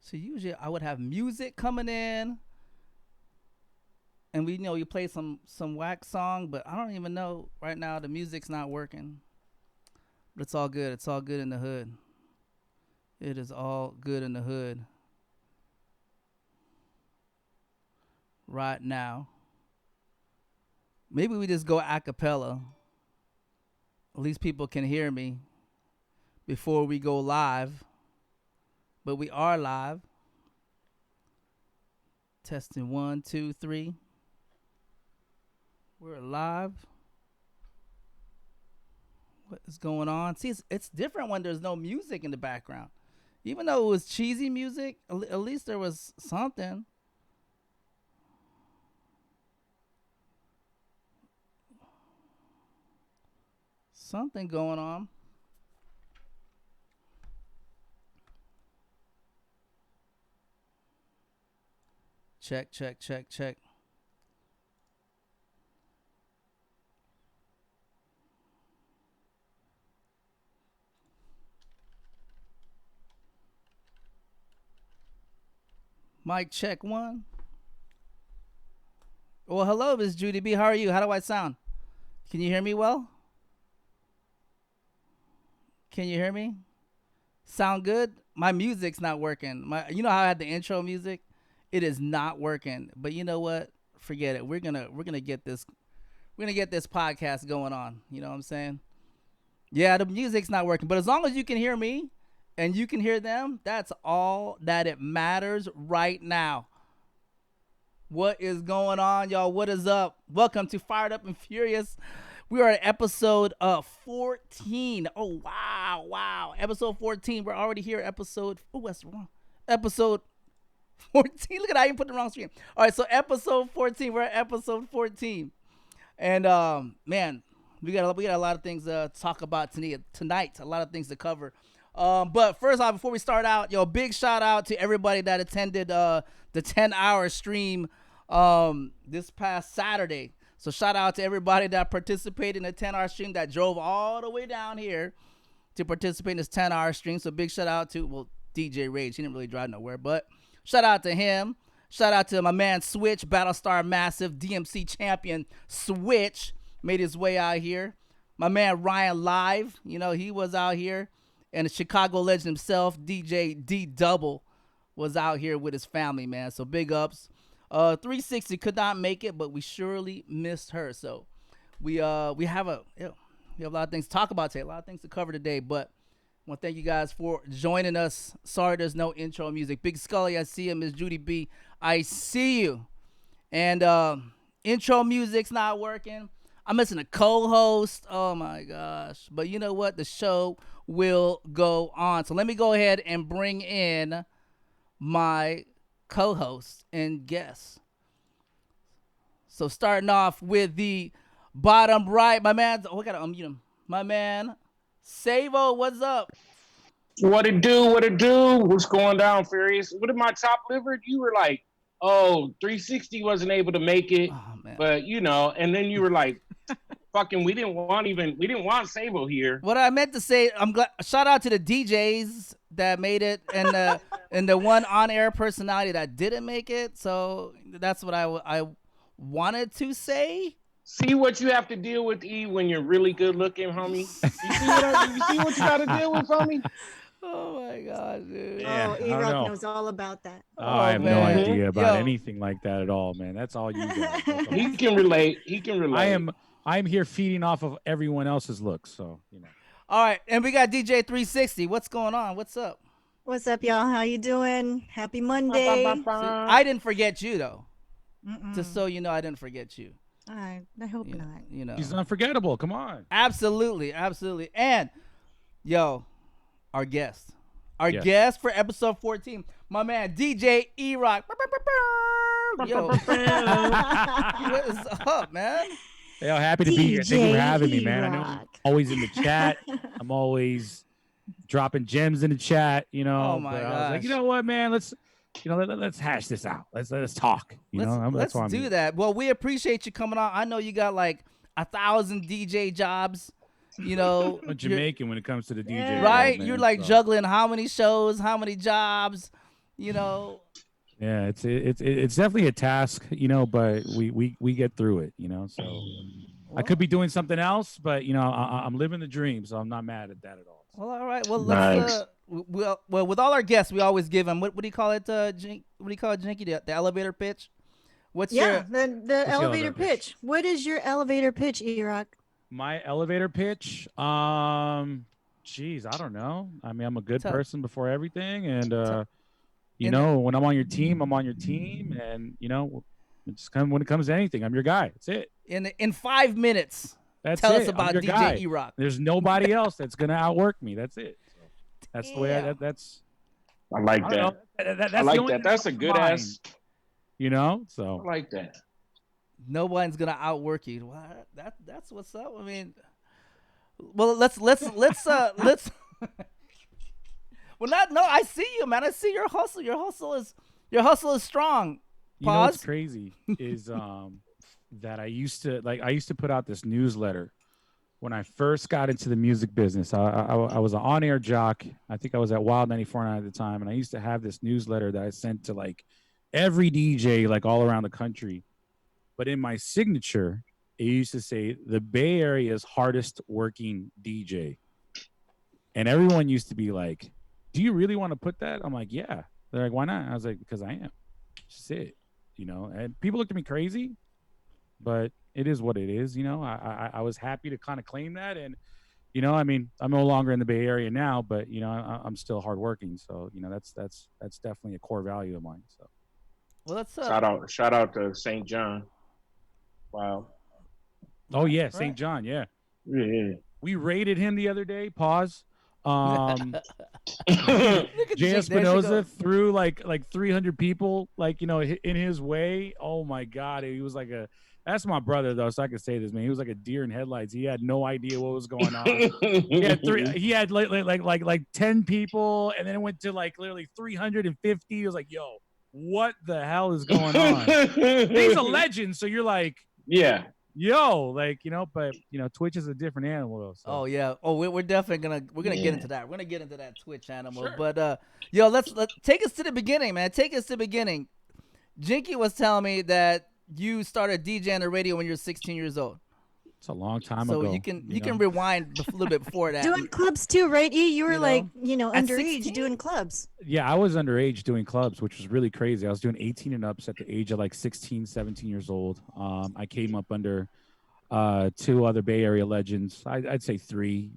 So usually I would have music coming in, and you play some whack song, but I don't even know right now. The music's not working, but it's all good. It's all good in the hood. It is all good in the hood right now. Maybe we just go a cappella. At least people can hear me before we go live. But we are live. Testing 1, 2, 3. We're live. What is going on? See, it's different when there's no music in the background. Even though it was cheesy music, at least there was something. Something going on. Check, check, check, check. Mic check 1. Well, hello, Miss Judy B. How are you? How do I sound? Can you hear me well? Can you hear me? Sound good? My music's not working. You know how I had the intro music? It is not working. But you know what? Forget it. We're gonna get this. We're gonna get this podcast going on. You know what I'm saying? Yeah, the music's not working. But as long as you can hear me and you can hear them, that's all that it matters right now. What is going on, y'all? What is up? Welcome to Fired Up and Furious. We are at episode 14. Oh, wow. Episode 14. We're already here. Episode 14. Look at that. I even put the wrong screen. All right, so episode 14. We're at episode 14. And, man, we got a lot of things to talk about tonight. A lot of things to cover. But first off, before we start out, big shout out to everybody that attended the 10-hour stream this past Saturday. So shout out to everybody that participated in the 10-hour stream, that drove all the way down here to participate in this 10-hour stream. So big shout out to, DJ Rage. He didn't really drive nowhere, but shout out to him. Shout out to my man Switch, Battlestar Massive, DMC champion Switch, made his way out here. My man Ryan Live, he was out here. And the Chicago legend himself, DJ D Double, was out here with his family, man. So big ups. 360 could not make it, but we surely missed her. So we have a lot of things to talk about today, a lot of things to cover today. But I want to thank you guys for joining us. Sorry there's no intro music. Big Scully, I see you. Miss Judy B, I see you. And intro music's not working. I'm missing a co-host. Oh my gosh. But you know what? The show will go on. So let me go ahead and bring in my co-host and guest. So starting off with the bottom right, my man. Oh, I gotta unmute him. My man, Savo, what's up? What it do? What's going down, Furious? What did my top livered? You were like, 360 wasn't able to make it, but and then you were like, fucking, we didn't want Savo here. What I meant to say, I'm glad. Shout out to the DJs that made it, and the one on-air personality that didn't make it. So that's what I wanted to say. See what you have to deal with, E, when you're really good looking, homie. You see what you got to deal with, homie. Oh my God, dude. Yeah, E-Rock knows all about that. I have no idea about anything like that at all, man. That's all you got. He can relate. I'm here feeding off of everyone else's looks, so All right, and we got DJ 360. What's going on? What's up? What's up, y'all? How you doing? Happy Monday. I didn't forget you though. Just so you know, I didn't forget you. I hope not. He's unforgettable. Come on. Absolutely. And our guest for episode 14, my man DJ E-Rock. Yo, what is up, man? Yo, happy to be here. Thank you for having me, man. I know I'm always in the chat. I'm always dropping gems in the chat. Oh my gosh. I was like, gosh. you know what, man? Let's hash this out. Let's talk. Let's do that. Well, we appreciate you coming on. I know you got like 1,000 DJ jobs. I'm Jamaican when it comes to the DJ, right? world, You're like juggling how many shows, how many jobs. You know. Yeah, it's definitely a task, but we get through it, So I Well, could be doing something else, but I'm living the dream, so I'm not mad at that at all. well, all right. Well, let's Nice. well, with all our guests, we always give them what do you call it? What do you call it, Jinky? The elevator pitch. What's Yeah, your the What's the elevator pitch. What is your elevator pitch, E-Rock? My elevator pitch? Geez, I don't know. I mean, I'm a good tell, person before everything, and tell in when I'm on your team, I'm on your team, and it's when it comes to anything, I'm your guy. That's it. in 5 minutes? That's Tell us it. I'm about your DJ guy. E-Rock. There's nobody else that's gonna outwork me. That's it. So that's the way. That's. I like I that. don't know. That's I the like only that. thing That's that a comes to good mind, ass. So I like that. No one's gonna outwork you. Well, that's what's up. I mean, well, let's. Well, not no. I see you, man. I see your hustle. Your hustle is strong. You know what's Pause. crazy is that I used to put out this newsletter when I first got into the music business. I was an on-air jock. I think I was at Wild 94.9 at the time, and I used to have this newsletter that I sent to like every DJ like all around the country. But in my signature, it used to say the Bay Area's hardest working DJ. And everyone used to be like, "Do you really want to put that?" I'm like, "Yeah." They're like, "Why not?" I was like, "Because I am." Just it, And people looked at me crazy, but it is what it is, I was happy to kind of claim that, and I mean, I'm no longer in the Bay Area now, but I'm still hardworking, so that's definitely a core value of mine. So, Well, that's Shout out to St. John. Wow. oh yeah, right. St. John, yeah, Yeah. we raided him the other day. Pause. Look at Jay Jake. There she Espinoza goes. threw like 300 people in his way. Oh my god, he was like that's my brother though, so I can say this, man. He was like a deer in headlights. He had no idea what was going on. He had like 10 people, and then it went to like literally 350. He was like, "Yo, what the hell is going on?" He's a legend, so you're like, yeah. yo, but Twitch is a different animal though. So. Oh yeah. Oh, we're definitely gonna Yeah. get into that. We're gonna get into that Twitch animal. Sure. But yo, let's take us to the beginning, man. Take us to the beginning. Jinky was telling me that you started DJing the radio when you were 16 years old. It's a long time So ago. you can rewind a little bit before that. Doing clubs too, right? You were You know, like, at underage 16? doing clubs. Yeah, I was underage doing clubs, which was really crazy. I was doing 18 and ups at the age of like 16, 17 years old. I came up under two other Bay Area legends. I'd say three,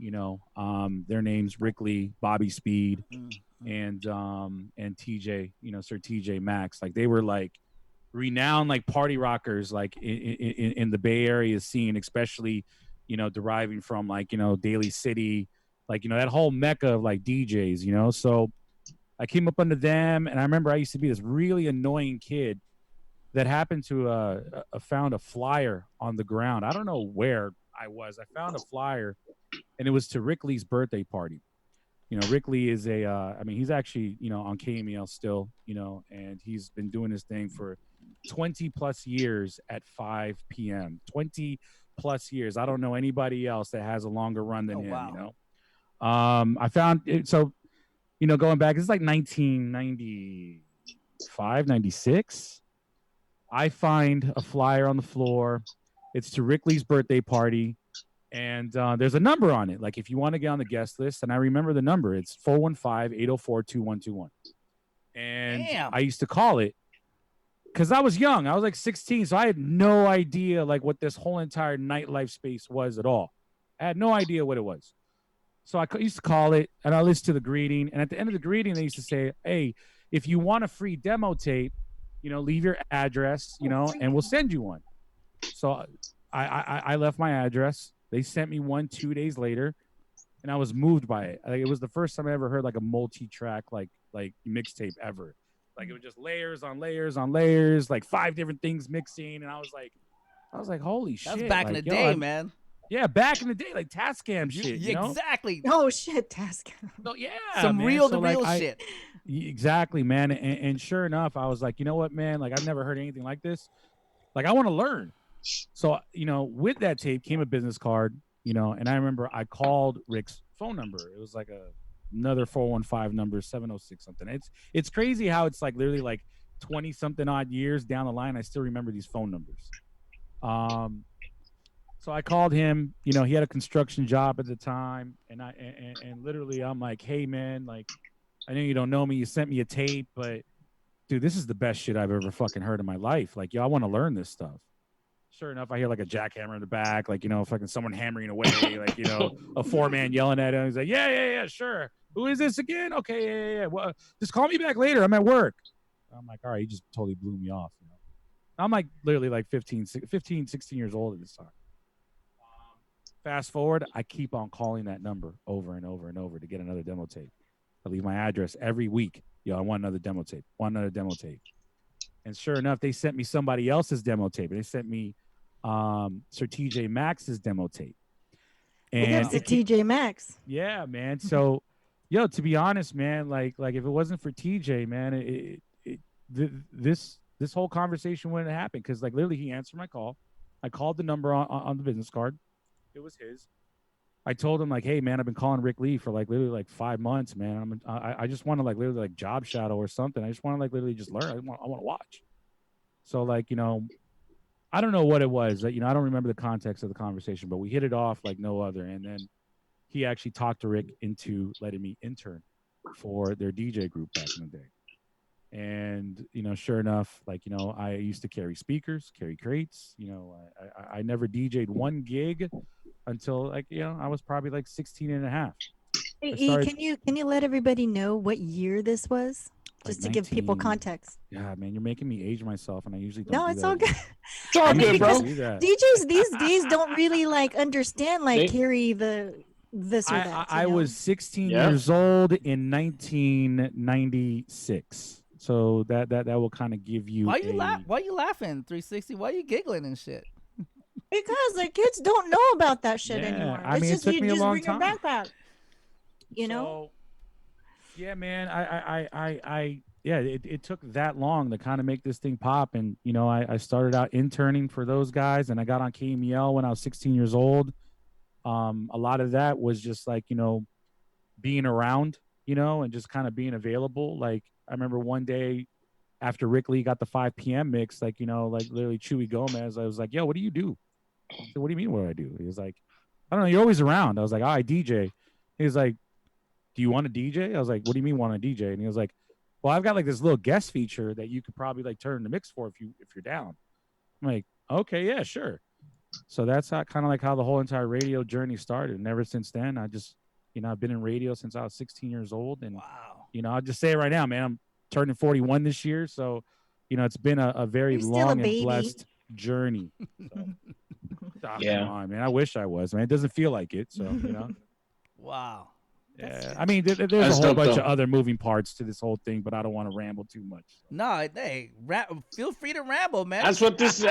their names Rick Lee, Bobby Speed, and TJ, Sir TJ Maxx. Like they were like renowned like party rockers like in the Bay Area scene, especially, deriving from like, Daly City, like, that whole mecca of like DJs, So I came up under them, and I remember I used to be this really annoying kid that happened to found a flyer on the ground. I don't know where I was. I found a flyer, and it was to Rick Lee's birthday party. Rick Lee is he's actually, on KMEL still, and he's been doing his thing for 20 plus years at 5 p.m. 20 plus years. I don't know anybody else that has a longer run than him, wow. I found it. So, going back, it's like 1995, 96. I find a flyer on the floor. It's to Rick Lee's birthday party. And there's a number on it. Like if you want to get on the guest list, and I remember the number, it's 415-804-2121. And Damn. I used to call it because I was young. I was like 16. So I had no idea like what this whole entire nightlife space was at all. I had no idea what it was. So I used to call it, and I listened to the greeting. And at the end of the greeting, they used to say, "Hey, if you want a free demo tape, leave your address, and we'll send you one." So I left my address. They sent me one 2 days later, and I was moved by it. Like, it was the first time I ever heard like a multi-track like mixtape ever. Like it was just layers on layers on layers, like 5 different things mixing, and I was like, holy shit! That was back in the day, man. Yeah, back in the day, like Tascam shit. Exactly. Oh shit, task. So, yeah, Some man. real so, real shit. Exactly, man. And sure enough, I was like, you know what, man? Like I've never heard anything like this. Like I want to learn. So, with that tape came a business card, and I remember I called Rick's phone number. It was like another 415 number, 706 something. It's crazy how it's like literally like 20 something odd years down the line. I still remember these phone numbers. So I called him. You know, he had a construction job at the time, and and literally I'm like, hey man, like I know you don't know me. You sent me a tape, but dude, this is the best shit I've ever fucking heard in my life. Like, yo, I want to learn this stuff. Sure enough, I hear like a jackhammer in the back, like, you know, fucking someone hammering away, like, you know, a 4-man yelling at him. He's like, yeah, sure. Who is this again? Okay, yeah. Well, just call me back later. I'm at work. I'm like, all right, he just totally blew me off. You know? I'm like literally like 15, 16 years old at this time. Fast forward, I keep on calling that number over and over and over to get another demo tape. I leave my address every week. Yo, I want another demo tape. And sure enough, they sent me somebody else's demo tape. They sent me Sir TJ Maxx's demo tape. And it's TJ Maxx. Yeah, man. So, yo, to be honest, man, like if it wasn't for TJ, man, this whole conversation wouldn't happen, because like literally he answered my call. I called the number on the business card. It was his. I told him like, hey man, I've been calling Rick Lee for like literally like 5 months, man. I just want to like literally like job shadow or something. I just want to like literally just learn. I want to watch. So like, you know, I don't know what it was that, you know, I don't remember the context of the conversation, but we hit it off like no other. And then he actually talked to Rick into letting me intern for their DJ group back in the day. And, you know, sure enough, like, you know, I used to carry speakers, carry crates, you know, I never DJ'd one gig until like, you know, I was probably like 16 and a half. Hey, E, can you let everybody know what year this was? Just like to give people context. Yeah, man, you're making me age myself, and I usually don't. No, do it's that. all good. It's all good, bro. DJs these days don't really like understand like carry this or that. I was 16 years old in 1996. So that will kind of give you. Why you laughing? 360. Why you giggling and shit? Because the kids don't know about that shit anymore. I mean, it's it took me a long bring time. Your backpack. You know. Yeah, man. It took that long to kind of make this thing pop, and you know, I started out interning for those guys, and I got on KMEL when I was 16 years old. A lot of that was just like, you know, being around, you know, and just kind of being available. Like I remember one day after Rick Lee got the 5 p.m. mix, like, you know, like literally Chewy Gomez, I was like, yo, what do you do? I said, what do you mean what do I do? He was like, I don't know, you're always around. I was like, I DJ. He was like, do you want to DJ? I was like, what do you mean want to DJ? And he was like, well, I've got like this little guest feature that you could probably like turn the mix for if you're down. I'm like, okay, yeah, sure. So that's kind of like how the whole entire radio journey started. And ever since then, I just, you know, I've been in radio since I was 16 years old. And, you know, I'll just say it right now, man, I'm turning 41 this year. So, you know, it's been a very long and blessed journey. So, come on, man. I wish I was, man. It doesn't feel like it. So, you know. Wow. Yeah, I mean, there's a whole bunch of other moving parts to this whole thing, but I don't want to ramble too much. So. No, hey, feel free to ramble, man. That's what this is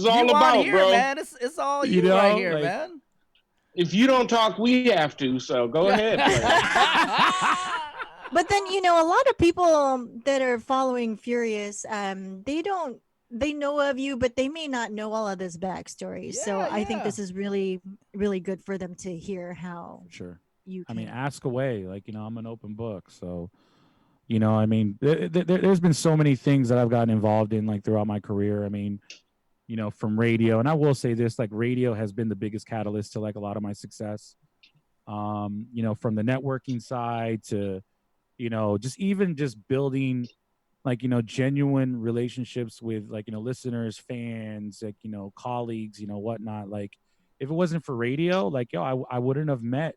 all about, here, bro. Man. It's all you know, right here, like, man. If you don't talk, we have to. So go ahead. But then, you know, a lot of people that are following Furious, they know of you, but they may not know all of this backstory. Yeah, so I think this is really, really good for them to hear how. Sure. I mean, ask away. Like, you know, I'm an open book. So, you know, I mean, there's been so many things that I've gotten involved in, like, throughout my career. I mean, you know, from radio. And I will say this, like, radio has been the biggest catalyst to, like, a lot of my success. You know, from the networking side to, you know, just building, like, you know, genuine relationships with, like, you know, listeners, fans, like, you know, colleagues, you know, whatnot. Like, if it wasn't for radio, like, yo, I wouldn't have met,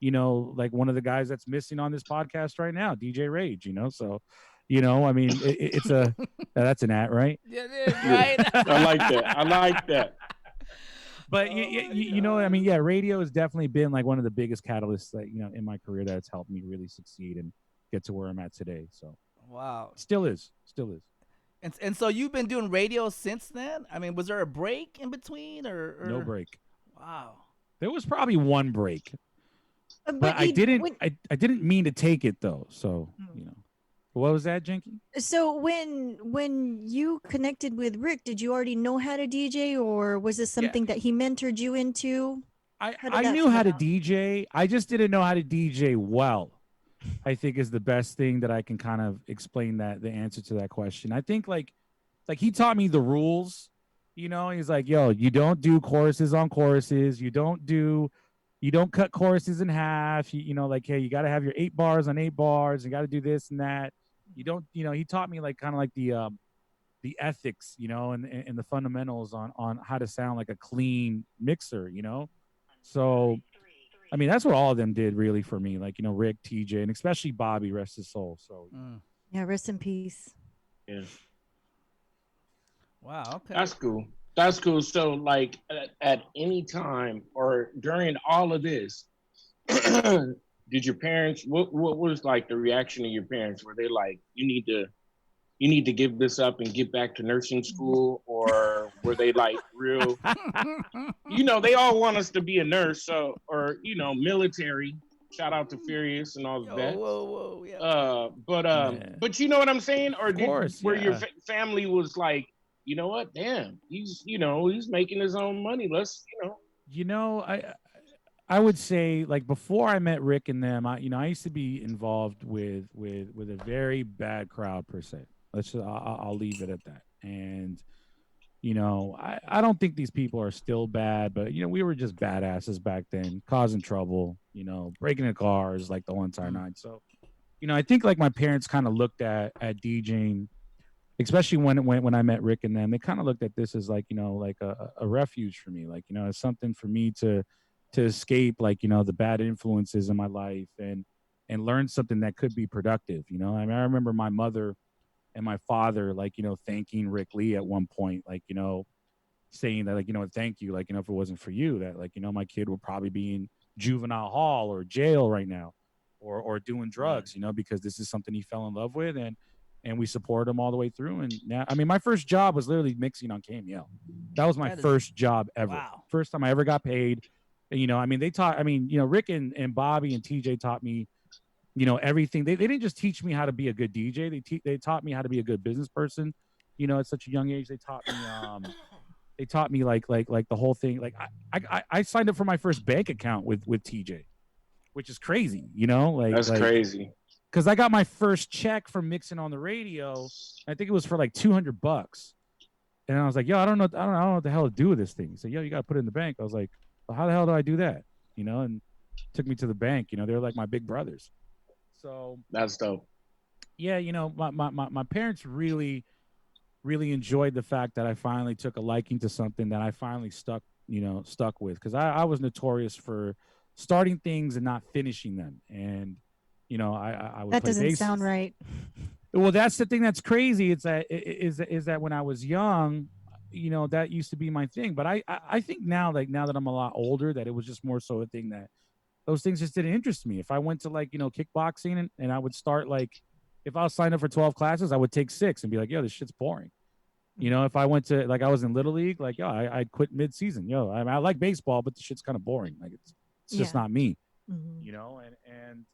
you know, like one of the guys that's missing on this podcast right now, DJ Rage, you know? So, you know, I mean, it's that's an at, right? Yeah, it is, right? I like that. But, you know, I mean, yeah, radio has definitely been like one of the biggest catalysts that, you know, in my career that's helped me really succeed and get to where I'm at today. So, wow. Still is. And so you've been doing radio since then? I mean, was there a break in between or? No break. Wow. There was probably one break. But I didn't mean to take it though. So, you know, what was that, Jinky? So when you connected with Rick, did you already know how to DJ, or was this something that he mentored you into? I knew how to DJ. I just didn't know how to DJ well. I think is the best thing that I can kind of explain that the answer to that question. I think like he taught me the rules. He's like, yo, you don't do choruses on choruses. You don't cut choruses in half. Like, hey, you got to have your 8 bars on 8 bars. You got to do this and that. You don't, he taught me like kind of like the ethics, and the fundamentals on how to sound like a clean mixer. So I mean, that's what all of them did really for me. Like, Rick, TJ, and especially Bobby, rest his soul. So, Yeah, rest in peace. Yeah. Wow. Okay. That's cool. That's cool. So, like, at any time or during all of this, did your parents? What was like the reaction of your parents? Were they like, you need to give this up and get back to nursing school, or were they like real? They all want us to be a nurse, so or military. Shout out to Furious and all the Yo, vets. whoa, yeah. But you know what I'm saying, or of course, where your yeah. family was like, you know what, damn, he's making his own money. Let's. I would say like before I met Rick and them, I used to be involved with a very bad crowd per se. I'll leave it at that. And I don't think these people are still bad, but we were just badasses back then, causing trouble, breaking the cars like the whole entire night. So, I think like my parents kind of looked at DJing, especially when I met Rick and them, they kind of looked at this as like, like a refuge for me, like, it's something for me to escape, like, the bad influences in my life and learn something that could be productive. I mean, I remember my mother and my father, like, thanking Rick Lee at one point, like, saying that, like, thank you, like, if it wasn't for you, that, like, my kid would probably be in juvenile hall or jail right now, or doing drugs, because this is something he fell in love with, and we supported him all the way through. And now, I mean, my first job was literally mixing on KML. That was my first job ever. Wow. First time I ever got paid. And, I mean, Rick and Bobby and TJ taught me, everything. They didn't just teach me how to be a good DJ. They taught me how to be a good business person. At such a young age, they taught me like the whole thing. Like I signed up for my first bank account with TJ, which is crazy. That's crazy. Because I got my first check from mixing on the radio. I think it was for like $200. And I was like, yo, I don't know what the hell to do with this thing. He said, yo, you got to put it in the bank. I was like, well, how the hell do I do that? And took me to the bank. They're like my big brothers. So that's dope. Yeah, my parents really, really enjoyed the fact that I finally took a liking to something that I finally stuck with. Because I was notorious for starting things and not finishing them. And, I would That play doesn't bass. sound right. Well, that's the thing that's crazy. It's that is that when I was young, that used to be my thing. But I think now that I'm a lot older, that it was just more so a thing that those things just didn't interest me. If I went to like, kickboxing and I would start like, if I was signed up for 12 classes, I would take 6 and be like, yo, this shit's boring. If I went to, like, I was in Little League, like, yo, I'd quit mid-season. Yo, I like baseball, but the shit's kind of boring. Like, it's just not me, and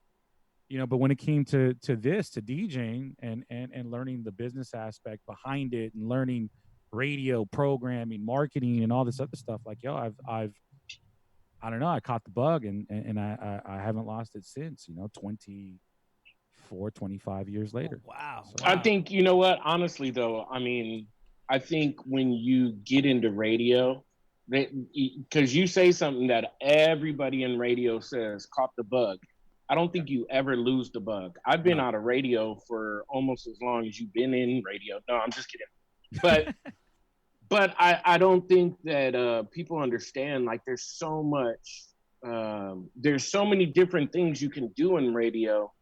but when it came to DJing and learning the business aspect behind it and learning radio programming, marketing, and all this other stuff, like, yo, I don't know, I caught the bug and I haven't lost it since, 25 years later. Oh, wow. So, I think, you know what, honestly though, I mean, I think when you get into radio, because you say something that everybody in radio says, caught the bug. I don't think you ever lose the bug. I've been out of radio for almost as long as you've been in radio. No, I'm just kidding. But I don't think that people understand, like, there's so many different things you can do in radio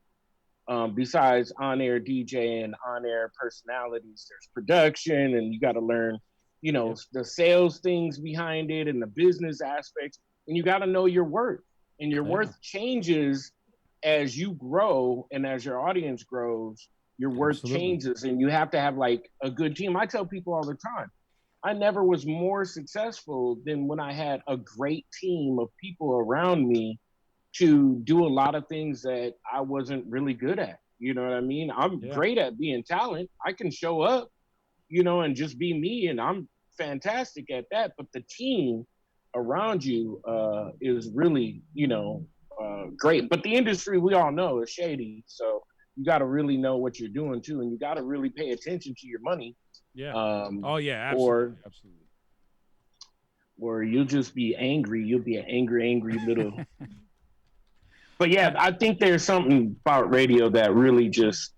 besides on-air DJ and on-air personalities. There's production, and you got to learn, the sales things behind it and the business aspects, and you got to know your worth. And your worth changes as you grow, and as your audience grows, your worth changes, and you have to have like a good team. I tell people all the time, I never was more successful than when I had a great team of people around me to do a lot of things that I wasn't really good at. You know what I mean? I'm great at being talent. I can show up, and just be me, and I'm fantastic at that. But the team around you is really, great. But the industry, we all know, is shady. So you got to really know what you're doing too, and you got to really pay attention to your money. Yeah. Oh yeah, Or absolutely. or you'll just be angry. You'll be an angry little. But yeah, I think there's something about radio that really just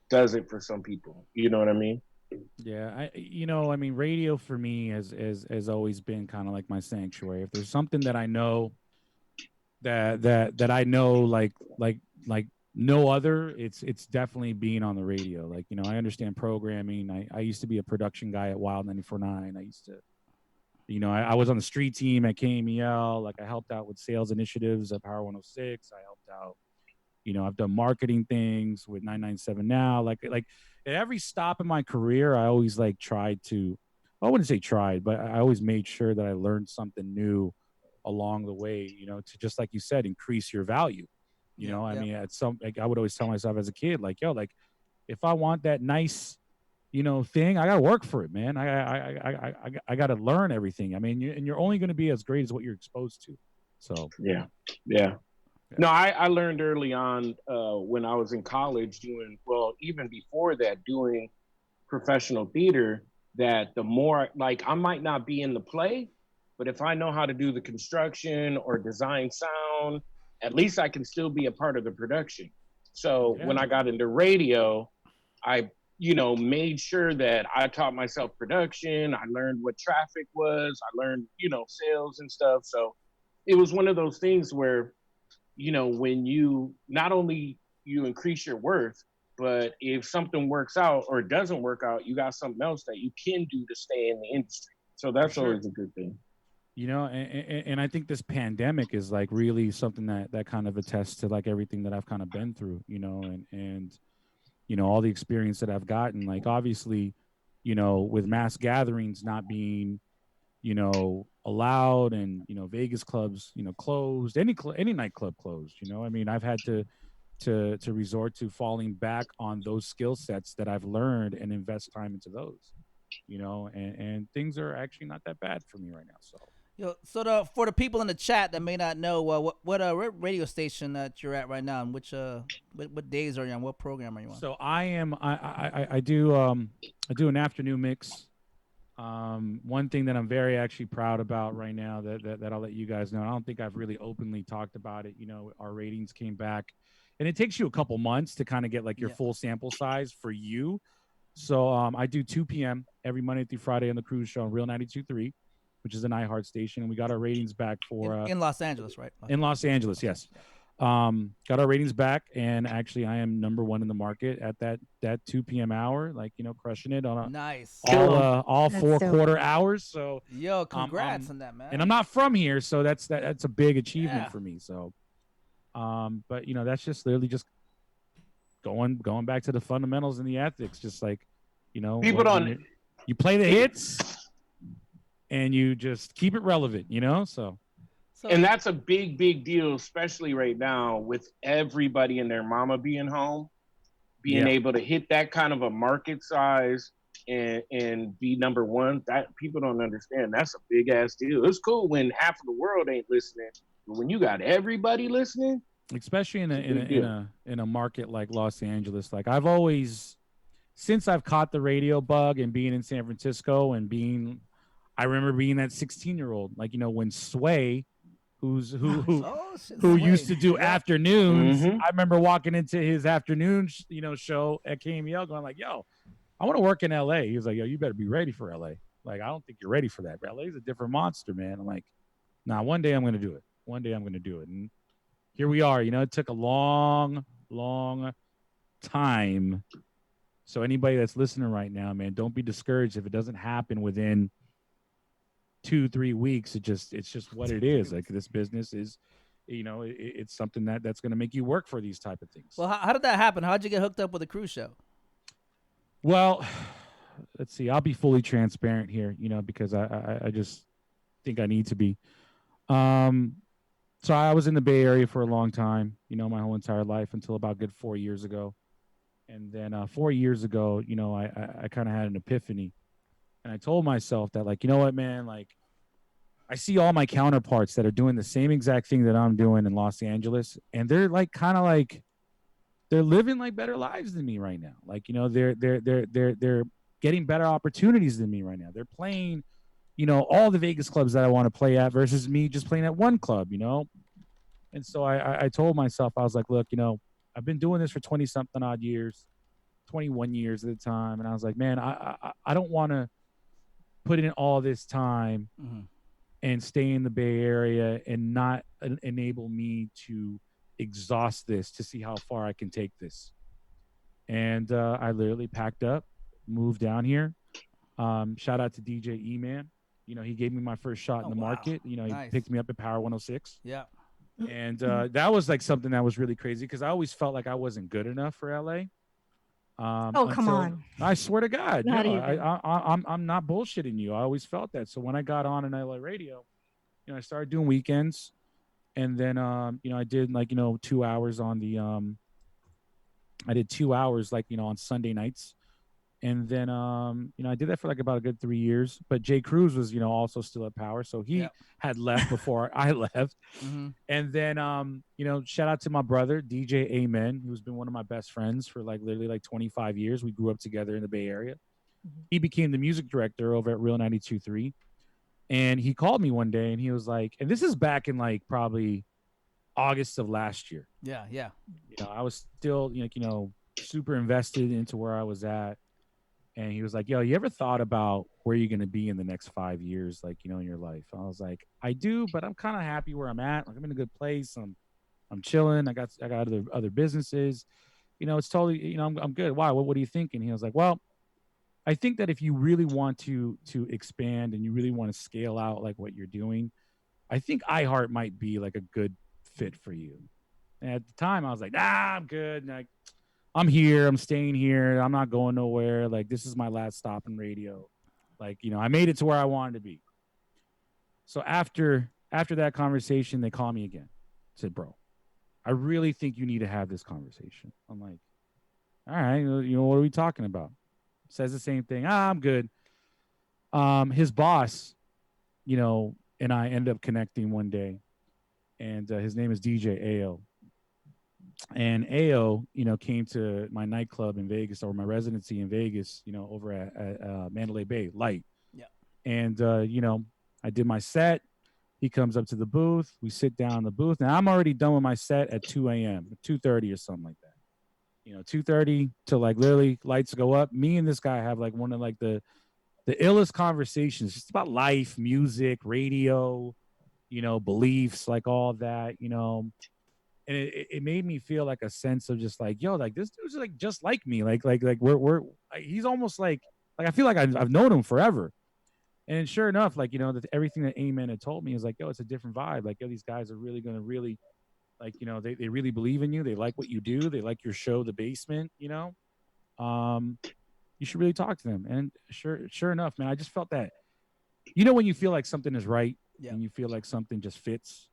does it for some people. You know what I mean? Yeah, I mean, radio for me has always been kind of like my sanctuary. If there's something that I know that I know like no other, it's definitely being on the radio. Like, I understand programming. I used to be a production guy at Wild 94.9. I used to, I was on the street team at KMEL. Like, I helped out with sales initiatives at Power 106. I helped out, I've done marketing things with 997 now. Like at every stop in my career, I always like tried to, I wouldn't say tried, but I always made sure that I learned something new along the way, to, just like you said, increase your value. I mean, at some, like, I would always tell myself as a kid, like, yo, like, if I want that nice, thing, I gotta work for it, man. I gotta learn everything. I mean, and you're only going to be as great as what you're exposed to. So yeah. No, I learned early on when I was in college doing, well, even before that, doing professional theater, that the more, like, I might not be in the play, but if I know how to do the construction or design sound, at least I can still be a part of the production. So when I got into radio, I, made sure that I taught myself production. I learned what traffic was. I learned, sales and stuff. So it was one of those things where, when you not only you increase your worth, but if something works out or doesn't work out, you got something else that you can do to stay in the industry. So that's always a good thing. And I think this pandemic is like really something that kind of attests to like everything that I've kind of been through, and all the experience that I've gotten. Like, obviously, with mass gatherings not being, allowed, and Vegas clubs, closed, any nightclub closed. I mean, I've had to resort to falling back on those skill sets that I've learned and invest time into those. And things are actually not that bad for me right now. So. So for the people in the chat that may not know, what radio station that you're at right now, and which what days are you on? What program are you on? So I do an afternoon mix. One thing that I'm very actually proud about right now that I'll let you guys know. I don't think I've really openly talked about it. Our ratings came back, and it takes you a couple months to kind of get like your full sample size for you. So I do 2 p.m. every Monday through Friday on the Cruise Show on Real 92.3, which is an iHeart station, and we got our ratings back for in Los Angeles, right? In Los Angeles, yes. Got our ratings back, and actually I am number one in the market at that 2 p.m. hour, like, crushing it on a nice all four quarter hours. So congrats on that, man. And I'm not from here, so that's a big achievement for me. So but that's just literally just going back to the fundamentals and the ethics, just like, people don't, you play the hits and you just keep it relevant, so. And that's a big deal, especially right now with everybody and their mama being home, being able to hit that kind of a market size and be number one. That people don't understand. That's a big ass deal. It's cool when half of the world ain't listening, but when you got everybody listening, especially in a market like Los Angeles, like I've always, since I've caught the radio bug and being in San Francisco and I remember being that 16-year-old, like, when Sway, who used to do afternoons. I remember walking into his afternoon, show at KMEL, going like, "Yo, I want to work in LA." He was like, "Yo, you better be ready for LA. Like, I don't think you're ready for that. LA is a different monster, man." I'm like, "Nah, one day I'm going to do it. One day I'm going to do it." And here we are. It took a long time. So anybody that's listening right now, man, don't be discouraged if it doesn't happen within 2-3 weeks. It's just what it is. Like, this business is, it's something that's going to make you work for these type of things. Well, how did that happen? How'd you get hooked up with a cruise show? Well, let's see. I'll be fully transparent here, because I just think I need to be. So I was in the Bay Area for a long time, my whole entire life, until about good 4 years ago. And then 4 years ago, I kind of had an epiphany. And I told myself that, like, you know what, man, like, I see all my counterparts that are doing the same exact thing that I'm doing in Los Angeles, and they're like kind of like they're living like better lives than me right now. Like, you know, they're getting better opportunities than me right now. They're playing, you know, all the Vegas clubs that I want to play at versus me just playing at one club, you know? And so I told myself, I was like, look, you know, I've been doing this for 20 something odd years, 21 years at the time. And I was like, man, I don't want to put in all this time and stay in the Bay Area and not enable me to exhaust this to see how far I can take this. And I literally packed up, moved down here. Shout out to DJ E-Man. You know, he gave me my first shot in the market. You know, he picked me up at Power 106. Yeah. And that was like something that was really crazy because I always felt like I wasn't good enough for LA. Oh, come on! I swear to God, Not no, even. I'm not bullshitting you. I always felt that. So when I got on in LA radio, you know, I started doing weekends, and then you know, I did like, you know, 2 hours on the I did 2 hours like, you know, on Sunday nights. And then you know, I did that for like about a good 3 years. But Jay Cruz was, you know, also still at Power, so he had left before I left. And then you know, shout out to my brother DJ Amen, who's been one of my best friends for like literally like 25 years. We grew up together in the Bay Area. He became the music director over at Real 92.3. And he called me one day and he was like, and this is back in like probably August of last year. Yeah, yeah. You know, I was still, you know, super invested into where I was at. And he was like, yo, you ever thought about where you're going to be in the next 5 years, like, you know, in your life? I was like, I do, but I'm kind of happy where I'm at. Like, I'm in a good place. I'm chilling. I got other businesses. You know, it's totally, you know, I'm good. Why? What are you thinking? He was like, well, I think that if you really want to expand and you really want to scale out like what you're doing, I think iHeart might be like a good fit for you. And at the time, I was like, nah, I'm good. Like, I'm here. I'm staying here. I'm not going nowhere. Like, this is my last stop in radio. Like, you know, I made it to where I wanted to be. So after that conversation, they call me again. Said, bro, I really think you need to have this conversation. I'm like, all right, you know, what are we talking about? Says the same thing. I'm good. His boss, you know, and I end up connecting one day, and his name is DJ AO. And AO, you know, came to my nightclub in Vegas or my residency in Vegas, you know, over at Mandalay Bay Light. Yeah. And, you know, I did my set. He comes up to the booth. We sit down in the booth. Now, I'm already done with my set at 2 a.m., 2:30 or something like that. You know, 2:30 till like literally lights go up. Me and this guy have like one of like the illest conversations just about life, music, radio, you know, beliefs, like all that, you know. And it made me feel like a sense of just like, yo, like this dude's like just like me. Like we're he's almost like I feel like I've known him forever. And sure enough, like, you know, that everything that Amen had told me is like, yo, it's a different vibe. Like, yo, these guys are really going to really, like, you know, they really believe in you. They like what you do. They like your show, The Basement, you know. You should really talk to them. And sure enough, man, I just felt that, you know, when you feel like something is right and you feel like something just fits,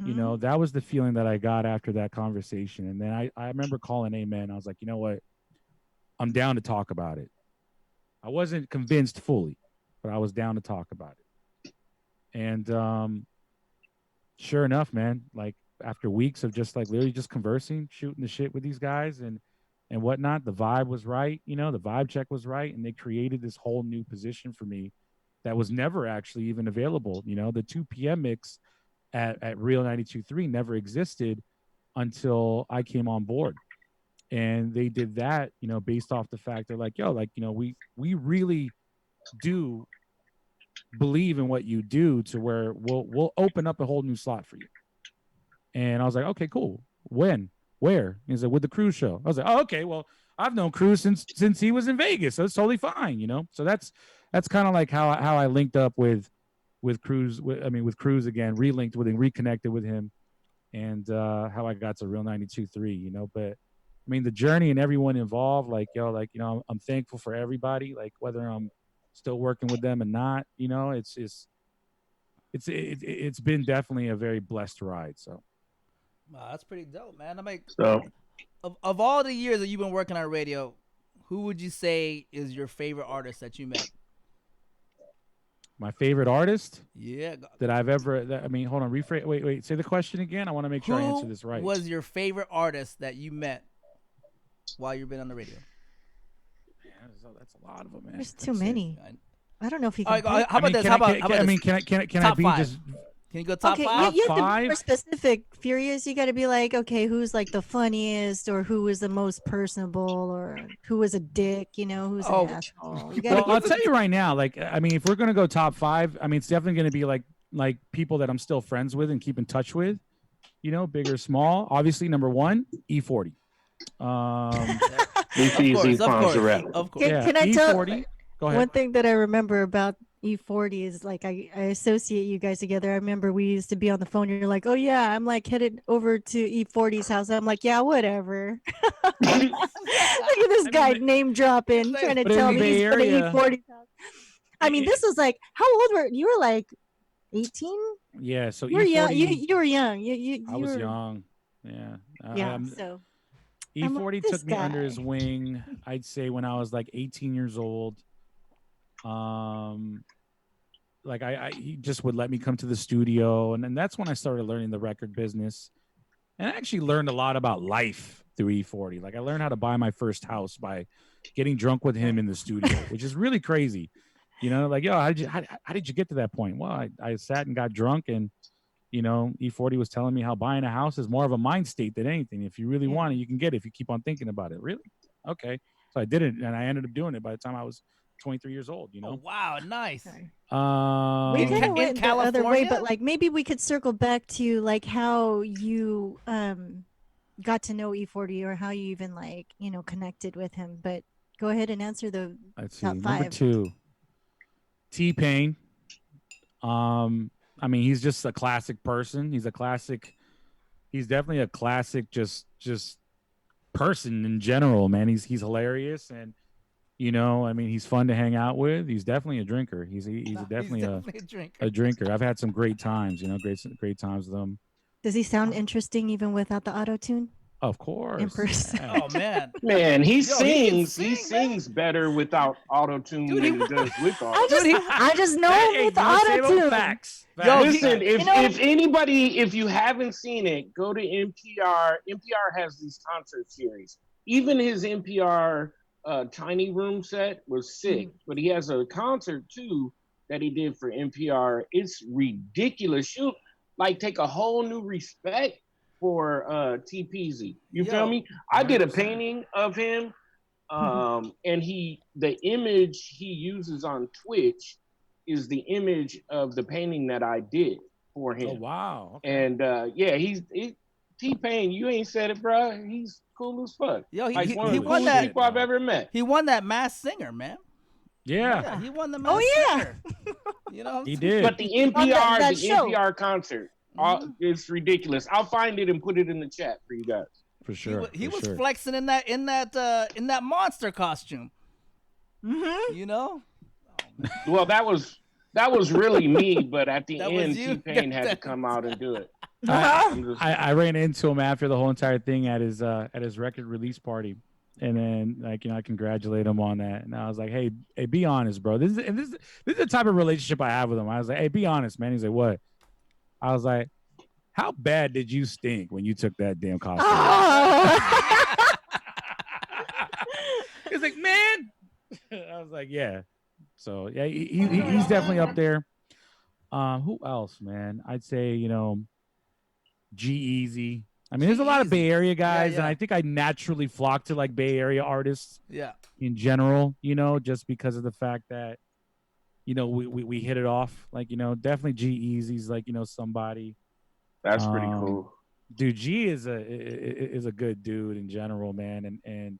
you know, that was the feeling that I got after that conversation. And then I remember calling Amen. I was like, you know what? I'm down to talk about it. I wasn't convinced fully, but I was down to talk about it. And sure enough, man, like after weeks of just like literally just conversing, shooting the shit with these guys and whatnot, the vibe was right. You know, the vibe check was right. And they created this whole new position for me that was never actually even available. You know, the 2 p.m. mix at Real 92.3 never existed until I came on board. And they did that, you know, based off the fact they're like, yo, like, you know, we really do believe in what you do to where we'll open up a whole new slot for you. And I was like, okay, cool. When? Where? He's like, with the Cruise show. I was like, oh, okay, well, I've known Cruise since he was in Vegas, so it's totally fine, you know. So that's kind of like how I linked up with Cruz. With Cruz again, relinked with him, reconnected with him, and how I got to Real 92.3, you know. But I mean, the journey and everyone involved, like, yo, like, you know, I'm thankful for everybody, like whether I'm still working with them or not, you know, it's been definitely a very blessed ride. So, wow, that's pretty dope, man. I mean, so of all the years that you've been working on radio, who would you say is your favorite artist that you met? My favorite artist Yeah. that I've ever. I mean, hold on. Rephrase. Wait. Say the question again. I want to make sure I answer this right. Who was your favorite artist that you met while you've been on the radio? Man, that's a lot of them, man. There's too many. I don't know if you can. All right, how about this? How about this? Can I be five. just? Can you go top Okay, five? you have to five? be more specific. Furious, you got to be like, okay, who's like the funniest, or who was the most personable, or who was a dick, you know, who's an asshole. You Well, I'll tell you right now. Like, I mean, if we're gonna go top five, I mean, it's definitely gonna be like people that I'm still friends with and keep in touch with. You know, big or small. Obviously, number one, E40. Of course. Can I tell? E40. Go ahead. One thing that I remember about E40 is like I associate you guys together. I remember we used to be on the phone. You're like, oh yeah, I'm like headed over to E40's house. I'm like, yeah, whatever. Look at this guy name dropping, trying to tell me he's going to E40's house. I mean, this was like, how old were you? Were like 18? Yeah, so you were young. You were young. I was young. Yeah. Yeah. So E40 took me under his wing. I'd say when I was like 18 years old. Like he just would let me come to the studio, and then that's when I started learning the record business, and I actually learned a lot about life through E40. Like I learned how to buy my first house by getting drunk with him in the studio, which is really crazy. You know, like, yo, how did you get to that point? Well, I sat and got drunk, and you know, E40 was telling me how buying a house is more of a mind state than anything. If you really want it, you can get it if you keep on thinking about it. Really? Okay. So I did it, and I ended up doing it by the time I was 23 years old, you know. Oh, wow, nice. We kind of went the other way, but like maybe we could circle back to like how you got to know E40 or how you even like, you know, connected with him. But go ahead and answer the top five. Number 2, T-Pain. I mean, he's just a classic person. He's definitely a classic just person in general, man. He's hilarious, and you know, I mean, he's fun to hang out with. He's definitely a drinker. He's definitely a drinker. I've had some great times, you know, great times with him. Does he sound interesting even without the auto tune? Of course. In person. Yeah. Oh man, he sings better without auto tune than he does with auto tune. I just know him with auto tune. Facts. Yo, listen, if you haven't seen it, go to NPR. NPR has these concert series. Even his NPR Tiny Room set was sick, but he has a concert too that he did for NPR. It's ridiculous. You like take a whole new respect for T-Peasy. You feel me? I did a painting of him, and the image he uses on Twitch is the image of the painting that I did for him. Oh wow! Okay. And he's T-Pain. You ain't said it, bro. He's cool as fuck. Yo, like he won that people I've ever met. He won that Masked Singer, man. Yeah, he won the Masked Singer. You know, he did. But the NPR concert, it's ridiculous. I'll find it and put it in the chat for you guys. For sure. He was flexing in that monster costume. Mm-hmm. You know. Oh, well, that was really me, but at the end, T-Pain had to come out and do it. I ran into him after the whole entire thing at his record release party, and then like, you know, I congratulate him on that, and I was like, hey, be honest, bro. This is the type of relationship I have with him. I was like, hey, be honest, man. He's like, what? I was like, how bad did you stink when you took that damn costume? Oh. He's like, man. I was like, yeah. So yeah, he's definitely up there. Who else, man? I'd say, you know, G-Eazy. I mean, there's a lot of Bay Area guys, and I think I naturally flock to like Bay Area artists. Yeah. In general, you know, just because of the fact that, you know, we hit it off. Like, you know, definitely G-Eazy's like, you know, somebody. That's pretty cool. Dude, G is a good dude in general, man, and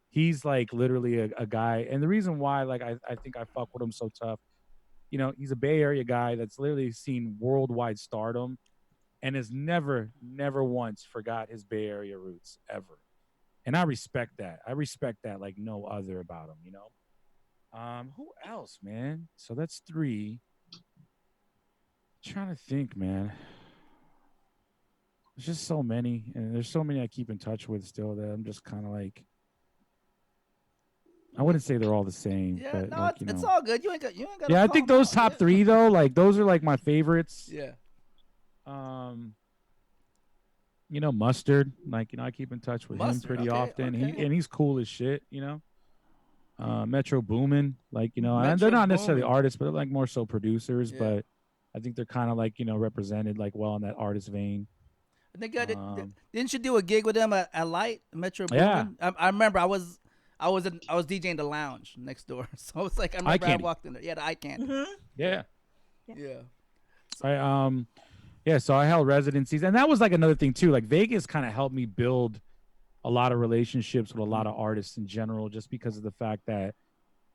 he's like literally a guy. And the reason why, like, I think I fuck with him so tough, you know, he's a Bay Area guy that's literally seen worldwide stardom and has never once forgot his Bay Area roots ever. And I respect that. I respect that like no other about him, you know? Who else, man? So that's 3. I'm trying to think, man. There's just so many, and there's so many I keep in touch with still that I'm just kind of like, I wouldn't say they're all the same, Yeah, but no, like it's all good. You ain't got. Yeah, I call think 'em those out. top Yeah. three though, like those are like my favorites. Yeah. Um, Mustard, like I keep in touch with him Mustard. pretty Okay. often. Okay. He's cool as shit. Metro Boomin, like and they're Metro not necessarily Boomin. artists, but they're like more so producers. Yeah. But I think they're kind of like represented like well in that artist vein. I think Um, didn't you do a gig with them at Light Metro yeah, Boomin? I remember I was DJing the lounge next door, so it's like I eye remember I candy. walked in there. Yeah, the eye candy. Mm-hmm. Yeah, Yeah. I yeah. So I held residencies, and that was like another thing too. Like Vegas kind of helped me build a lot of relationships with a lot of artists in general, just because of the fact that,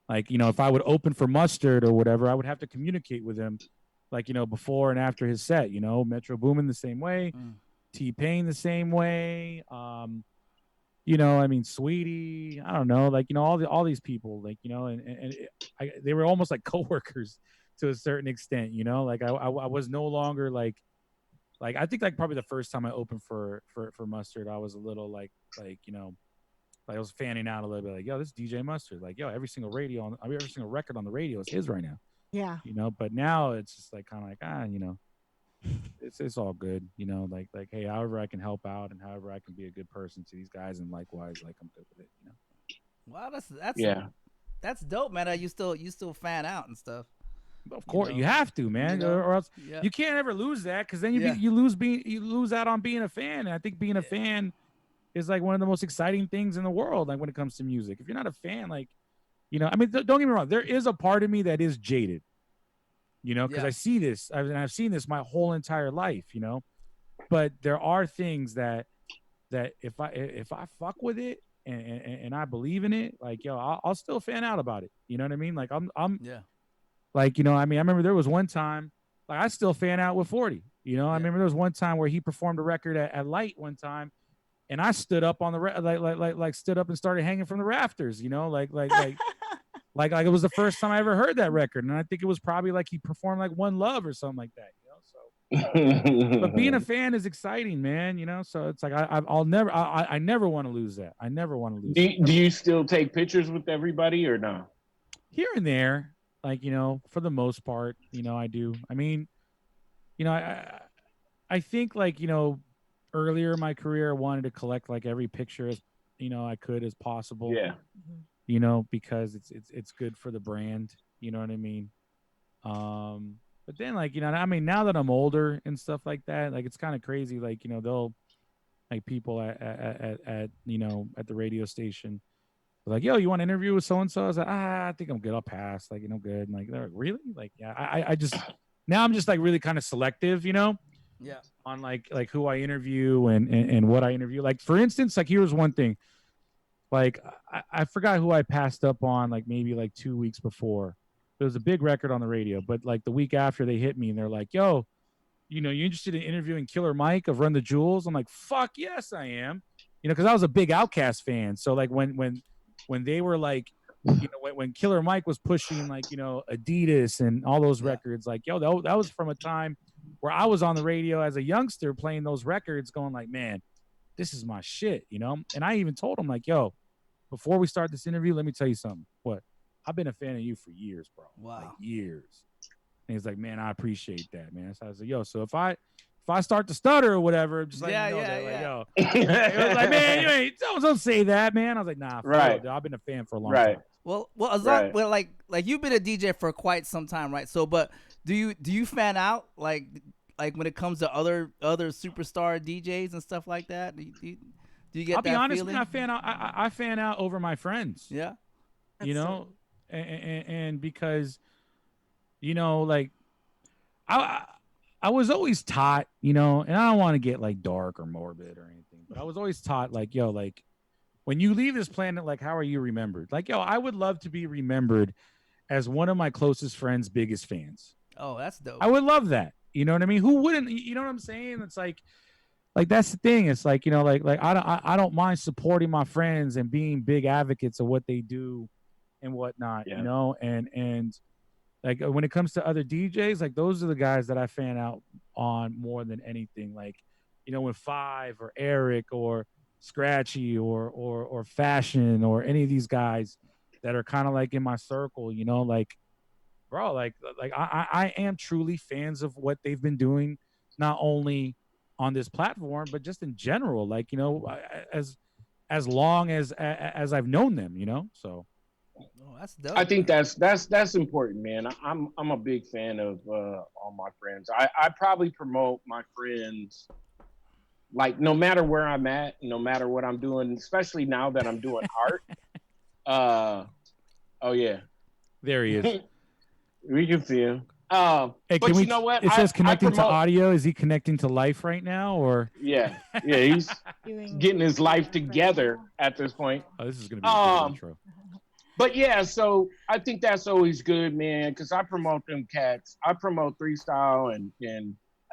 like, if I would open for Mustard or whatever, I would have to communicate with him, like, before and after his set. Metro Boomin the same way, T-Pain the same way. I mean, Sweetie, I don't know, like, all these people, like, they were almost like coworkers to a certain extent, like I was no longer like I think like probably the first time I opened for Mustard, I was a little like I was fanning out a little bit, like, yo, this DJ Mustard, like, yo, every single record on the radio is his right now. Yeah. But now it's just like kind of like it's all good, like hey, however I can help out and however I can be a good person to these guys, and likewise, like I'm good with it. Wow, that's Yeah. That's dope, man. That you still fan out and stuff. Of course, you have to, man, or else Yeah. you can't ever lose that, because then Yeah. you lose out on being a fan. And I think being a fan is like one of the most exciting things in the world. Like when it comes to music, if you're not a fan, like I mean, don't get me wrong, there is a part of me that is jaded, because Yeah. I see this, I've seen this my whole entire life, but there are things that if I fuck with it and I believe in it, like, yo, I'll still fan out about it. You know what I mean? Like I'm Yeah. like, I mean, I remember there was one time, like, I still fan out with 40. I remember there was one time where he performed a record at Light one time, and I stood up on the like stood up and started hanging from the rafters. Like it was the first time I ever heard that record, and I think it was probably like he performed like One Love or something like that. So, but being a fan is exciting, man. So it's like I never want to lose that. I never want to lose. Do you still take pictures with everybody or no? Here and there, like, for the most part, I do. I mean, I think, like, earlier in my career, I wanted to collect like every picture as I could as possible. Yeah. Because it's good for the brand. You know what I mean? But then, like, I mean, now that I'm older and stuff like that, like, it's kind of crazy. Like, they'll, like, people at the radio station, like, yo, you want to interview with so and so? I was like, I think I'm good. I'll pass. Like, good. And like, they're like, really? Like, yeah. I just now I'm just like really kind of selective, Yeah. on like who I interview and what I interview. Like, for instance, like, here's one thing. Like, I forgot who I passed up on, like, maybe like 2 weeks before. It was a big record on the radio, but like the week after, they hit me and they're like, yo, you interested in interviewing Killer Mike of Run the Jewels? I'm like, fuck yes, I am. Because I was a big Outkast fan. So like when they were like, when Killer Mike was pushing, like, Adidas and all those records, like, yo, that was from a time where I was on the radio as a youngster playing those records, going like, man, this is my shit, And I even told him, like, yo, before we start this interview, let me tell you something. What? I've been a fan of you for years, bro. Wow. Like, years. And he's like, man, I appreciate that, man. So I was like, yo, so if I start to stutter or whatever, just like, like, yo. It was like, man, you ain't don't say that, man. I was like, nah, right. Real, I've been a fan for a long time. Well, like you've been a DJ for quite some time, right? So, but do you fan out like when it comes to other superstar DJs and stuff like that? Do you get? I'll be that honest, feeling? man, I fan out over my friends. Yeah. And because, like, I was always taught, and I don't want to get like dark or morbid or anything, but I was always taught, like, yo, like, when you leave this planet, like, how are you remembered? Like, yo, I would love to be remembered as one of my closest friends' biggest fans. Oh, that's dope. I would love that. You know what I mean? Who wouldn't? You know what I'm saying? It's like that's the thing. It's like, like I don't mind supporting my friends and being big advocates of what they do and whatnot, and like when it comes to other DJs, like, those are the guys that I fan out on more than anything. Like, when Five or Eric or Scratchy or Fashion or any of these guys that are kind of like in my circle, you know, like, bro, I am truly fans of what they've been doing, not only on this platform, but just in general, like, you know, as long as I've known them, you know, so. Oh, that's dope. I think Man. that's important, man. I'm a big fan of all my friends. I probably promote my friends like no matter where I'm at, no matter what I'm doing, especially now that I'm doing art. Oh yeah, There he is. we can see him. Hey, But you know what? It says I connecting to promote. audio. Is he connecting to life right now, or? Yeah, he's getting his life together at this point. Oh, this is gonna be a good intro. But yeah, so I think that's always good, man, because I promote them cats. I promote Freestyle and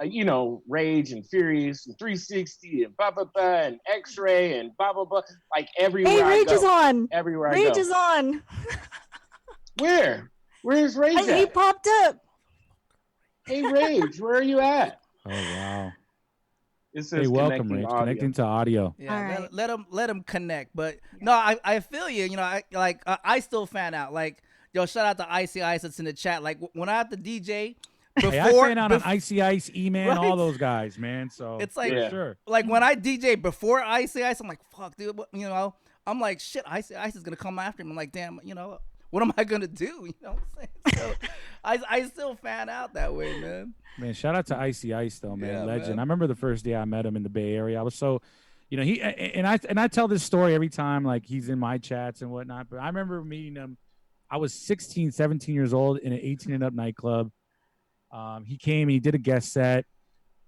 you know, Rage and Furious and 360 and blah blah blah and X-Ray and blah blah blah. Like everywhere Rage I go. is on. Everywhere Rage I go. is on. Where? Where's Rage at? He popped up. Hey Rage, where are you at? Oh wow. It says hey, welcome, Rage. Audio. Connecting to audio. Yeah, right. let him connect. But no, I feel you. You know, I still fan out. Like, yo, shout out to Icy Ice that's in the chat. Like when I have to DJ. Before, I fan out on Icy Ice, E-Man, all those guys, man. So it's like, sure. Like when I DJ before Icy Ice, I'm like, fuck, dude. You know, I'm like, shit, Icy Ice is gonna come after him. I'm like, damn, you know, what am I gonna do? You know what I'm saying? So I still fan out that way, man. Man, shout out to Icy Ice though, man. Yeah, Legend. man. I remember the first day I met him in the Bay Area. I was so, you know, I tell this story every time, like he's in my chats and whatnot. But I remember meeting him. I was 16, 17 years old in an 18 and up nightclub. He came and he did a guest set,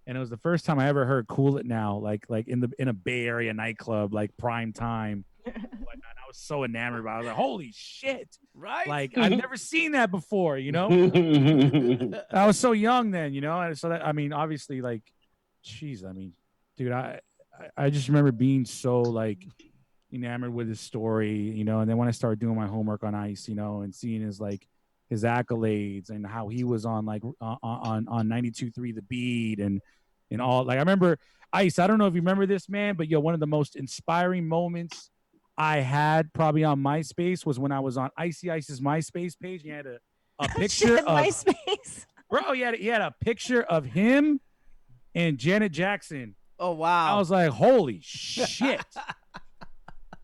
and it was the first time I ever heard "Cool It Now" like in a Bay Area nightclub, like prime time. I was so enamored by it. I was like, "Holy shit!" Right? Like I've never seen that before. You know, I was so young then. You know, and so that I mean, obviously, like, jeez, I mean, dude, I just remember being so like enamored with his story. You know, and then when I started doing my homework on Ice, you know, and seeing his accolades and how he was on like on 92.3 The Beat and all. Like I remember Ice, I don't know if you remember this, man, but yo, one of the most inspiring moments I had probably on MySpace was when I was on Icy Ice's MySpace page. He had a picture of MySpace. Bro, he had a picture of him and Janet Jackson. Oh wow. I was like, holy shit.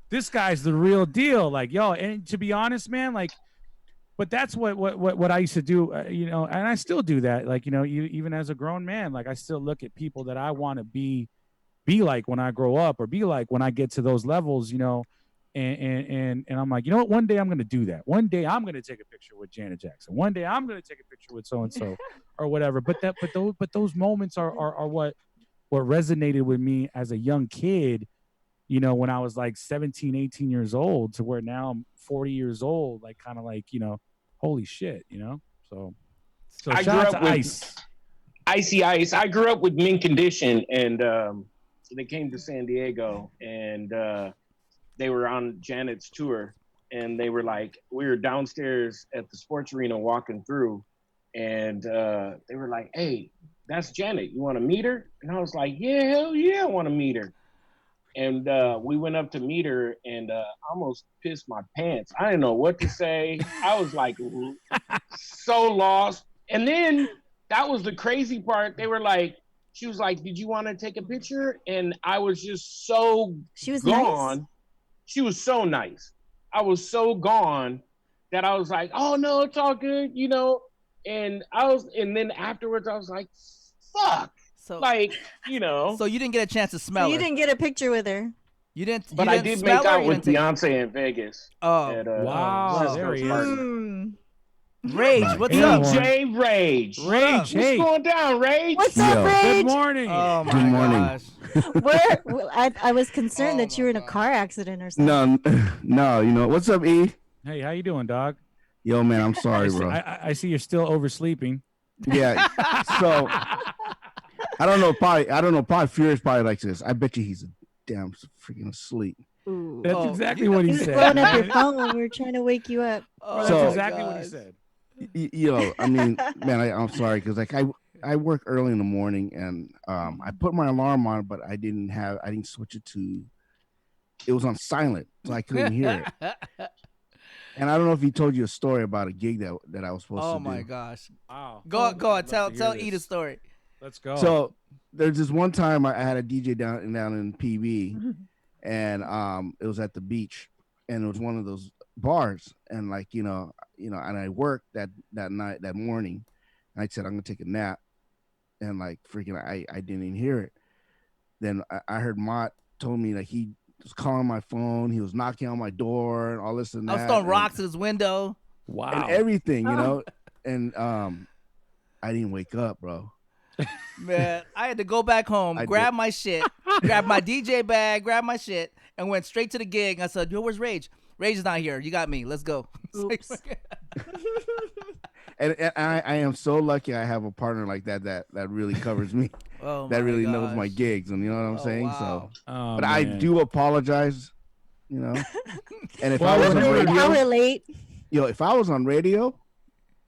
This guy's the real deal. Like, yo, and to be honest, man, like, but that's what I used to do, you know, and I still do that. Like, you know, even as a grown man, like I still look at people that I want to be like when I grow up or be like when I get to those levels, you know, and I'm like, you know what? One day I'm going to do that. One day I'm going to take a picture with Janet Jackson. One day I'm going to take a picture with so-and-so or whatever. But those moments are what resonated with me as a young kid, you know, when I was like 17, 18 years old to where now I'm 40 years old, like kind of like, you know, holy shit, you know? So I shout out to Ice. Icy Ice. I grew up with Mint Condition, and they came to San Diego, and they were on Janet's tour, and they were like, we were downstairs at the sports arena walking through, and they were like, hey, that's Janet. You want to meet her? And I was like, yeah, hell yeah, I want to meet her. And we went up to meet her, and I almost pissed my pants. I didn't know what to say. I was like so lost. And then that was the crazy part. They were like, she was like, did you want to take a picture? And I was just so gone. Nice? She was so nice. I was so gone that I was like, oh no, it's all good, you know? And then afterwards I was like, fuck. So, like, you know. So you didn't get a chance to smell her. You didn't get a picture with her. You didn't. But I did make out with Beyonce in Vegas. Oh, wow. There he is. Rage, what's up? DJ Rage. Rage, hey. What's going down, Rage? What's up, Rage? Good morning. Oh, my Good morning. gosh. I was concerned that you were in a car accident or something. No, you know. What's up, E? Hey, how you doing, dog? Yo, man, I'm sorry, bro. I see you're still oversleeping. Yeah, so I don't know. Probably Furious probably likes this. I bet you he's a damn freaking asleep. Ooh. That's exactly what he He was said. blowing up your phone when we were trying to wake you up. Oh, So- That's exactly what he said. Yo, I mean, man, I'm sorry because like I work early in the morning and I put my alarm on, but I didn't switch it to. It was on silent, so I couldn't hear it. And I don't know if he told you a story about a gig that I was supposed to do. Oh my gosh! Wow. Go on, I'd love to tell hear E the this. story. Let's go. So there's this one time I had a DJ down in PB, and it was at the beach, and it was one of those bars, and like and I worked that morning, and I said I'm gonna take a nap, and like freaking I didn't even hear it. Then I heard Mott told me that he was calling my phone, he was knocking on my door, and all this and that. I was throwing rocks at his window. Wow. And everything, and I didn't wake up, bro. Man, I had to go back home, grab my shit, grab my DJ bag, grab my shit, and went straight to the gig. I said, "Yo, where's Rage? Rage is not here. You got me. Let's go." Oops. And I am so lucky I have a partner like that really covers me. Oh that my really gosh. knows my gigs, and you know what I'm saying. Wow. Oh, But I man. do apologize, And if Well, I was on I'll radio, relate. if I was on radio,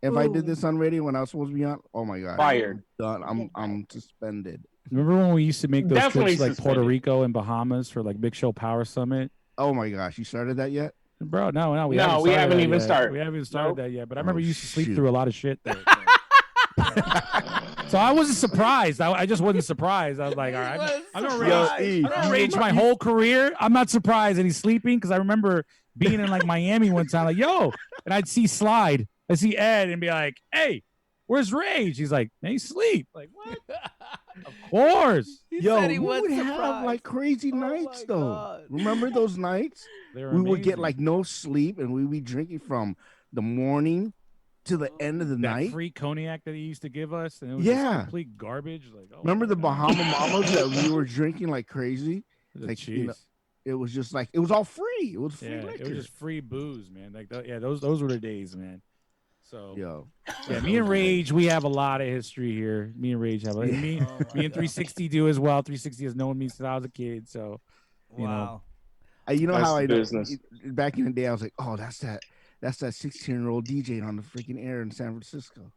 if I did Ooh. this on radio when I was supposed to be on, oh my god, Fired. done. I'm suspended. Remember when we used to make those Definitely trips like Puerto suspended. Rico and Bahamas for like Big Show Power Summit? Oh my gosh, you started that yet? Bro, no, we No, haven't we started haven't that even yet. started. We haven't even started Nope. that yet. But I remember you used to sleep shoot. through a lot of shit there. So I wasn't surprised. I just wasn't surprised. I was like, all right, I'm gonna rage. I'm gonna rage my whole career. I'm not surprised that he's sleeping because I remember being in like Miami one time, like, yo, and I'd see Slide, I see Ed, and be like, hey, where's Rage? He's like, man, he's asleep. Like, what? Of course. He Yo, said he we was would have surprised. like crazy Oh nights my though. God. Remember those nights? They were We would get amazing. like no sleep, and we'd be drinking from the morning to the end of the that night. free cognac that he used to give us, and it was just Yeah. complete garbage. Like, oh Remember my the God. Bahama Mamas that we were drinking like crazy? The like, cheese. It was just like it was all free. It was free Yeah, liquor. it was just free booze, man. Like, those were the days, man. So Yo, yeah, me and Rage, we have a lot of history here. Me and Rage have me and 360 do as well. 360 has known me since I was a kid, so you know. Wow. You know That's how the I know business. back in the day I was like, oh, that's that 16-year-old DJ on the freaking air in San Francisco.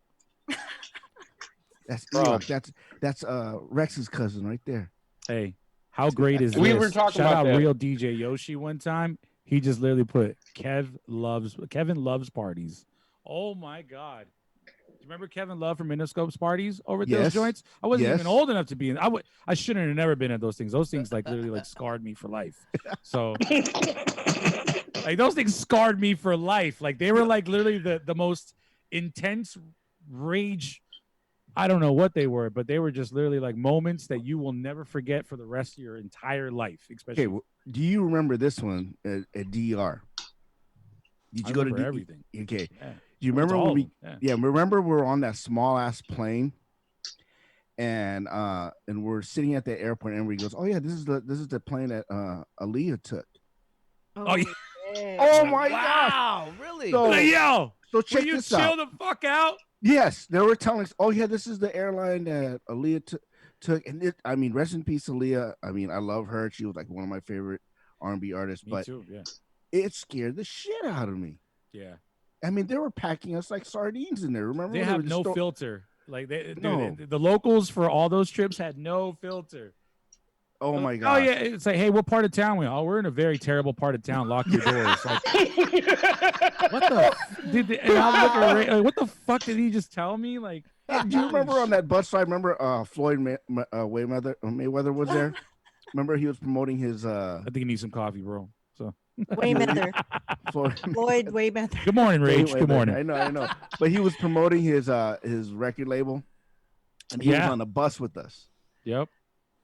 That's Bro. Enoch. That's Rex's cousin right there. Hey, how great is We this? were talking Shout about out that. real DJ Yoshi one time. He just literally put Kevin loves parties. Oh my God. Do you remember Kevin Love from Minoscope's parties over at those Yes. joints? I wasn't Yes. even old enough to be in. I shouldn't have never been at those things. Those things like literally like scarred me for life. So like those things scarred me for life. Like they were like literally the most intense rage. I don't know what they were, but they were just literally like moments that you will never forget for the rest of your entire life. Especially, Okay, do you remember this one at DR? Did I you go to remember everything. Okay. Yeah. Do you I went remember to all when of we? them. Yeah, remember we were on that small ass plane, and we're sitting at the airport, and everybody goes, "Oh yeah, this is the plane that Aaliyah took." Oh, yeah. Oh my gosh! Wow, really? So, Like, yo, so will check you this chill out. the fuck out? Yes, they were telling us, "Oh yeah, this is the airline that Aaliyah took," and I mean, rest in peace, Aaliyah. I mean, I love her. She was like one of my favorite R&B artists, Me but too. Yeah. it scared the shit out of me. Yeah. I mean, they were packing us like sardines in there. Remember? They when have were no just filter. Like dude, No. the locals for all those trips had no filter. Oh my Oh god! yeah, it's like, hey, what part of town we? Oh, we're in a very terrible part of town. Lock your doors. Like, what the? And I'm looking at Ray, like, what the fuck did he just tell me? Like, Do you remember on that bus ride? Remember Floyd Mayweather was there? Remember he was promoting his I think you need some coffee, bro. So Waymather. Floyd. Floyd Waymather. good morning, Rage. Good morning. I know. But he was promoting his record label, and he was Yeah. on the bus with us. Yep.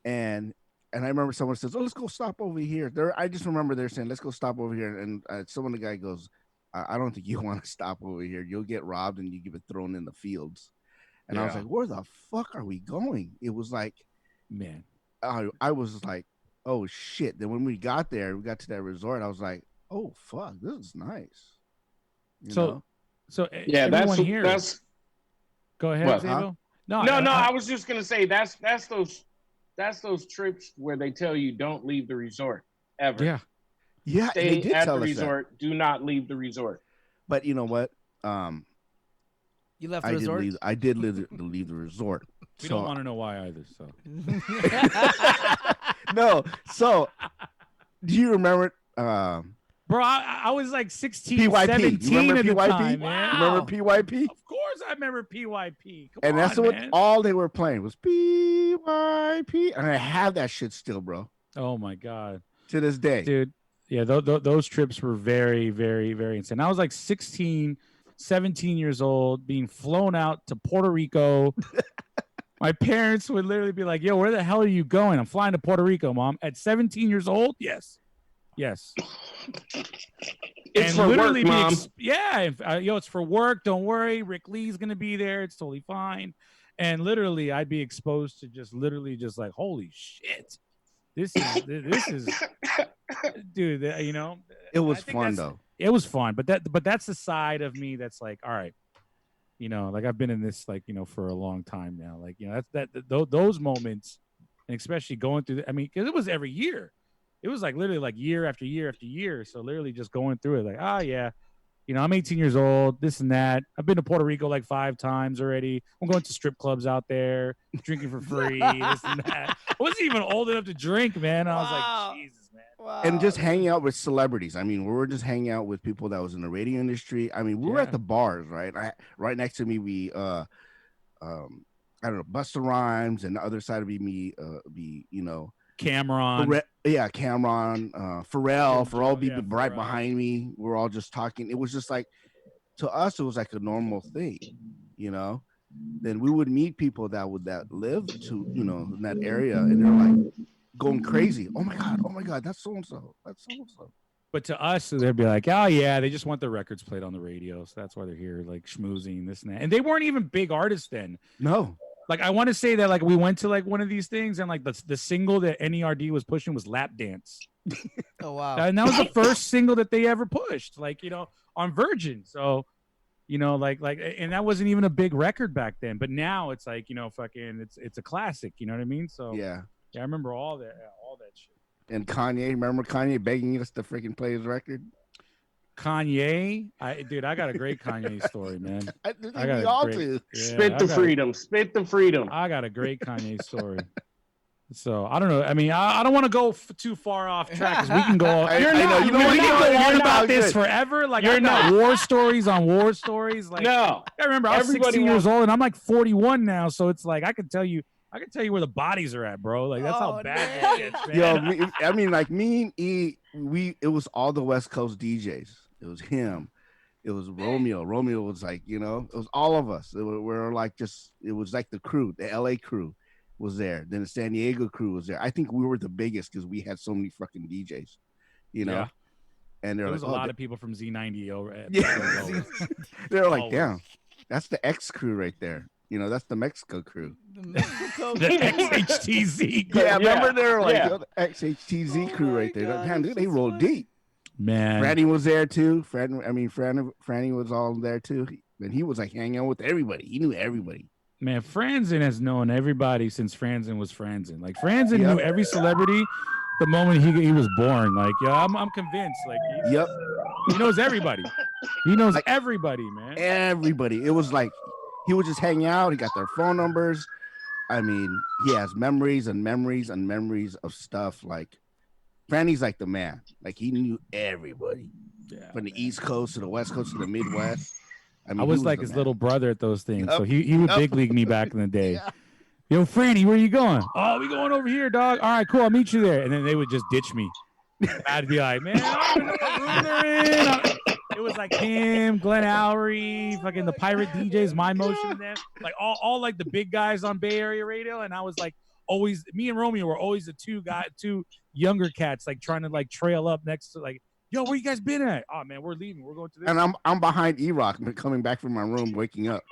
And I remember someone says, "Oh, let's go stop over here." I just remember they're saying, "Let's go stop over here." And the guy goes, "I don't think you want to stop over here. You'll get robbed and you get thrown in the fields." And I was Yeah. like, "Where the fuck are we going?" It was like, Man. I was like, "Oh shit!" Then when we got there, we got to that resort. I was like, "Oh fuck, this is nice." You know? So Yeah, everyone here. that's Go ahead, What, Zabo. no. I was just gonna say that's those trips where they tell you don't leave the resort ever. Yeah. Yeah, they Stay did at tell the us resort. Do not leave the resort. But you know what? You left the resort? I did leave the resort. We don't want to know why either. So No. So, do you remember? Bro, I was like 16, PYP. 17 at the PYP? time, man. Remember PYP? Of course I remember PYP. Come And that's on, what man. all they were playing was PYP. And I have that shit still, bro. Oh, my God. To this day. Dude, yeah, those trips were very, very, very insane. I was like 16, 17 years old, being flown out to Puerto Rico. My parents would literally be like, yo, where the hell are you going? I'm flying to Puerto Rico, Mom. At 17 years old? Yes. It's and for work, Mom. It's for work. Don't worry. Rick Lee's going to be there. It's totally fine. And literally, I'd be exposed to just like, holy shit. This is, dude, It was fun, though. It was fun. But that's the side of me that's like, all right. Like I've been in this, like, for a long time now. Like, those moments, and especially going through, because it was every year. It was like literally like year after year after year. So literally just going through it, like, I'm 18 years old, this and that. I've been to Puerto Rico like 5 times already. I'm going to strip clubs out there, drinking for free, this and that. I wasn't even old enough to drink, man. I was like, Jesus, man. Wow. And just hanging out with celebrities. We were just hanging out with people that was in the radio industry. We were at the bars, right? Right next to me, I don't know, Busta Rhymes, and the other side of me, Cameron. Cameron, Pharrell be right behind me. We're all just talking. It was just like, to us, it was like a normal thing, Then we would meet people that live to, in that area, and they're like going crazy. Oh my God, that's so and so. That's so and so. But to us, they'd be like, oh yeah, they just want their records played on the radio, so that's why they're here, like schmoozing this and that. And they weren't even big artists then. No. Like, I want to say that, like, we went to like one of these things, and like the single that NERD was pushing was Lap Dance. Oh wow. And that was the first single that they ever pushed, like, on Virgin. So, like, and that wasn't even a big record back then. But now it's like, fucking, it's a classic. You know what I mean? So yeah, I remember all that shit. And Kanye, remember Kanye begging us to freaking play his record? Kanye, I got a great Kanye story, man. We all do. Spit the freedom. I got a great Kanye story. So I don't know. I don't want to go too far off track, because we can go. We can go on about this forever. Like, you're not war stories on war stories. Like, no, I remember I was 16 years old, and I'm like 41 now. So it's like I can tell you where the bodies are at, bro. Like, that's how bad it is, man. Yo, like me and E, it was all the West Coast DJs. It was him. It was Romeo. Romeo was like, it was all of us. We were like, it was like the crew, the LA crew was there. Then the San Diego crew was there. I think we were the biggest because we had so many fucking DJs, Yeah. And there was a lot of people from Z90 over at they were like, damn, that's the X crew right there. That's the Mexico crew. The XHTZ crew. Yeah, remember they were like, the XHTZ crew right there. God, Man, they rolled deep. Man, Franny was there too. Franny was all there too. And he was like hanging out with everybody. He knew everybody. Man, Franzen has known everybody since Franzen was Franzen. Like, Franzen knew every celebrity the moment he was born. Like, I'm convinced. Like, he knows everybody. He knows everybody, man. Everybody. It was like he was just hanging out. He got their phone numbers. He has memories and memories and memories of stuff. Like, Franny's like the man. Like, he knew everybody from the East Coast to the West Coast to the Midwest. I was like his little brother at those things. So he would big league me back in the day. Yeah. Yo, Franny, where you going? Oh, we going over here, dog. All right, cool. I'll meet you there. And then they would just ditch me. I'd be like, man, I don't know what room they're in. It was like him, Glenn Howery, fucking the Pirate DJs, My Motion, and them. Like all like the big guys on Bay Area radio. And I was like, always, me and Romeo were always the two younger cats, like trying to like trail up next to, like, yo, where you guys been at? Oh man, we're leaving. We're going to this. And I'm behind E-Rock, coming back from my room, waking up.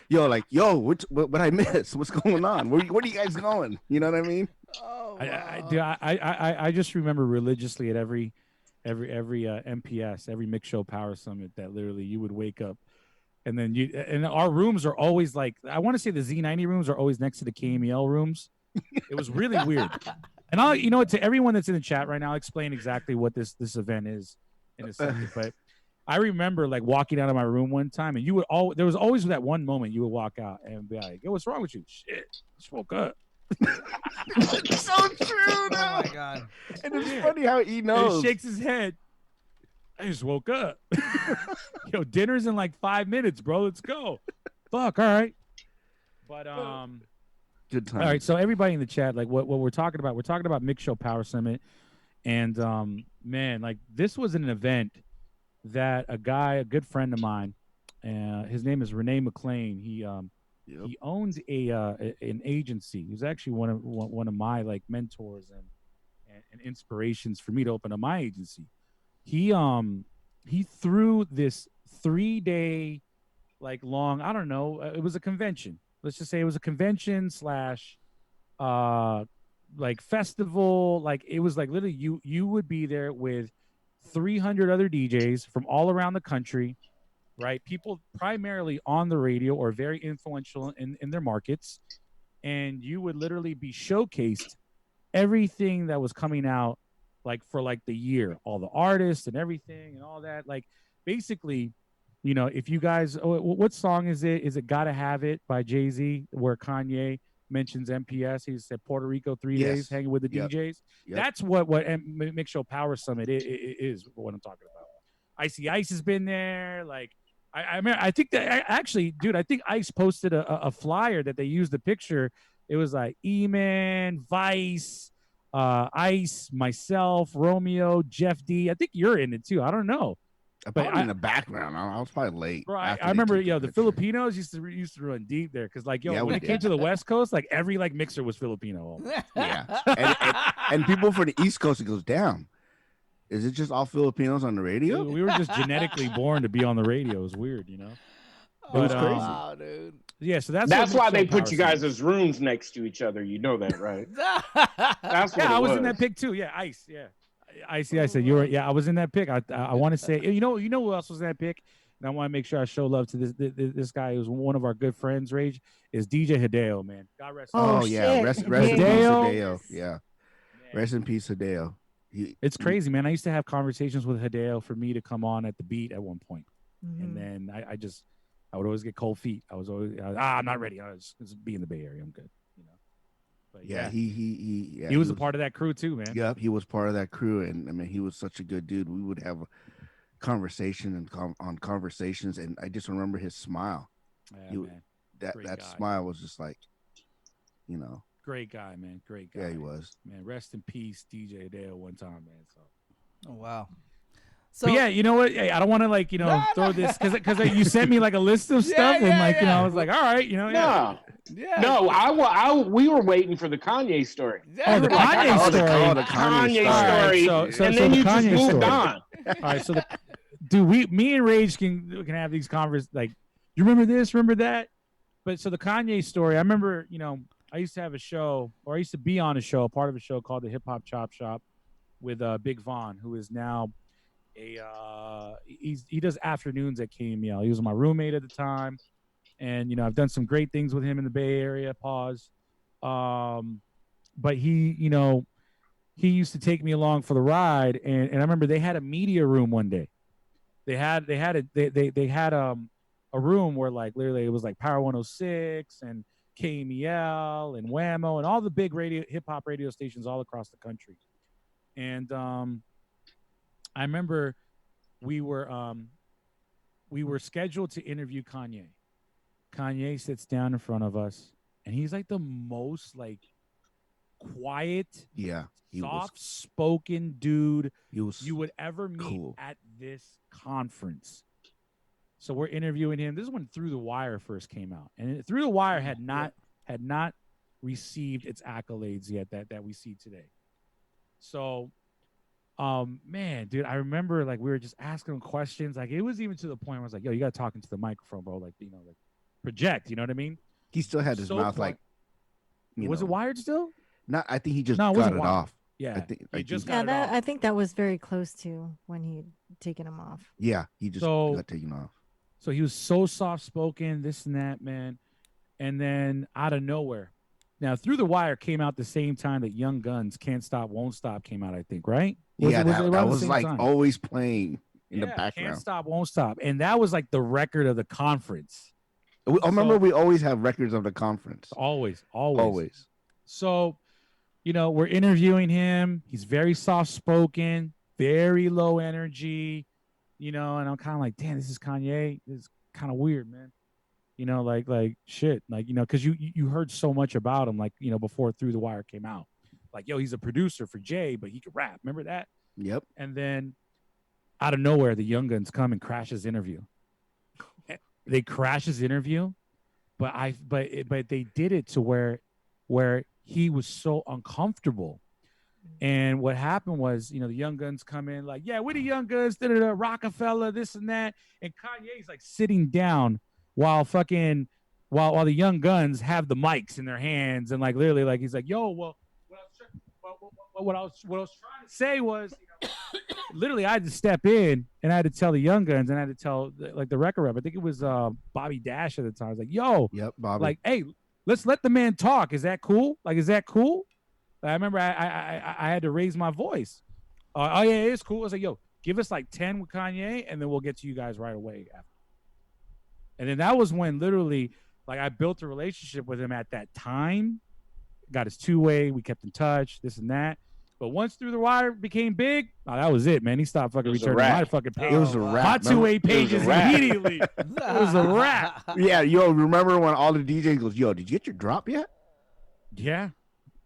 What I miss? What's going on? Where are you guys going? You know what I mean? Oh, wow. I just remember religiously at every MPS, every Mix Show Power Summit, that literally you would wake up, and then and our rooms are always like, I want to say the Z90 rooms are always next to the KMEL rooms. It was really weird. And I'll, to everyone that's in the chat right now, I'll explain exactly what this event is in a second. But I remember like walking out of my room one time, and there was always that one moment you would walk out and be like, yo, what's wrong with you? Shit, just woke up. It's so true, though. Oh my God. And it's funny how he knows. He shakes his head. I just woke up. Yo, dinner's in like 5 minutes, bro. Let's go. Fuck, all right. But Good time. all right, so everybody in the chat, like what we're talking about Mix Show Power Summit. And man, like this was an event that a good friend of mine, his name is Renee McLean. He owns an agency. He was actually one of my like mentors and inspirations for me to open up my agency. He threw this 3-day like long, I don't know, it was a convention. Let's just say it was a convention slash like festival. Like it was like literally you would be there with 300 other DJs from all around the country, right? People primarily on the radio or very influential in their markets. And you would literally be showcased everything that was coming out like for like the year, all the artists and everything and all that. Like basically, you know, if you guys, what song is it? Is it Gotta Have It by Jay-Z, where Kanye mentions MPS? He said Puerto Rico 3 days hanging with the DJs. Yep. That's what Mix Show Power Summit is what I'm talking about. Icy Ice has been there. Like I think that actually, dude, I think Ice posted a flyer that they used the picture. It was like E-Man, Vice, Ice, myself, Romeo, Jeff D. I think you're in it too. I don't know. Probably in the background. I was probably late. Bro, I remember, the Filipinos used to run deep there because, like, when it came to the West Coast, like every like mixer was Filipino. Yeah, and people for the East Coast, it goes down. Is it just all Filipinos on the radio? Dude, we were just genetically born to be on the radio. It was weird, you know. It was crazy. Wow, dude. Yeah, so that's why they put you guys as rooms next to each other. You know that, right? That's what I was in that pic too. Yeah, Ice. Yeah. I said you were. Yeah, I was in that pic. I want to say, you know who else was in that pic, and I want to make sure I show love to this guy who's one of our good friends. Rage is DJ Hideo, man. God rest. Oh yeah, rest in peace, Hideo. Yeah, rest in peace, Hideo. It's crazy, man. I used to have conversations with Hideo for me to come on at the beat at one point, and then I would always get cold feet. I was always I'm not ready. I was just be in the Bay Area. I'm good. But yeah, he was a part of that crew too, man. Yep, he was part of that crew, and I mean, he was such a good dude. We would have a conversation and on conversations, and I just remember his smile. Yeah, that smile was just like, great guy, man. Great guy. Yeah, he was. Man, rest in peace, DJ Dale. One time, man. So. Oh wow. So but yeah, you know what? I don't want to throw this because you sent me like a list of stuff and I was like, all right, we were waiting for the Kanye story. Oh, the Kanye story. The Kanye story. So then you Kanye just moved on. All right, so me and Rage can have these conversations. Like, you remember this? Remember that? But so the Kanye story, I remember. I used to have a show, or I used to be on a show, part of a show called the Hip Hop Chop Shop with Big Von, who is now he does afternoons at KML. He was my roommate at the time, and I've done some great things with him in the Bay Area. But he used to take me along for the ride, and I remember they had a media room one day. They had a room where like literally it was like Power 106 and KMEL and Whammo and all the big hip hop radio stations all across the country. And I remember we were scheduled to interview Kanye. Kanye sits down in front of us, and he's like the most like quiet, soft-spoken dude you would ever meet at this conference. So we're interviewing him. This is when Through the Wire first came out, and Through the Wire had not received its accolades yet that we see today. So. Man, dude, I remember like we were just asking him questions. Like it was even to the point where I was like, yo, you got to talk into the microphone, bro. Like, like project, you know what I mean? He still had his mouth like, was it wired still? No, I think he just got it off. Yeah. I think he just got it off. I think that was very close to when he'd taken him off. Yeah, he just got taken off. So he was so soft spoken, this and that, man. And then out of nowhere. Now, Through the Wire came out the same time that Young Guns Can't Stop, Won't Stop came out, I think, right? That was like always playing in the background. Can't Stop, Won't Stop. And that was like the record of the conference. Remember, we always have records of the conference. Always. So, we're interviewing him. He's very soft-spoken, very low energy. you know, and I'm kind of like, damn, this is Kanye. This is kind of weird, man. You know, like shit, like, you know, because you heard so much about him, like, you know, before Through the Wire came out, like, yo, he's a producer for Jay, but he could rap. Remember that? Yep. And then out of nowhere, the Young Guns come and crash his interview. They crash his interview, but they did it to where he was so uncomfortable. And what happened was, you know, the Young Guns come in like, yeah, we're the Young Guns, Rockefeller, this and that, and Kanye's like sitting down while while the Young Guns have the mics in their hands, and like literally, like, he's like, yo, well, what I was trying to say was, you know, literally, I had to step in and I had to tell the Young Guns, and I had to tell like the record rep. I think it was Bobby Dash at the time. I was like, yo, yep, Bobby. Like, hey, let's let the man talk. Is that cool? Like, is that cool? I remember I had to raise my voice. Oh yeah, it's cool. I was like, yo, give us like 10 with Kanye, and then we'll get to you guys right away after. And then that was when literally, like, I built a relationship with him at that time. Got his two-way. We kept in touch, this and that. But once Through the Wire became big, that was it, man. He stopped fucking returning my fucking page. It was a wrap. My two-way pages immediately. It was a wrap. Yeah, yo, remember when all the DJs goes, yo, did you get your drop yet? Yeah.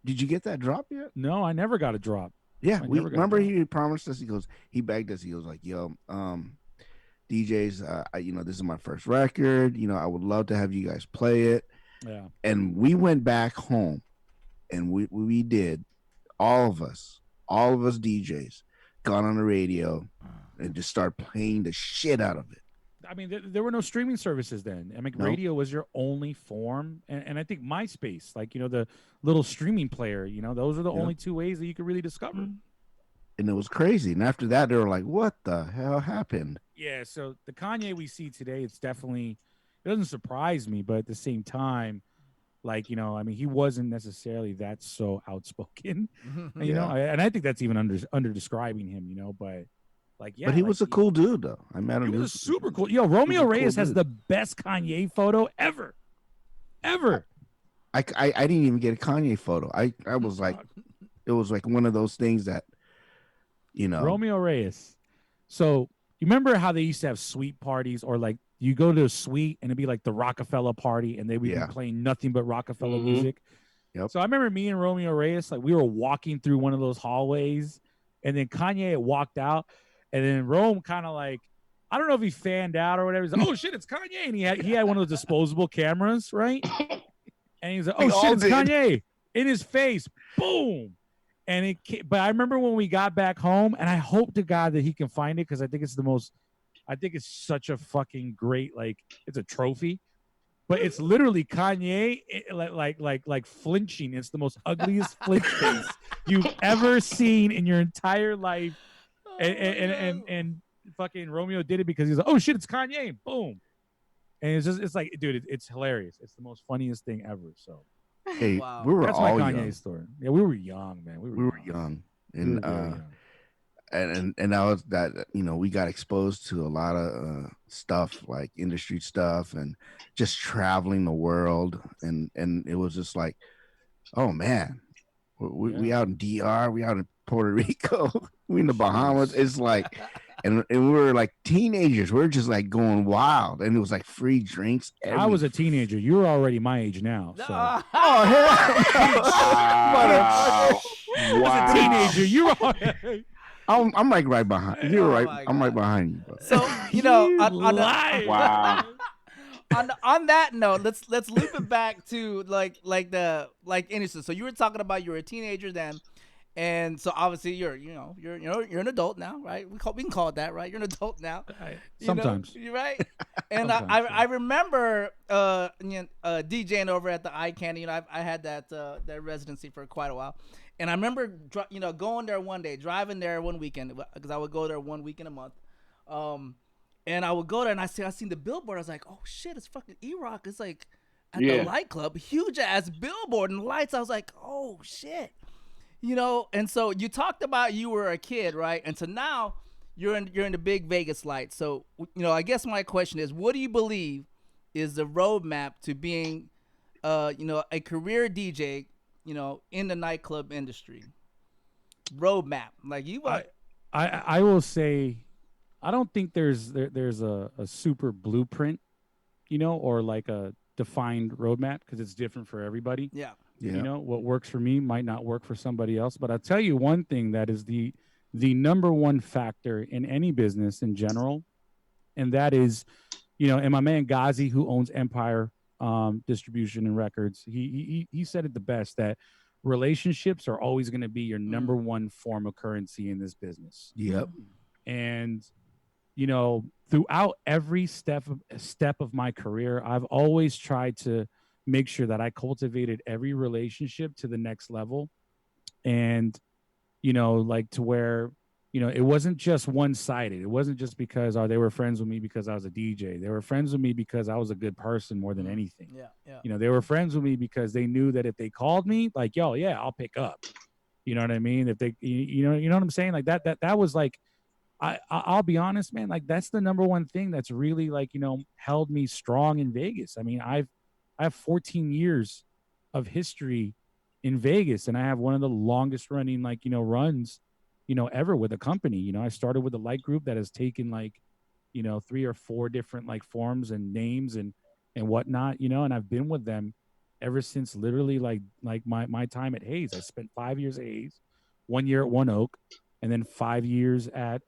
Did you get that drop yet? No, I never got a drop. Yeah, we remember he promised us. He begged us. He was like, yo, DJs, you know, this is my first record. You know, I would love to have you guys play it. Yeah. And we went back home, and we did, all of us DJs got on the radio and just started playing the shit out of it. I mean, there were no streaming services then. I mean, radio was your only form. And I think MySpace, like, you know, the little streaming player, you know, those are the only two ways that you could really discover. And it was crazy. And after that, they were like, what the hell happened? Yeah, so the Kanye we see today, it doesn't surprise me, but at the same time, like, you know, I mean, he wasn't necessarily that so outspoken, you know, and I think that's even under describing him, you know, but like, yeah. But he like, was a cool dude, though. I met him. He was super cool. Yo, Romeo Reyes has the best Kanye photo ever. I didn't even get a Kanye photo. I was like, it was like one of those things that, you know. Romeo Reyes. So you remember how they used to have suite parties, or like you go to a suite and it'd be like the Rockefeller party, and they would be playing nothing but Rockefeller music. Yep. So I remember me and Romeo Reyes, like, we were walking through one of those hallways, and then Kanye had walked out, and then Rome kind of like, I don't know if he fanned out or whatever. He's like, oh shit, it's Kanye, and he had one of those disposable cameras, right? And he's like, oh shit, it's Kanye, in his face, boom. And but I remember when we got back home, and I hope to God that he can find it, because I think it's such a fucking great, like, it's a trophy, but it's literally Kanye like flinching. It's the most ugliest flinch face you've ever seen in your entire life. And fucking Romeo did it because he's like, oh shit, it's Kanye, boom. And it's like, dude, it's hilarious. It's the most funniest thing ever. So hey, we were that's all my Kanye young. Story. Yeah, we were young, man. We were young. And and that was that, you know, we got exposed to a lot of stuff, like industry stuff, and just traveling the world, and it was just like, oh man, we out in DR, we out in Puerto Rico, we in the Bahamas. It's like, and we were like teenagers, we were just like going wild, and it was like free drinks. I was a teenager. You were already my age now. So. Oh hell! Wow. I was a teenager. You were. I'm like right behind. You're right. I'm right behind you. Bro. So, you know, Wow. on that note, let's loop it back to like innocence. So you were talking about you were a teenager then, and so obviously you're an adult now, right? We can call it that, right? You're an adult now. Sometimes. You're right. And I remember DJing over at the Eye Candy. You know, I had that residency for quite a while. And I remember, going there one day, driving there one weekend, because I would go there 1 week in a month. And I would go there, and I seen the billboard. I was like, oh shit, it's fucking E-Rock. It's like at the Light Club, huge ass billboard and lights. I was like, oh shit, you know. And so you talked about you were a kid, right? And so now you're in the big Vegas lights. So, you know, I guess my question is, what do you believe is the roadmap to being, a career DJ? You know, in the nightclub industry, roadmap, like you. I will say, I don't think there's a super blueprint, or like a defined roadmap because it's different for everybody. Yeah. Yeah. What works for me might not work for somebody else. But I'll tell you one thing that is the number one factor in any business in general, and that is, and my man Ghazi, who owns Empire Distribution and Records, he said it the best that relationships are always going to be your number one form of currency in this business. Yep. And throughout every step of my career, I've always tried to make sure that I cultivated every relationship to the next level. And like to where it wasn't just one-sided. It wasn't just because they were friends with me because I was a DJ. They were friends with me because I was a good person more than anything. Yeah. They were friends with me because they knew that if they called me, like, yo, yeah, I'll pick up. You know what I mean? If they, you know what I'm saying? Like that was like, I'll be honest, man. Like that's the number one thing that's really like held me strong in Vegas. I mean, I have 14 years of history in Vegas, and I have one of the longest running like runs ever with a company. I started with a light group that has taken like 3 or 4 different like forms and names and whatnot. And I've been with them ever since literally like my time at Hayes. I spent 5 years at Hayes, 1 year at One Oak, and then 5 years at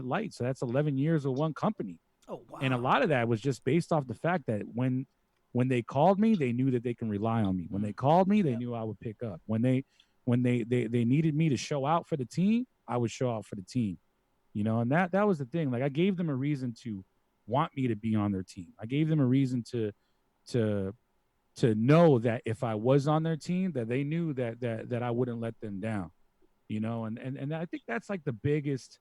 Light. So that's 11 years with one company. Oh wow! And a lot of that was just based off the fact that when they called me, they knew that they can rely on me. When they called me, they knew I would pick up. When they needed me to show out for the team, I would show out for the team. And that was the thing. Like I gave them a reason to want me to be on their team. I gave them a reason to know that if I was on their team, that they knew that I wouldn't let them down. And I think that's like the biggest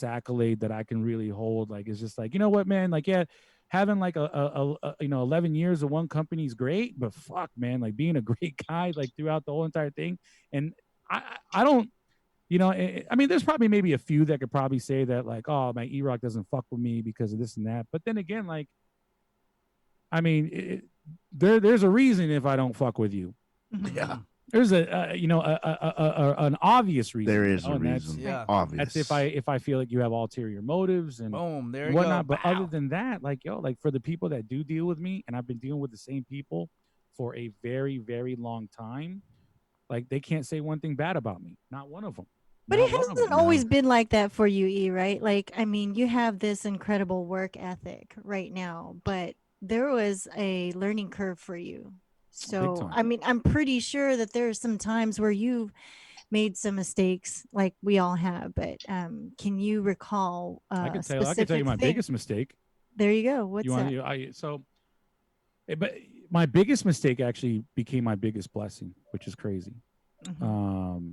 accolade that I can really hold. Like, it's just like, you know what, man, like, yeah, having like a 11 years of one company is great, but fuck, man, like being a great guy, like throughout the whole entire thing. And I don't, I mean, there's probably maybe a few that could probably say that like, oh, my E-Rock doesn't fuck with me because of this and that. But then again, like, I mean, there's a reason if I don't fuck with you. Yeah. There's an obvious reason. There is a reason. Obvious. That's if I feel like you have ulterior motives and boom, there you whatnot. go. But other than that, like like for the people that do deal with me, and I've been dealing with the same people for a very, very long time, like they can't say one thing bad about me. Not one of them. But it hasn't always been like that for you, E, right? Like, I mean, you have this incredible work ethic right now, but there was a learning curve for you. So, I mean, I'm pretty sure that there's some times where you've made some mistakes like we all have, but can you recall I can tell you my biggest mistake. There you go. What's that? But my biggest mistake actually became my biggest blessing, which is crazy. Mm-hmm.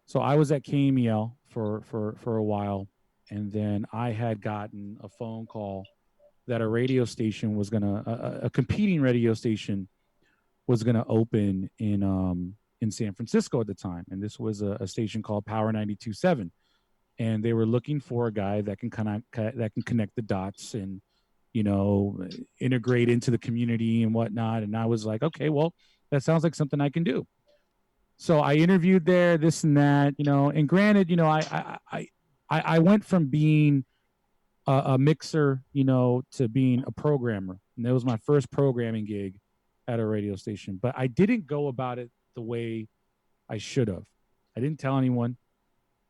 So I was at KMEL for a while, and then I had gotten a phone call that a radio station was a competing radio station was gonna open in San Francisco at the time, and this was a station called Power 92.7, and they were looking for a guy that can connect the dots and integrate into the community and whatnot. And I was like, okay, well, that sounds like something I can do. So I interviewed there, this and that, and granted, I went from being a mixer, to being a programmer. And that was my first programming gig at a radio station. But I didn't go about it the way I should have. I didn't tell anyone,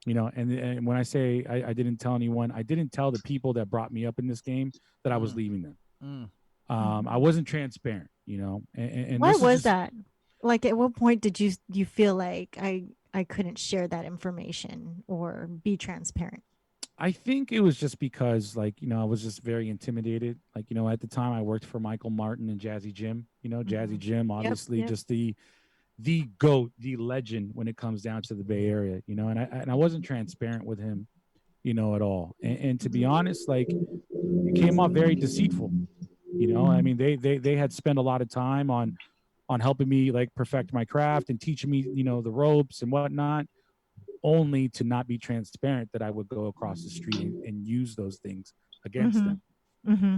and when I say I didn't tell anyone, I didn't tell the people that brought me up in this game that I was leaving them. I wasn't transparent, and why was that? Like, at what point did you feel like I couldn't share that information or be transparent? I think it was just because, like, I was just very intimidated. Like, at the time I worked for Michael Martin and Jazzy Jim, Jazzy Jim, obviously just the GOAT, the legend when it comes down to the Bay Area, and I wasn't transparent with him, at all. And to be honest, like, it came off very deceitful. I mean, they had spent a lot of time on helping me like perfect my craft and teaching me, the ropes and whatnot, only to not be transparent that I would go across the street and use those things against them. Mm-hmm.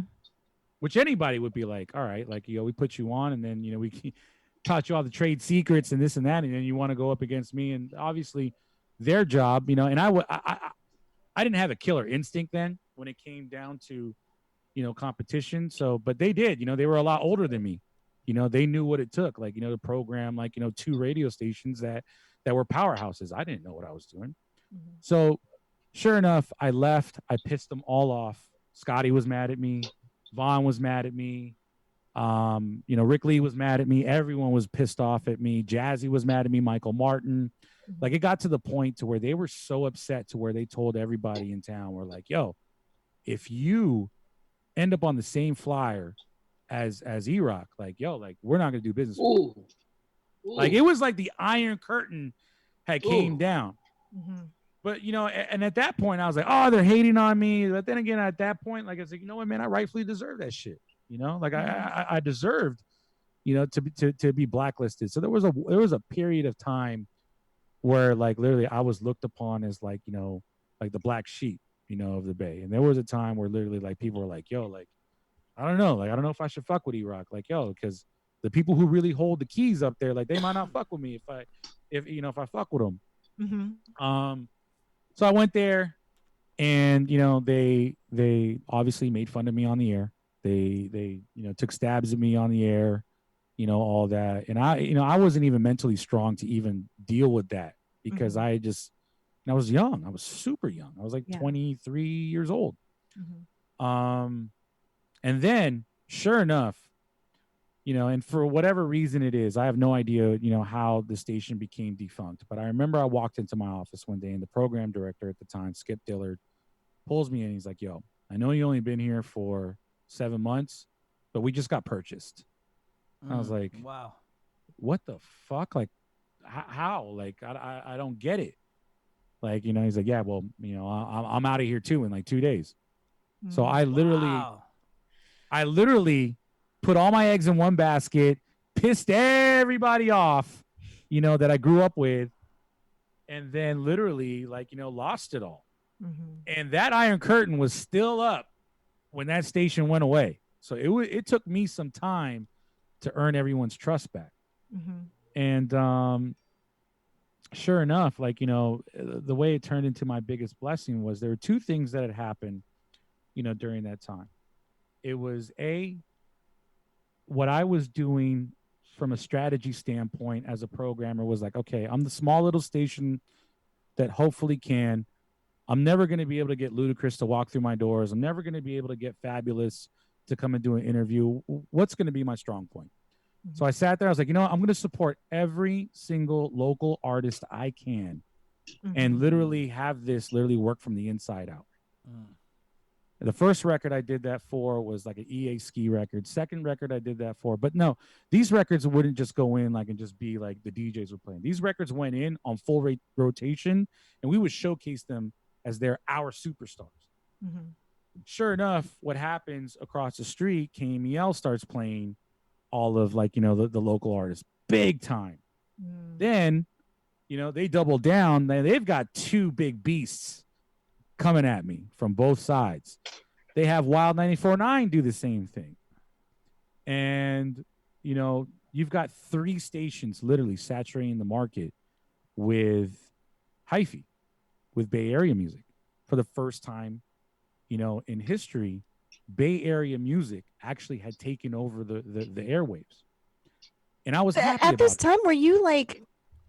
Which anybody would be like, all right, like, we put you on, and then, we taught you all the trade secrets and this and that, and then you want to go up against me. And obviously their job, and I didn't have a killer instinct then when it came down to, competition. So, but they did, they were a lot older than me. They knew what it took, like, to program, like, 2 radio stations that were powerhouses. I didn't know what I was doing. Mhm. So sure enough, I left. I pissed them all off. Scotty was mad at me. Vaughn was mad at me. Rick Lee was mad at me. Everyone was pissed off at me. Jazzy was mad at me. Michael Martin. Like, it got to the point to where they were so upset to where they told everybody in town, we're like, yo, if you end up on the same flyer as E-Rock, like, yo, like, we're not gonna do business. Ooh. Like, it was like the Iron Curtain had came down. Mhm. But, and at that point I was like, oh, they're hating on me. But then again, at that point, like, I was like, you know what, man, I rightfully deserve that shit. Like, I deserved, to be blacklisted. So there was a period of time where, like, literally I was looked upon as, like, like the black sheep, of the Bay. And there was a time where literally, like, people were like, yo, like, I don't know if I should fuck with E-Rock, like, yo, because the people who really hold the keys up there, like, they might not fuck with me if I fuck with them. Mhm. So I went there, and they obviously made fun of me on the air. They took stabs at me on the air, all that. And I wasn't even mentally strong to even deal with that, because Mhm. I was young. I was super young. I was like 23 years old. Mhm. And then sure enough, and for whatever reason it is, I have no idea, how the station became defunct. But I remember I walked into my office one day, and the program director at the time, Skip Dillard, pulls me in. He's like, yo, I know you only been here for 7 months, but we just got purchased. I was like, wow, what the fuck? Like, how? Like, I don't get it. Like, he's like, yeah, well, I'm out of here too in like 2 days. So I literally put all my eggs in one basket, pissed everybody off, that I grew up with, and then literally, like, lost it all. Mhm. And that Iron Curtain was still up when that station went away. So it took me some time to earn everyone's trust back. Mhm. And sure enough, like, the way it turned into my biggest blessing was there were 2 things that had happened, during that time. It was what I was doing from a strategy standpoint as a programmer was like, okay, I'm the small little station that hopefully can. I'm never going to be able to get Ludacris to walk through my doors. I'm never going to be able to get Fabulous to come and do an interview. What's going to be my strong point? Mhm. So I sat there. I was like, I'm going to support every single local artist I can, and Mhm. literally have this literally work from the inside out. The first record I did that for was like an EA Ski record. Second record I did that for, but no, these records wouldn't just go in like and just be like the DJs were playing. These records went in on full rotation, and we would showcase them as our superstars. Mhm. Sure enough, what happens across the street, KMEL starts playing all of, like, the local artists big time. Mm. Then, they double down. They've got 2 big beasts coming at me from both sides. They have Wild 94.9 do the same thing. And, you've got 3 stations literally saturating the market with hyphy, with Bay Area music. For the first time, in history, Bay Area music actually had taken over the airwaves. And I was happy At this about time, were you like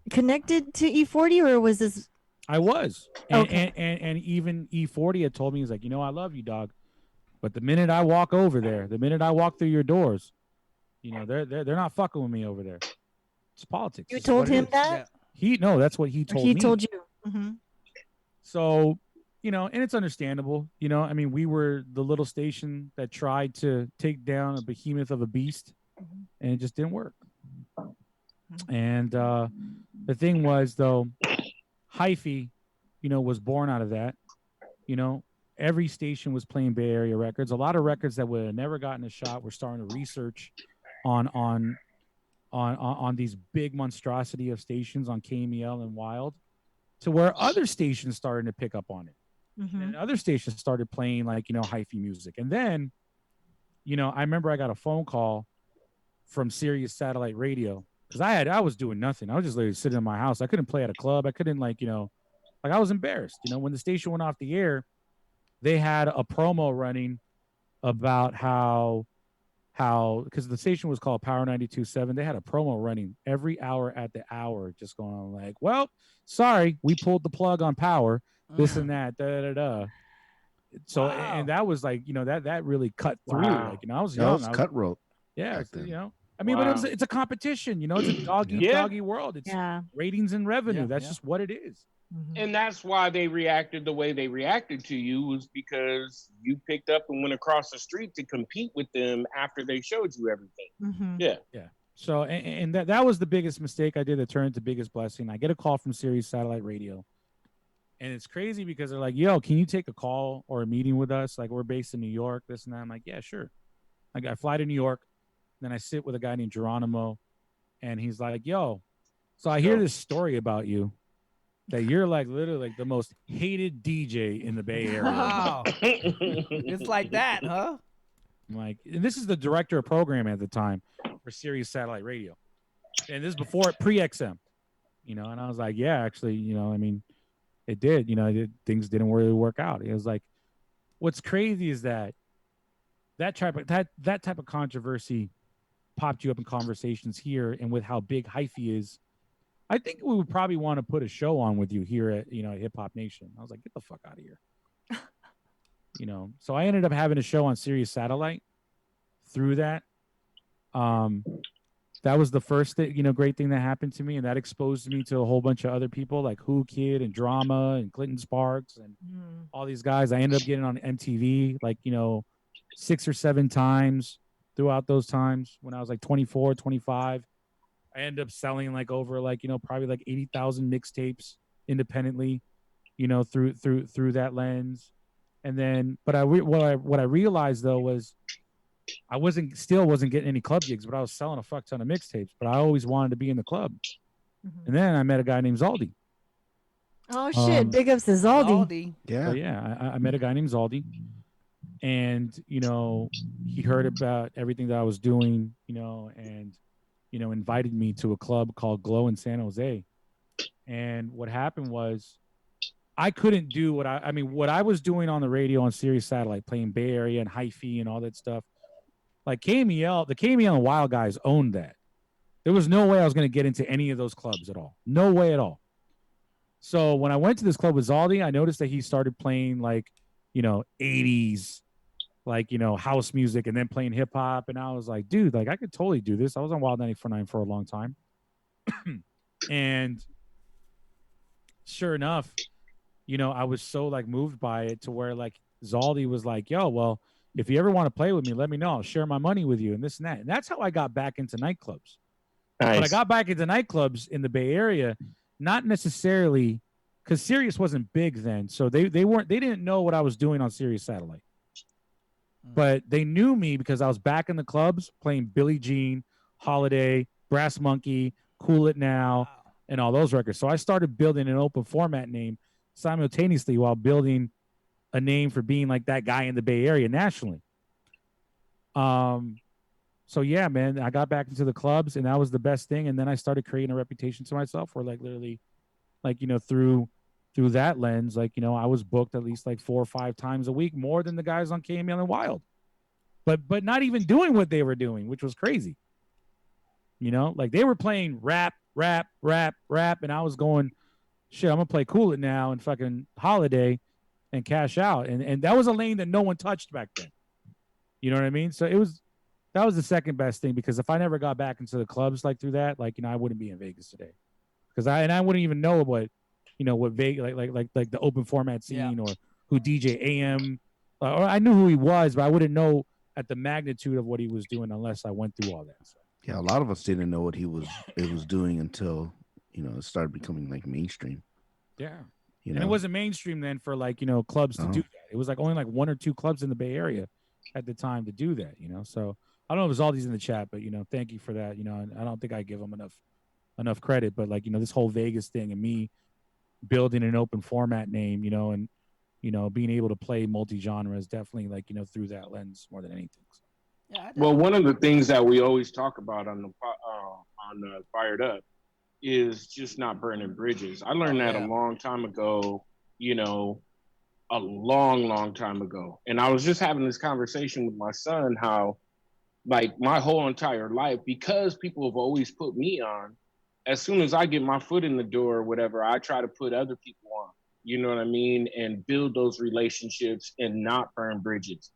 connected to E40, or was this? I was. And, Okay. and even E40 had told me, he's like, I love you, dog. But the minute I walk over there, the minute I walk through your doors, they're not fucking with me over there. It's politics. You It's told what it him is. that? No, that's what he Or told he me. told you? Mhm. So, and it's understandable. I mean, we were the little station that tried to take down a behemoth of a beast, Mhm. and it just didn't work. Mhm. And the thing was, though, hyphy, was born out of that. Every station was playing Bay Area records. A lot of records that would have never gotten a shot were starting to research on these big monstrosity of stations on KMEL and Wild, to where other stations started to pick up on it. Mhm. And other stations started playing, like, hyphy music. And then, I remember I got a phone call from Sirius Satellite Radio, because I was doing nothing. I was just literally sitting in my house. I couldn't play at a club. I couldn't, like, Like I was embarrassed. You know, when the station went off the air, they had a promo running about how because the station was called Power 92.7. They had a promo running every hour at the hour, just going on like, well, sorry, we pulled the plug on power, this and that, da da da. So and that was like, you know, that really cut through. Like, you know, I was That young. was cutthroat. Yeah, back then. you know. I mean, but it's a competition, you know, it's a dog eat Yeah. doggy world. It's Yeah. ratings and revenue. Yeah, That's yeah. just what it is. And that's why they reacted the way they reacted to you, was because you picked up and went across the street to compete with them after they showed you everything. Yeah. Yeah. So and that was the biggest mistake I did that turned into biggest blessing. I get a call from Sirius Satellite Radio. And it's crazy because they're like, yo, can you take a call or a meeting with us? Like, we're based in New York, this and that. I'm like, yeah, sure. Like, I fly to New York. Then I sit with a guy named Geronimo. And he's like, yo, so I hear this story about you that you're like literally like the most hated DJ in the Bay Area. Wow. It's like that, huh? I'm like, and this is the director of programming at the time for Sirius Satellite Radio. And this is before pre-XM, you know, and I was like, yeah, actually, you know, I mean, it did, you know, things didn't really work out. It was like, what's crazy is that type of controversy popped you up in conversations here, and with how big hyphy is, I think we would probably want to put a show on with you here at, you know, Hip Hop Nation. I was like, get the fuck out of here. You know, so I ended up having a show on Sirius Satellite through that. That was the first thing, you know, great thing that happened to me, and that exposed me to a whole bunch of other people like Who Kid and Drama and Clinton Sparks and all these guys. I ended up getting on MTV like, you know, 6 or 7 times throughout those times when I was like 24, 25. I ended up selling like over like, you know, probably like 80,000 mixtapes independently, you know, through that lens. And then, but what I realized though was I wasn't getting any club gigs, but I was selling a fuck ton of mixtapes. But I always wanted to be in the club. And then I met a guy named Zaldi. Oh shit! Big ups to Zaldi. Yeah. So, yeah, I met a guy named Zaldi, and you know, he heard about everything that I was doing, you know, and you know, invited me to a club called Glow in San Jose. And what happened was, I couldn't do what I was doing on the radio on Sirius Satellite, playing Bay Area and hyphy and all that stuff. Like KMEL, the KMEL and Wild guys owned that. There was no way I was going to get into any of those clubs at all. No way at all. So when I went to this club with Zaldi, I noticed that he started playing like, you know, 80s, like, you know, house music, and then playing hip hop. And I was like, dude, like I could totally do this. I was on Wild 94.9 for a long time. And sure enough, you know, I was so like moved by it to where like Zaldi was like, yo, well, if you ever want to play with me, let me know. I'll share my money with you and this and that. And that's how I got back into nightclubs. Nice. But I got back into nightclubs in the Bay Area, not necessarily because Sirius wasn't big then. So they didn't know what I was doing on Sirius Satellite. But they knew me because I was back in the clubs playing Billie Jean, Holiday, Brass Monkey, Cool It Now, and all those records. So I started building an open format name simultaneously while building a name for being like that guy in the Bay Area nationally. So yeah, man, I got back into the clubs and that was the best thing. And then I started creating a reputation to myself where like literally like, you know, through that lens, like, you know, I was booked at least like 4 or 5 times a week, more than the guys on KML and Wild, but not even doing what they were doing, which was crazy. You know, like they were playing rap. And I was going, shit, I'm gonna play Cool It Now and fucking Holiday and cash out. And that was a lane that no one touched back then. You know what I mean? So that was the second best thing, because if I never got back into the clubs like through that, like, you know, I wouldn't be in Vegas today. Because I wouldn't even know what, you know, what Vegas, like the open format scene or who DJ AM, or I knew who he was, but I wouldn't know at the magnitude of what he was doing unless I went through all that. So. Yeah, a lot of us didn't know what he was doing until, you know, it started becoming like mainstream. Yeah. You and know? It wasn't mainstream then for like, you know, clubs to do that. It was like only like 1 or 2 clubs in the Bay Area at the time to do that, you know. So I don't know if there's all these in the chat, but, you know, thank you for that. You know, I don't think I give them enough credit, but like, you know, this whole Vegas thing and me building an open format name, you know, and, you know, being able to play multi-genre is definitely like, you know, through that lens more than anything. So. Yeah, well, one of the things that we always talk about on Fired Up is just not burning bridges. I learned that a long time ago, you know, a long, long time ago. And I was just having this conversation with my son how, like, my whole entire life, because people have always put me on, as soon as I get my foot in the door or whatever, I try to put other people on. You know what I mean? And build those relationships and not burn bridges.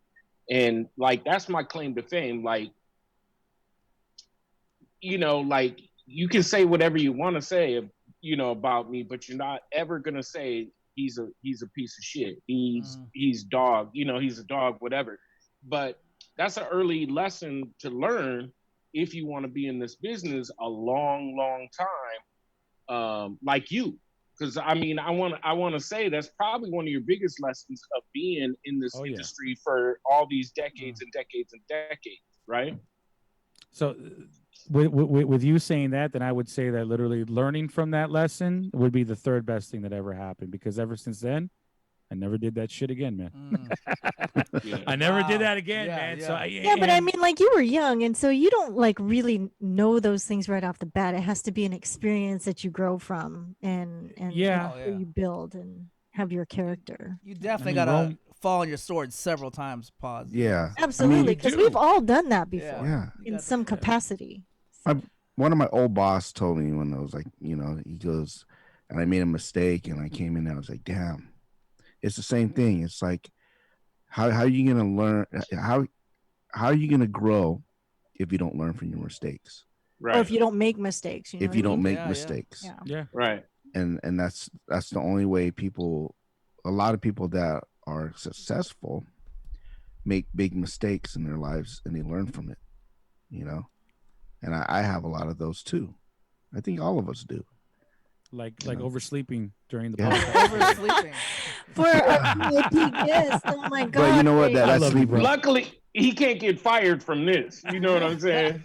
And like, that's my claim to fame. Like, you know, like, you can say whatever you want to say, you know, about me, but you're not ever gonna say he's a piece of shit. He's dog, you know, he's a dog, whatever. But that's an early lesson to learn if you want to be in this business a long, long time, like you. Because I mean, I want to say that's probably one of your biggest lessons of being in this industry for all these decades and decades and decades, right? So, with you saying that, then I would say that literally learning from that lesson would be the third best thing that ever happened. Because ever since then, I never did that shit again, man. I never did that again, man. So but I mean, like, you were young, and so you don't like really know those things right off the bat. It has to be an experience that you grow from, and you build and have your character. You definitely gotta fall on your sword several times. Pause. Yeah, absolutely, because we've all done that before. Yeah, in some capacity. One of my old boss told me when I was like, you know, he goes, and I made a mistake, and I came in and I was like, damn, it's the same thing. It's like, how are you gonna learn? How are you gonna grow if you don't learn from your mistakes? Right. Or if you don't make mistakes. You know if you don't make mistakes. Yeah. Right. And that's the only way a lot of people that are successful make big mistakes in their lives and they learn from it, you know? And I have a lot of those too. I think all of us do. Like oversleeping during the podcast. Oversleeping. For a guest. Oh my God. But you know what? That's sleeping. Luckily, he can't get fired from this. You know what I'm saying?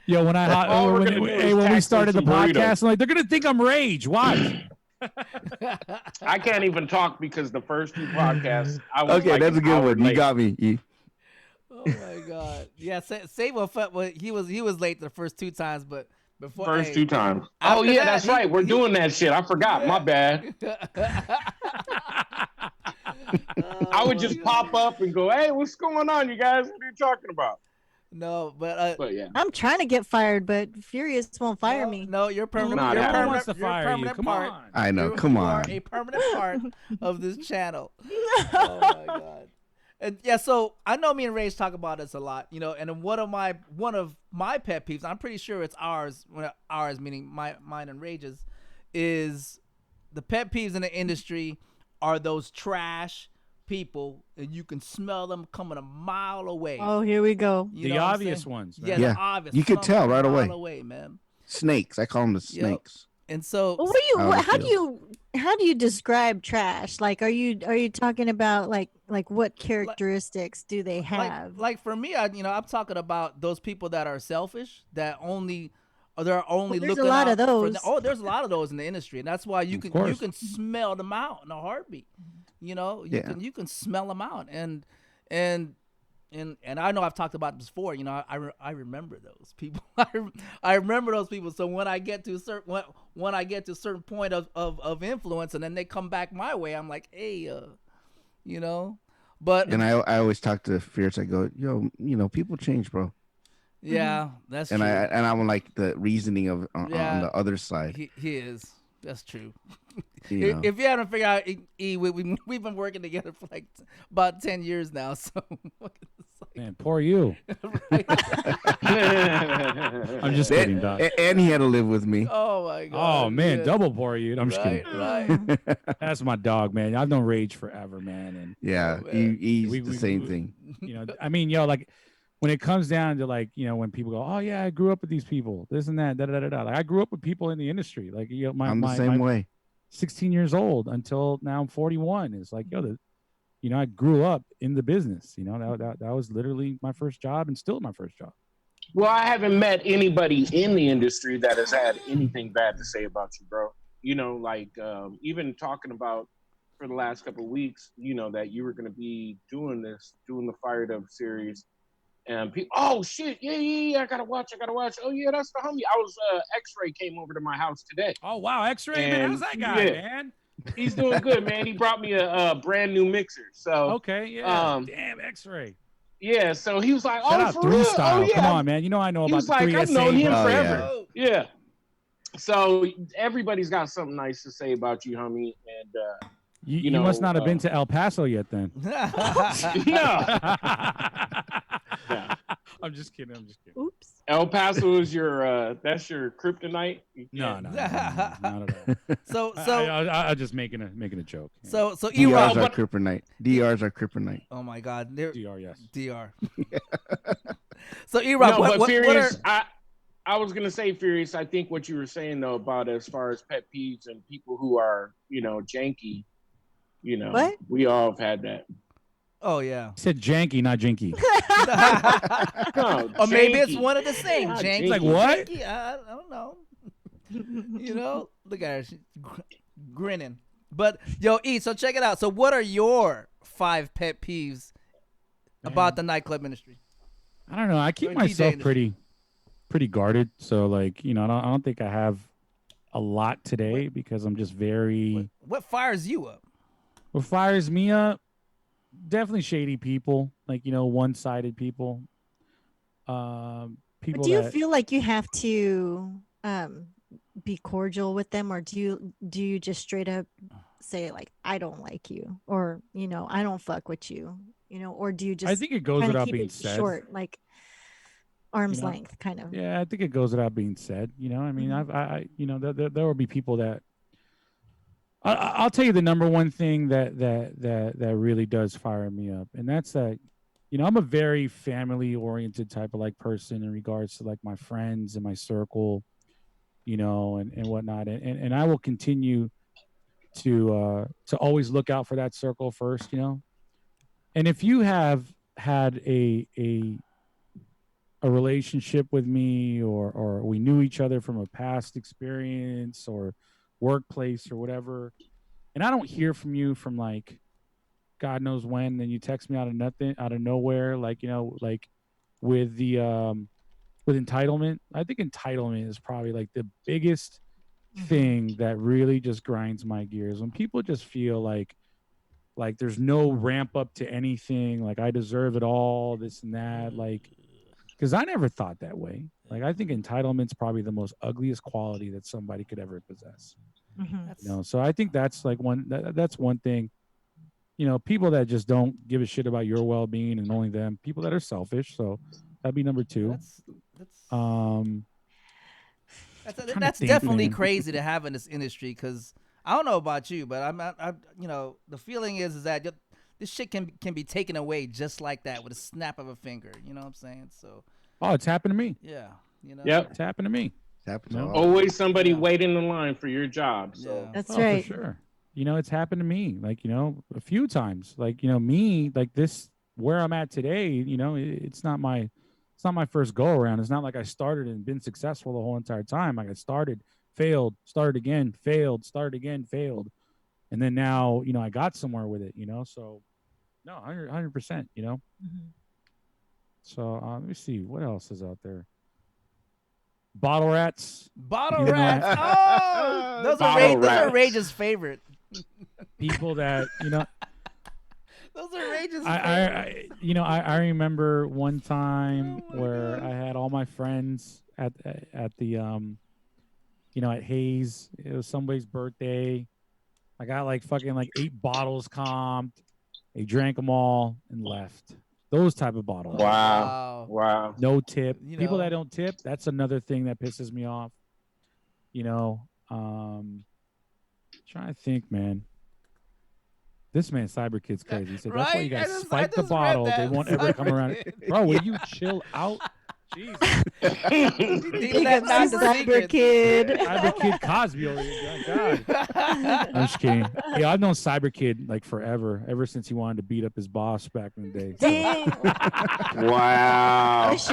Yo, when we started the podcast, I'm like, they're gonna think I'm rage. Watch. I can't even talk because the first two podcasts, I was okay, like that's a good one. Late. You got me. Oh my God! Yeah, Sable he was late the first two times, but before first two times. Oh yeah, that's right. We're doing that shit. I forgot. My bad. I would just pop up and go, "Hey, what's going on, you guys? What are you talking about?" No, but yeah, I'm trying to get fired, but Furious won't fire me. No, you're permanent. You're permanent. Wants to fire you. Come part. on. I know. Come on. You are a permanent part of this channel. Oh my God. And yeah, so I know me and Rage talk about this a lot, you know, and one of my pet peeves, I'm pretty sure it's ours meaning mine and Rage's, is the pet peeves in the industry are those trash people, and you can smell them coming a mile away. Oh, here we go. The obvious ones. Man. Yeah, the obvious. You could tell right away, man. Snakes. I call them the snakes. And so, well, how do you describe trash? Like, are you talking about like what characteristics do they have? Like for me, I'm talking about those people that are selfish, that they're only there's looking a lot out of those. there's a lot of those in the industry, and that's why you can smell them out in a heartbeat. You know, you can smell them out, and I know I've talked about this before. You know, I remember those people. I remember those people. So when I get to a certain point of influence, and then they come back my way, I'm like, hey, you know. But and I always talk to Fierce. I go, yo, you know, people change, bro. Yeah, that's and true. I'm like the reasoning of on the other side. He is. That's true. You know. If you haven't figured out, we've been working together for like about 10 years now. So, man, poor you. I'm just kidding, dog. And he had to live with me. Oh my God. Oh man, double poor you. I'm just kidding. Right. That's my dog, man. I've known Rage forever, man. And yeah, he's the same thing. You know, I mean, like, when it comes down to, like, you know, when people go, oh yeah, I grew up with these people, this and that, da da da da. Like, I grew up with people in the industry. Like, you know, I'm the same way. 16 years old until now I'm 41. It's like, yo, you know, I grew up in the business. You know, that was literally my first job and still my first job. Well, I haven't met anybody in the industry that has had anything bad to say about you, bro. You know, like even talking about for the last couple of weeks, you know, that you were going to be doing the Fired Up series. And people, oh shit, yeah, I gotta watch. Oh yeah, that's the homie. I was X-Ray came over to my house today. Oh wow, X-Ray, man, how's that guy, man? He's doing good, man. He brought me a brand new mixer. So okay, yeah, damn X-Ray. Yeah, so he was like, Shout out for Three real? Style. Oh, yeah. Come on, man. You know I know he about was the like, 3 I've SA. known him Oh, forever. Yeah. So everybody's got something nice to say about you, homie. And you know, must not have been to El Paso yet, then. No. I'm just kidding. Oops. El Paso is your that's your kryptonite. No, not at all. So I'm just making a joke. So DRs are kryptonite. DRs are kryptonite. Oh my God. DR, yes. DR. So E-Rock, no, but Furious, are... I was gonna say, Furious, I think what you were saying though about as far as pet peeves and people who are, janky, what? we all have had that. Oh yeah. I said janky, not jinky. No, or maybe it's one of the same. Janky. Like what? Janky, I don't know. Look at her, she's grinning. But yo, E, so check it out. So what are your 5 pet peeves about the nightclub industry? I don't know. I keep myself pretty guarded. So like, I don't think I have a lot today because I'm just very. What fires you up? What fires me up? Definitely shady people, like one-sided people. People. But do you feel like you have to be cordial with them, or do you just straight up say like I don't like you, or I don't fuck with you, or do you just? I think it goes without being said. Short, like arm's length, kind of. Yeah, I think it goes without being said. I mean, there will be people that. I'll tell you the number one thing that really does fire me up, and that's that, I'm a very family oriented type of like person in regards to like my friends and my circle, and whatnot, and I will continue to always look out for that circle first, and if you have had a relationship with me or we knew each other from a past experience or workplace or whatever, and I don't hear from you from like God knows when, then you text me out of nowhere, like like with the with entitlement. I think entitlement is probably like the biggest thing that really just grinds my gears, when people just feel like there's no ramp up to anything, like I deserve it all, this and that, like, because I never thought that way. Like I think entitlement's probably the most ugliest quality that somebody could ever possess. So I think that's like that's one thing. People that just don't give a shit about your well-being and only them. People that are selfish. So that'd be number 2. That's definitely crazy to have in this industry, because I don't know about you, but I'm the feeling is that this shit can be taken away just like that with a snap of a finger. You know what I'm saying? So. Oh, it's happened to me. Yeah. Yep. It's happened to me. Always somebody waiting in line for your job. So that's right. For sure. It's happened to me, like, a few times, like, me, like this, where I'm at today, it's not my first go around. It's not like I started and been successful the whole entire time. Like I started, failed, started again, failed, started again, failed. And then now, I got somewhere with it, so no, 100%, So let me see what else is out there. Bottle rats. Oh, those are Rage's favorite. People that Those are Rage's favorite. I remember one time where I had all my friends at the at Hayes. It was somebody's birthday. I got like fucking like 8 bottles comped. They drank them all and left. Those type of bottles. Wow. No tip. People that don't tip, that's another thing that pisses me off. Trying to think, man. This man, Cyber Kid's crazy. He said, that's why you got to spike the bottle. They won't ever come around. Bro, will you chill out? Jesus. Cyber Kid. Cyber Kid Cosby over here. God. I'm just kidding. Yeah, I've known Cyber Kid like forever, ever since he wanted to beat up his boss back in the day. Dang. Wow. Edition.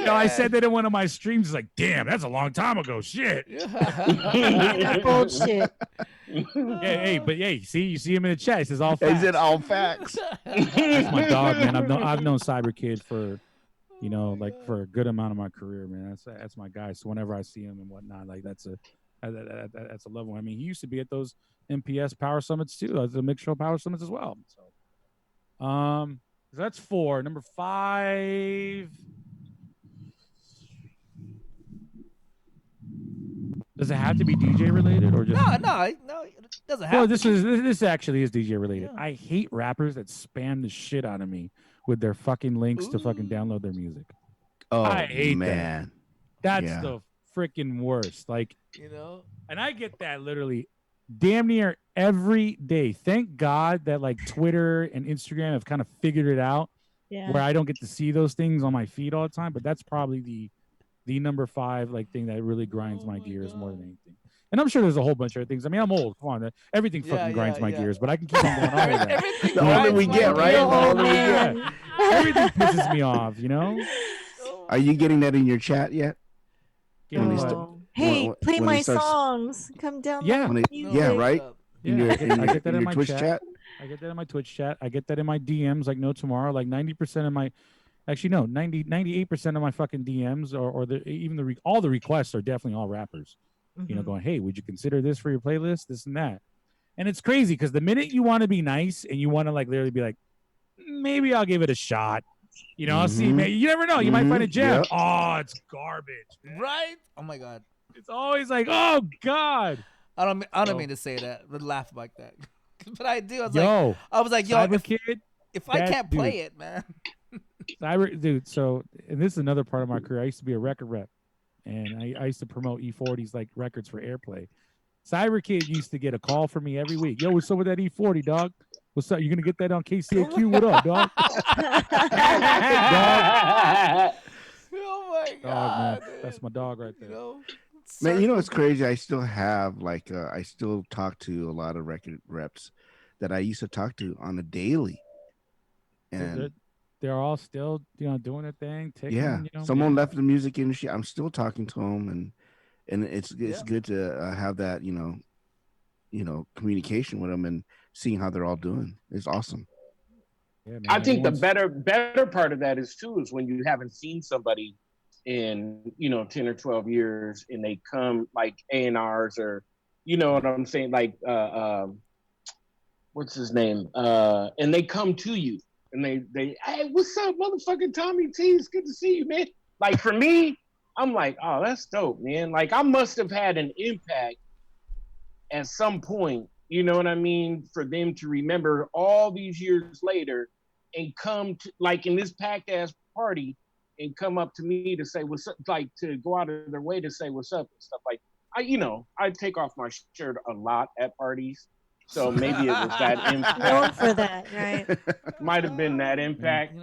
I said that in one of my streams. It's like, damn, that's a long time ago. Shit. That bullshit. Hey, see, you see him in the chat. He says all facts. Is it all facts? That's my dog, man. I've known Cyber Kid for, like for a good amount of my career, man. That's my guy. So whenever I see him and whatnot, like that's a level. I mean, he used to be at those MPS Power Summits too, the Mix Show Power Summits as well. So, that's 4. Number 5. Does it have to be DJ related or just no, it doesn't have. Well, this actually is DJ related. Yeah. I hate rappers that spam the shit out of me with their fucking links to fucking download their music. Oh, I hate man. That's the freaking worst. Like, and I get that literally damn near every day. Thank God that like Twitter and Instagram have kind of figured it out where I don't get to see those things on my feed all the time, but that's probably the number 5 like thing that really grinds my gears more than anything. And I'm sure there's a whole bunch of other things. I mean, I'm old. Come on, everything fucking grinds my gears, but I can keep on going on with that. The older we get, right? The older we get. Everything pisses me off, Are you getting that in your chat yet? Hey, play my songs. Come down. Yeah, right. I get that in my Twitch chat. I get that in my Twitch chat. I get that in my DMs. Like no tomorrow. Like 90% of my. Actually, no, 98% of my fucking DMs or all the requests are definitely all rappers, going, hey, would you consider this for your playlist? This and that. And it's crazy because the minute you want to be nice and you want to like literally be like, maybe I'll give it a shot. I'll see. Man, you never know. You might find a gem. Yep. Oh, it's garbage. Man. Right? Oh my God. It's always like, oh God. I don't mean to say that, but laugh like that. But I do. I was like, if I can't play it, man. Dude, so and this is another part of my career. I used to be a record rep, and I used to promote E40's like records for airplay. Cyber Kid used to get a call from me every week. Yo, what's up with that E40, dog? What's up? You gonna get that on KCAQ? What up, dog? Dog. Oh my God, dog, man. That's my dog right there. Man, it's crazy. I still have I still talk to a lot of record reps that I used to talk to on a daily, and they're all still, doing their thing. Taking, someone left the music industry. I'm still talking to them, and it's good to have that, communication with them and seeing how they're all doing. It's awesome. Yeah, man, I think the better part of that is when you haven't seen somebody in 10 or 12 years and they come like A&Rs or what I'm saying, like what's his name, and they come to you. And they, hey, what's up, motherfucking Tommy T? It's good to see you, man. Like for me, I'm like, oh, that's dope, man. Like I must have had an impact at some point, you know what I mean, for them to remember all these years later and come to like in this packed ass party and come up to me to say what's up, like to go out of their way to say what's up and stuff. Like I take off my shirt a lot at parties. So maybe it was that impact. Known for that, right? Might have been that impact.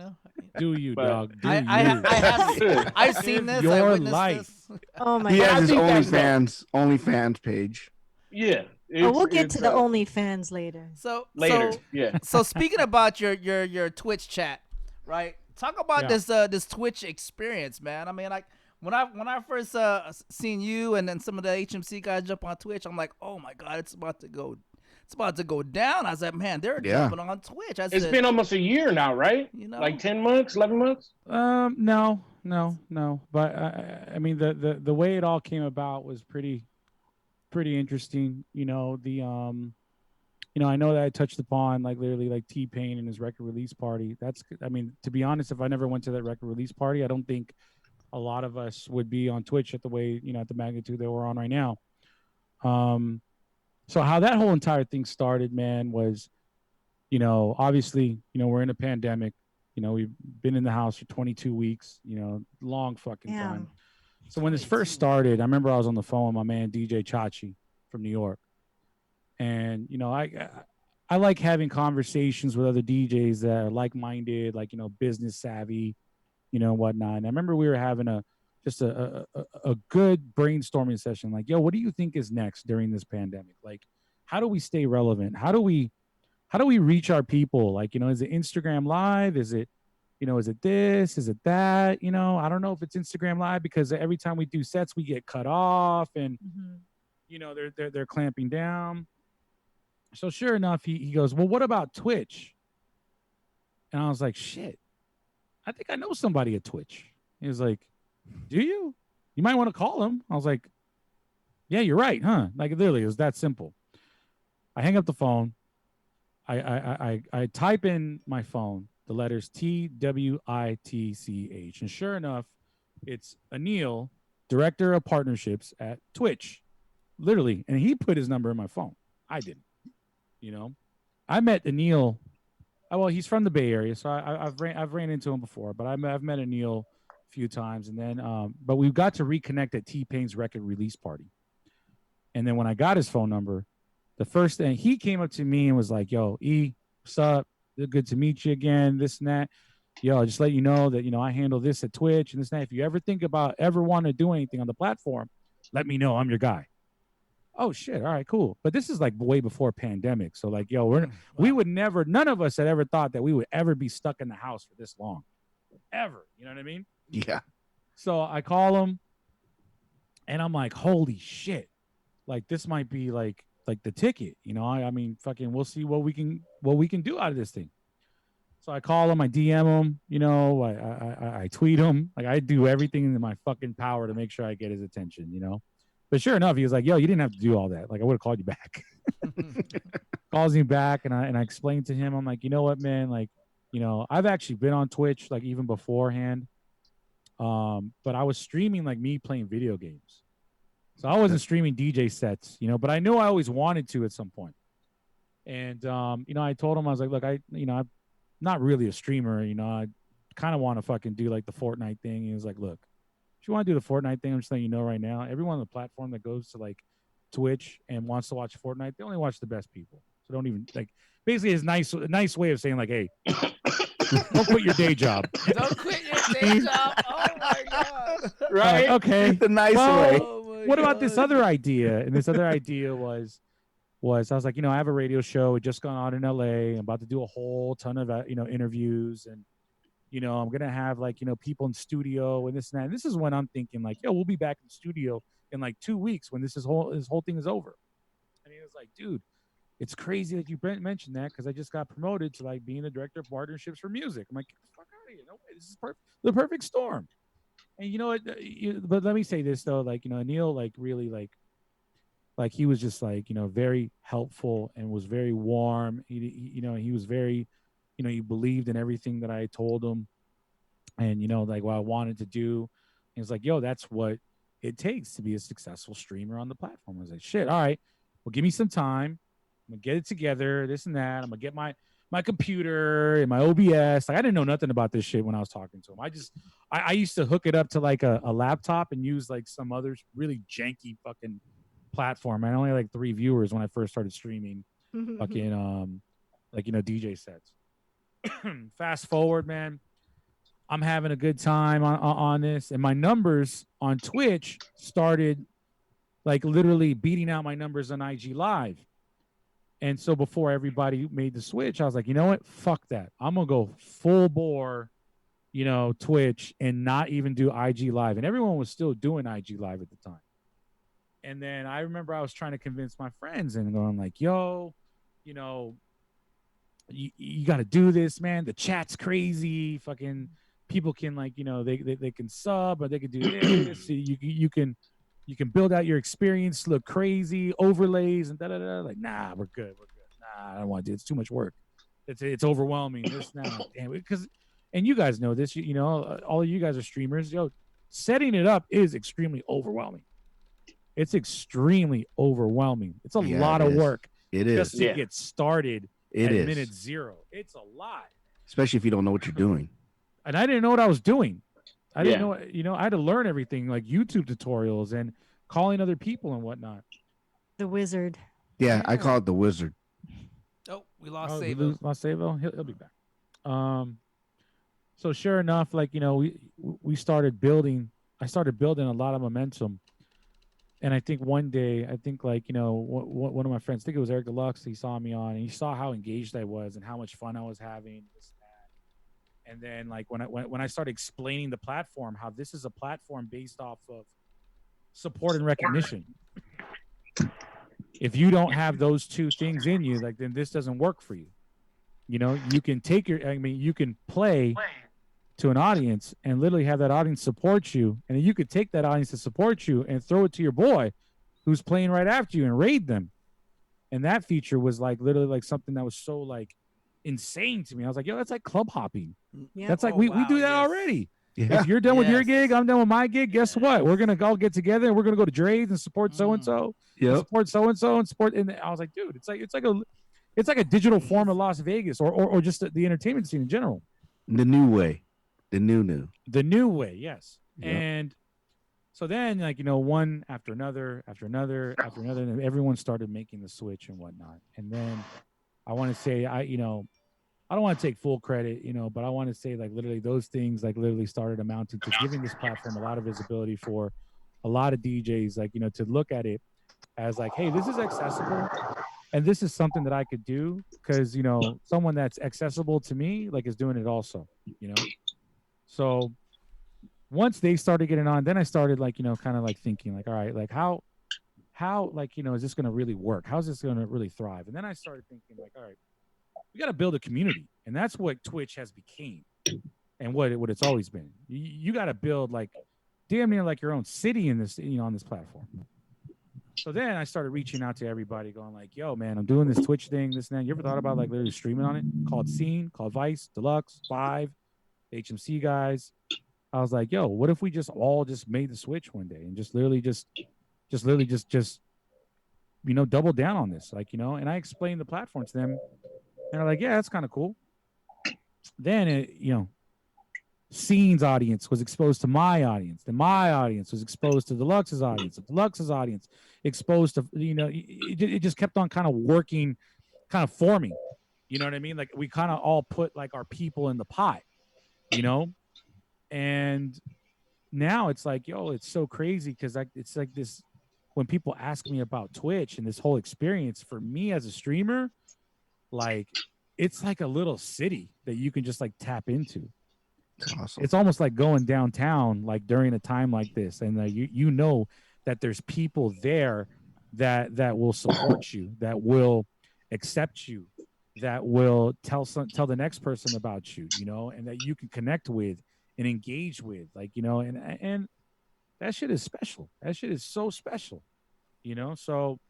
Do you, dog? Do I've seen this. Your life. This. Oh my God. He has his OnlyFans page. Yeah. We'll get to the OnlyFans later. So yeah. So speaking about your Twitch chat, right? Talk about this Twitch experience, man. I mean, like when I first seen you and then some of the HMC guys jump on Twitch, I'm like, oh my God, it's about to go down. I was like, man, they're jumping on Twitch. It's been almost a year now, right? Like 10 months, 11 months? No. But I mean, the way it all came about was pretty interesting. I know that I touched upon like literally like T-Pain and his record release party. To be honest, if I never went to that record release party, I don't think a lot of us would be on Twitch at the way, at the magnitude that we're on right now. So how that whole entire thing started, man, was, obviously, we're in a pandemic. We've been in the house for 22 weeks, long fucking time. So when this first started, I remember I was on the phone with my man, DJ Chachi from New York. And, I like having conversations with other DJs that are like-minded, like, business savvy, whatnot. And I remember we were having a good brainstorming session. Like, yo, what do you think is next during this pandemic? Like, how do we stay relevant? How do we reach our people? Like, is it Instagram Live? Is it, is it this? Is it that? I don't know if it's Instagram Live because every time we do sets, we get cut off and, they're clamping down. So sure enough, he goes, well, what about Twitch? And I was like, shit, I think I know somebody at Twitch. He was like, do you? You might want to call him. I was like, yeah, you're right, huh? Like literally, it was that simple. I hang up the phone. I type in my phone the letters TWITCH, and sure enough, it's Anil, director of partnerships at Twitch, literally, and he put his number in my phone. I didn't, you know. I met Anil. Well, he's from the Bay Area, so I've ran into him before, but I've met Anil a few times, and then but we got to reconnect at T-Pain's record release party, and then when I got his phone number, the first thing he came up to me and was like, "Yo, E, what's up? Good to meet you again. This and that. Yo, I just let you know that I handle this at Twitch and this and that. If you ever think about ever want to do anything on the platform, let me know. I'm your guy." Oh shit! All right, cool. But this is like way before pandemic, so like, yo, we would never. None of us had ever thought that we would ever be stuck in the house for this long, ever. You know what I mean? Yeah. So I call him, and I'm like, holy shit! Like this might be like the ticket. I mean, fucking, we'll see what we can do out of this thing. So I call him, I DM him, I tweet him, like I do everything in my fucking power to make sure I get his attention. But sure enough, he was like, "Yo, you didn't have to do all that. Like I would have called you back." Calls me back, and I explained to him, I'm like, you know what, man, like, I've actually been on Twitch like even beforehand, but I was streaming like me playing video games. So I wasn't streaming DJ sets, but I knew I always wanted to at some point. And I told him, I was like, look, I'm not really a streamer, I kind of want to fucking do like the Fortnite thing. And he was like, look, if you want to do the Fortnite thing, I'm just letting you know right now, everyone on the platform that goes to like Twitch and wants to watch Fortnite, they only watch the best people. So don't even like basically his nice way of saying like, hey, don't quit your day job. Don't quit your day job. Oh my god. Right? Okay. The nice way. Oh what about this other idea? And this other idea was I was like, I have a radio show. It just gone on in LA. I'm about to do a whole ton of interviews, and I'm gonna have like people in studio and this and that. And this is when I'm thinking like, yo, we'll be back in the studio in like 2 weeks when this whole thing is over. And he was like, dude, it's crazy that you mentioned that because I just got promoted to like being the director of partnerships for music. I'm like, get the fuck out of here! No way, this is the perfect storm. And you know what? But let me say this though, like Anil, like really like he was just like very helpful and was very warm. He was very, he believed in everything that I told him, and like what I wanted to do. He was like, yo, that's what it takes to be a successful streamer on the platform. I was like, shit, all right, well, give me some time. I'm gonna get it together, this and that. I'm gonna get my computer and my OBS. Like I didn't know nothing about this shit when I was talking to him. I used to hook it up to like a laptop and use like some other really janky fucking platform. I only had like 3 viewers when I first started streaming fucking like DJ sets. Fast forward, man, I'm having a good time on this, and my numbers on Twitch started like literally beating out my numbers on IG Live. And so before everybody made the switch, I was like, you know what? Fuck that. I'm gonna go full bore, Twitch and not even do IG Live. And everyone was still doing IG Live at the time. And then I remember I was trying to convince my friends and going like, yo, you got to do this, man. The chat's crazy. Fucking people can like, they can sub or they can do this. You can build out your experience, look crazy, overlays and da da da. Like, nah, we're good. Nah, I don't want to do it. It's too much work. It's overwhelming. This now, because, and you guys know this. All of you guys are streamers. Yo, setting it up is extremely overwhelming. It's extremely overwhelming. It's a lot of work. It is just to get started. It is minute 0. It's a lot, especially if you don't know what you're doing. And I didn't know what I was doing. I didn't know. I had to learn everything, like YouTube tutorials and calling other people and whatnot. The wizard. Yeah, I call it the wizard. Oh, we lost Savo. Lost Savo. He'll be back. So sure enough, like we started building. I started building a lot of momentum. And I think one day, one of my friends, I think it was Eric Deluxe, he saw me on, and he saw how engaged I was and how much fun I was having, this and that. And then, like when I started explaining the platform, how this is a platform based off of support and recognition. If you don't have those two things in you, like then this doesn't work for you. You know, you can take you can play to an audience and literally have that audience support you, and then you could take that audience to support you and throw it to your boy who's playing right after you and raid them. And that feature was like literally like something that was so like insane to me. I was like, yo, that's like club hopping. Yeah. That's like we do that already. Yeah. If you're done with your gig, I'm done with my gig. Guess what? We're gonna all get together and we're gonna go to Dre's and support so and so. Support so and so and support. And I was like, dude, it's like a digital form of Las Vegas or just the entertainment scene in general. The new way, the new way, yes. Yep. And so then, like, you know, one after another, and everyone started making the switch and whatnot. And then I want to say, I don't want to take full credit, you know, but I want to say like literally those things like literally started amounting to giving this platform a lot of visibility for a lot of DJs, like, you know, to look at it as like, hey, this is accessible and this is something that I could do because, you know, someone that's accessible to me like is doing it also, you know. So once they started getting on, then I started like, you know, kind of like thinking like, all right, like how like, you know, is this going to really work? How's this going to really thrive? And then I started thinking like, all right, we got to build a community. And that's what Twitch has became and what it's always been. You got to build like damn near like your own city in this, you know, on this platform. So then I started reaching out to everybody going like, yo, man, I'm doing this Twitch thing, this and that. You ever thought about like literally streaming on it? Called Scene, called Vice, Deluxe, Five, HMC guys. I was like, yo, what if we just all just made the switch one day and just literally just you know, double down on this, like, you know. And I explained the platform to them and they're like, yeah, that's kind of cool. Then it, you know, Scene's audience was exposed to my audience, then my audience was exposed to Deluxe's audience, Deluxe's audience exposed to, you know, it just kept on kind of working, kind of forming, you know what I mean? Like we kind of all put like our people in the pot, you know. And now it's like, yo, it's so crazy because it's like this, when people ask me about Twitch and this whole experience for me as a streamer, like it's like a little city that you can just like tap into. Awesome. It's almost like going downtown like during a time like this, and you know that there's people there that will support you, that will accept you, that will tell the next person about you, you know, and that you can connect with and engage with, like, you know, and that shit is special. That shit is so special, you know. So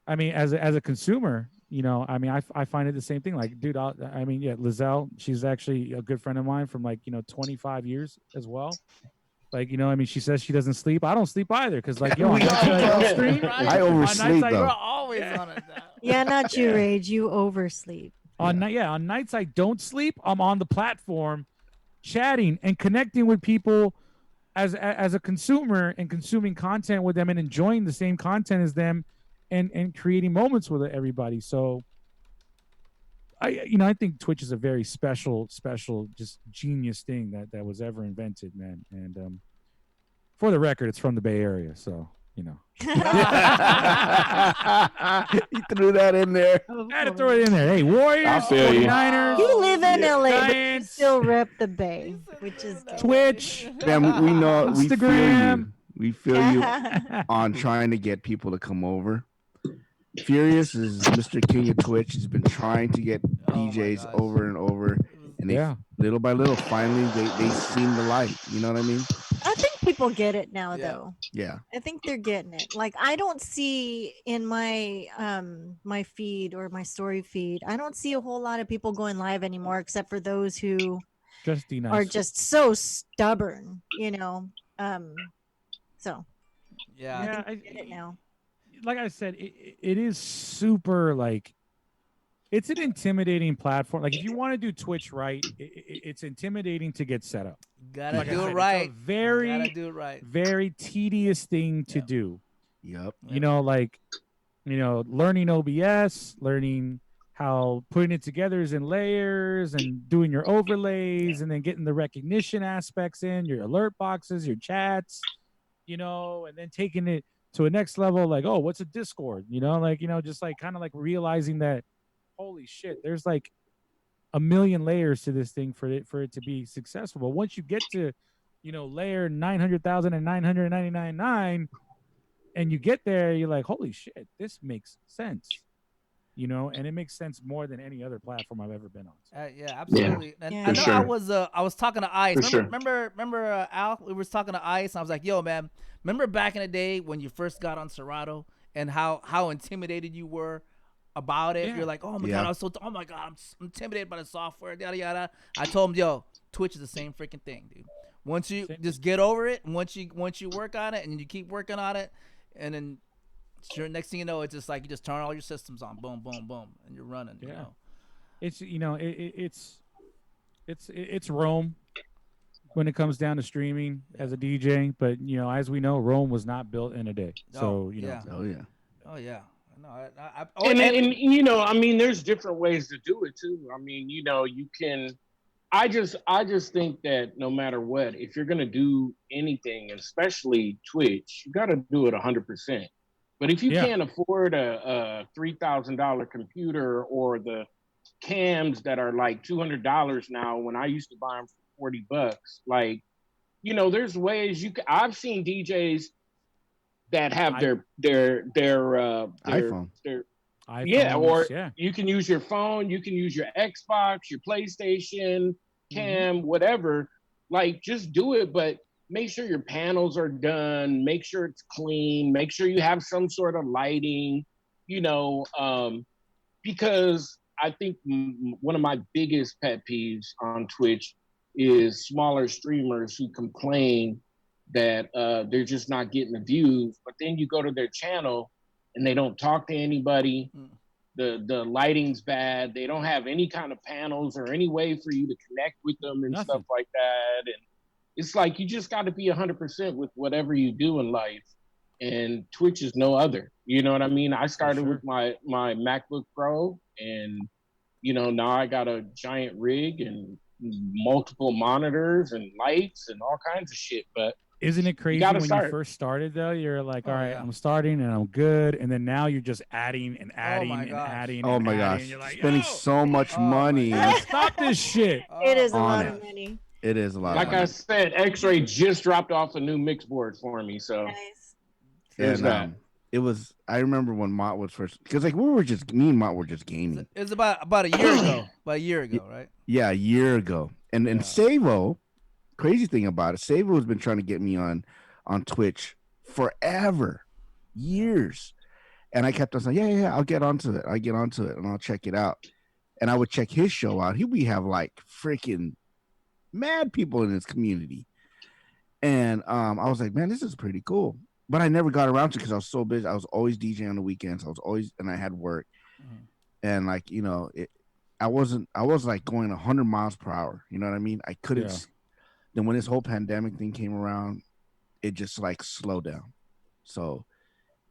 I mean, as a consumer, you know, I mean, I find it the same thing. Like, dude, I mean, yeah, Lizelle, she's actually a good friend of mine from like, you know, 25 years as well. Like, you know, I mean, she says she doesn't sleep. I don't sleep either because, like, yo, I oversleep though. We're always on it now. Yeah, not you, Rage. You oversleep. On nights I don't sleep, I'm on the platform, chatting and connecting with people as a consumer and consuming content with them and enjoying the same content as them. And creating moments with everybody. So I think Twitch is a very special, just genius thing that was ever invented, man. And for the record, it's from the Bay Area, so you know. You threw that in there. I had to throw it in there. Hey, Warriors, 49ers. You live in LA, but you Giants, still rep the Bay, which is good. Twitch. Man, we know. Instagram. We feel you on trying to get people to come over. Furious is Mr. King of Twitch. He's been trying to get DJs over and over, and they little by little, finally they seen the light. You know what I mean? I think people get it now, though. Yeah. I think they're getting it. Like I don't see in my my feed or my story feed, I don't see a whole lot of people going live anymore, except for those who are just so stubborn, you know. So yeah, I get it now. Like I said, it is super like it's an intimidating platform. Like if you want to do Twitch right, it's intimidating to get set up. Gotta do it right. Gotta do it right. Very tedious thing to do. Yep. You know, like, you know, learning OBS, learning how putting it together is in layers and doing your overlays and then getting the recognition aspects in, your alert boxes, your chats, you know, and then taking it to a next level, like, oh, what's a Discord? You know, like, you know, just like kind of like realizing that, holy shit, there's like a million layers to this thing for it to be successful. But once you get to, you know, layer 900,000 and 999.9, And you get there, you're like, holy shit, this makes sense. You know, and it makes sense more than any other platform I've ever been on. Yeah, absolutely. And Yeah. I For know sure. I was talking to Ice. For sure. Remember Al? We were talking to Ice. And I was like, yo, man, remember back in the day when you first got on Serato and how intimidated you were about it? Yeah. You're like, oh my Yeah. god, oh my god, I'm intimidated by the software, yada yada. I told him, yo, Twitch is the same freaking thing, dude. Once you just get over it, and once you work on it, and you keep working on it, and then sure, next thing you know, it's just like you just turn all your systems on, boom, boom, boom, and you're running. Yeah. You know? It's it's Rome when it comes down to streaming as a DJ, but as we know, Rome was not built in a day. So yeah. Oh yeah. Oh yeah. No, I mean, there's different ways to do it too. I mean, you can. I just think that no matter what, if you're gonna do anything, especially Twitch, you got to do it 100%. But if you can't afford a $3,000 computer or the cams that are like $200 now, when I used to buy them for $40, like, there's ways you can. I've seen DJs that have their iPhone. yeah, or yeah. you can use your phone, you can use your Xbox, your PlayStation, cam, whatever. Like, just do it, but make sure your panels are done, make sure it's clean, make sure you have some sort of lighting, because I think one of my biggest pet peeves on Twitch is smaller streamers who complain that they're just not getting the views, but then you go to their channel and they don't talk to anybody. The lighting's bad. They don't have any kind of panels or any way for you to connect with them and stuff like that. And it's like you just got to be 100% with whatever you do in life. And Twitch is no other. You know what I mean? I started with my MacBook Pro, and now I got a giant rig and multiple monitors and lights and all kinds of shit. But isn't it crazy when you first started though? You're like, all right, I'm starting and I'm good, and then now you're just adding and adding and adding. Oh my gosh! You're like, spending so much money. Stop this shit. It is a lot of money. It is a lot. Like I said, X-Ray just dropped off a new mix board for me, so here's that. It was. I remember when Mott was first, because like me and Mott were just gaming. It was about a year ago. About a year ago, right? Yeah, a year ago. And Savo, crazy thing about it, Savo has been trying to get me on Twitch forever, years. And I kept on saying, yeah, I'll get onto it. And I'll check it out. And I would check his show out. He have like freaking mad people in his community. And I was like, man, this is pretty cool. But I never got around to it because I was so busy. I was always DJing on the weekends. And I had work. And like, I was like going 100 miles per hour. You know what I mean? I couldn't. Yeah. Then when this whole pandemic thing came around, it just like slowed down. So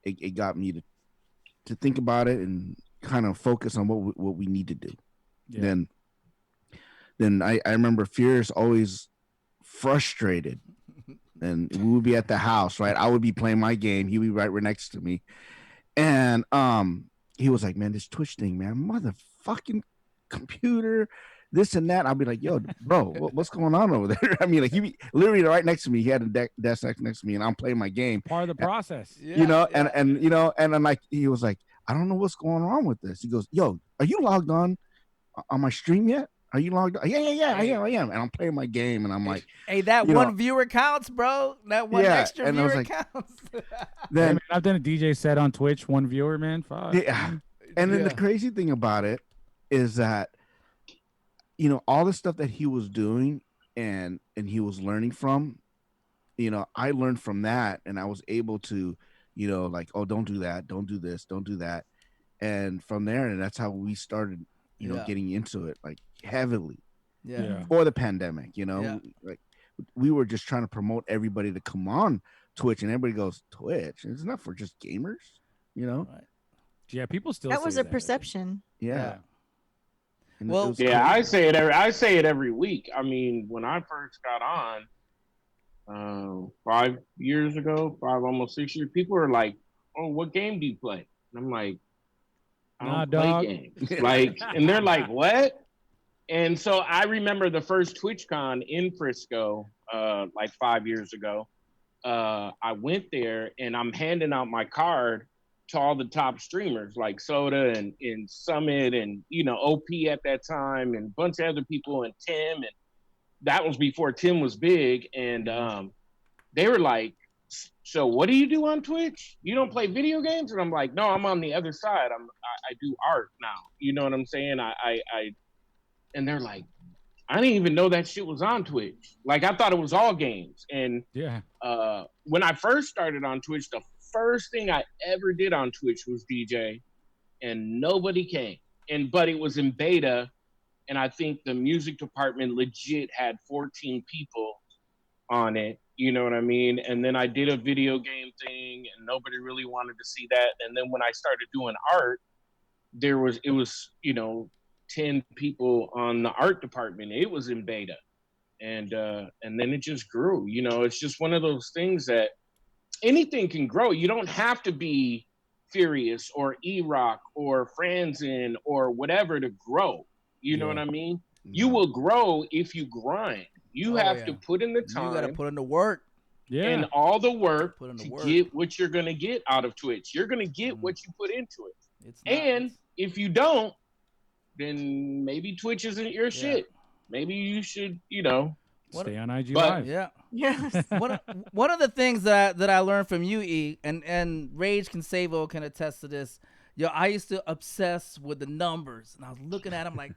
it got me to think about it and kind of focus on what we need to do. Yeah. Then I remember Fierce always frustrated. And we would be at the house, right? I would be playing my game. He would be right next to me. And he was like, man, this Twitch thing, man, motherfucking computer, this and that. I'll be like, yo, bro, what's going on over there? I mean, like, he be literally right next to me. He had a desk next to me, and I'm playing my game. Part of the process. And I'm like, he was like, I don't know what's going on with this. He goes, yo, are you logged on my stream yet? Are you logged on? Yeah, I am. And I'm playing my game, and I'm like, hey, that one viewer counts, bro. That one extra viewer counts. Then I've done a DJ set on Twitch, one viewer, man. Fuck. Yeah. And then the crazy thing about it is that, all the stuff that he was doing and he was learning from, I learned from that, and I was able to, like, oh, don't do that, don't do this, don't do that. And from there, and that's how we started, getting into it, like, heavily before the pandemic. Like, we were just trying to promote everybody to come on Twitch, and everybody goes, Twitch, it's not for just gamers, right. Yeah, people still that was a that. perception. Yeah. Well, I say it every week. I mean, when I first got on 5 years ago, almost 6 years, people are like, oh, what game do you play? And I'm like, I don't play games. Like, and they're like, what? And so I remember the first TwitchCon in Frisco, like 5 years ago. I went there and I'm handing out my card to all the top streamers like Soda and Summit and OP at that time and a bunch of other people and Tim, and that was before Tim was big. And they were like, so what do you do on Twitch? You don't play video games? And I'm like, no, I'm on the other side. I do art now. You know what I'm saying? I and they're like, I didn't even know that shit was on Twitch. Like I thought it was all games. And Yeah. when I first started on Twitch, the first thing I ever did on Twitch was DJ, and nobody came. But it was in beta, and I think the music department legit had 14 people on it. You know what I mean? And then I did a video game thing, and nobody really wanted to see that. And then when I started doing art, it was 10 people on the art department. It was in beta, and then it just grew. It's just one of those things that anything can grow. You don't have to be Furious or E-Rock or Franzen or whatever to grow. You know what I mean? You will grow if you grind. You have to put in the time. You got to put in the work. Yeah. And all the work to get what you're going to get out of Twitch. You're going to get what you put into it. And if you don't, then maybe Twitch isn't your shit. Maybe you should, stay on IG Live. Yeah. Yes. One of the things that I learned from you, E, and Rage Consavo can attest to this. I used to obsess with the numbers, and I was looking at them, I'm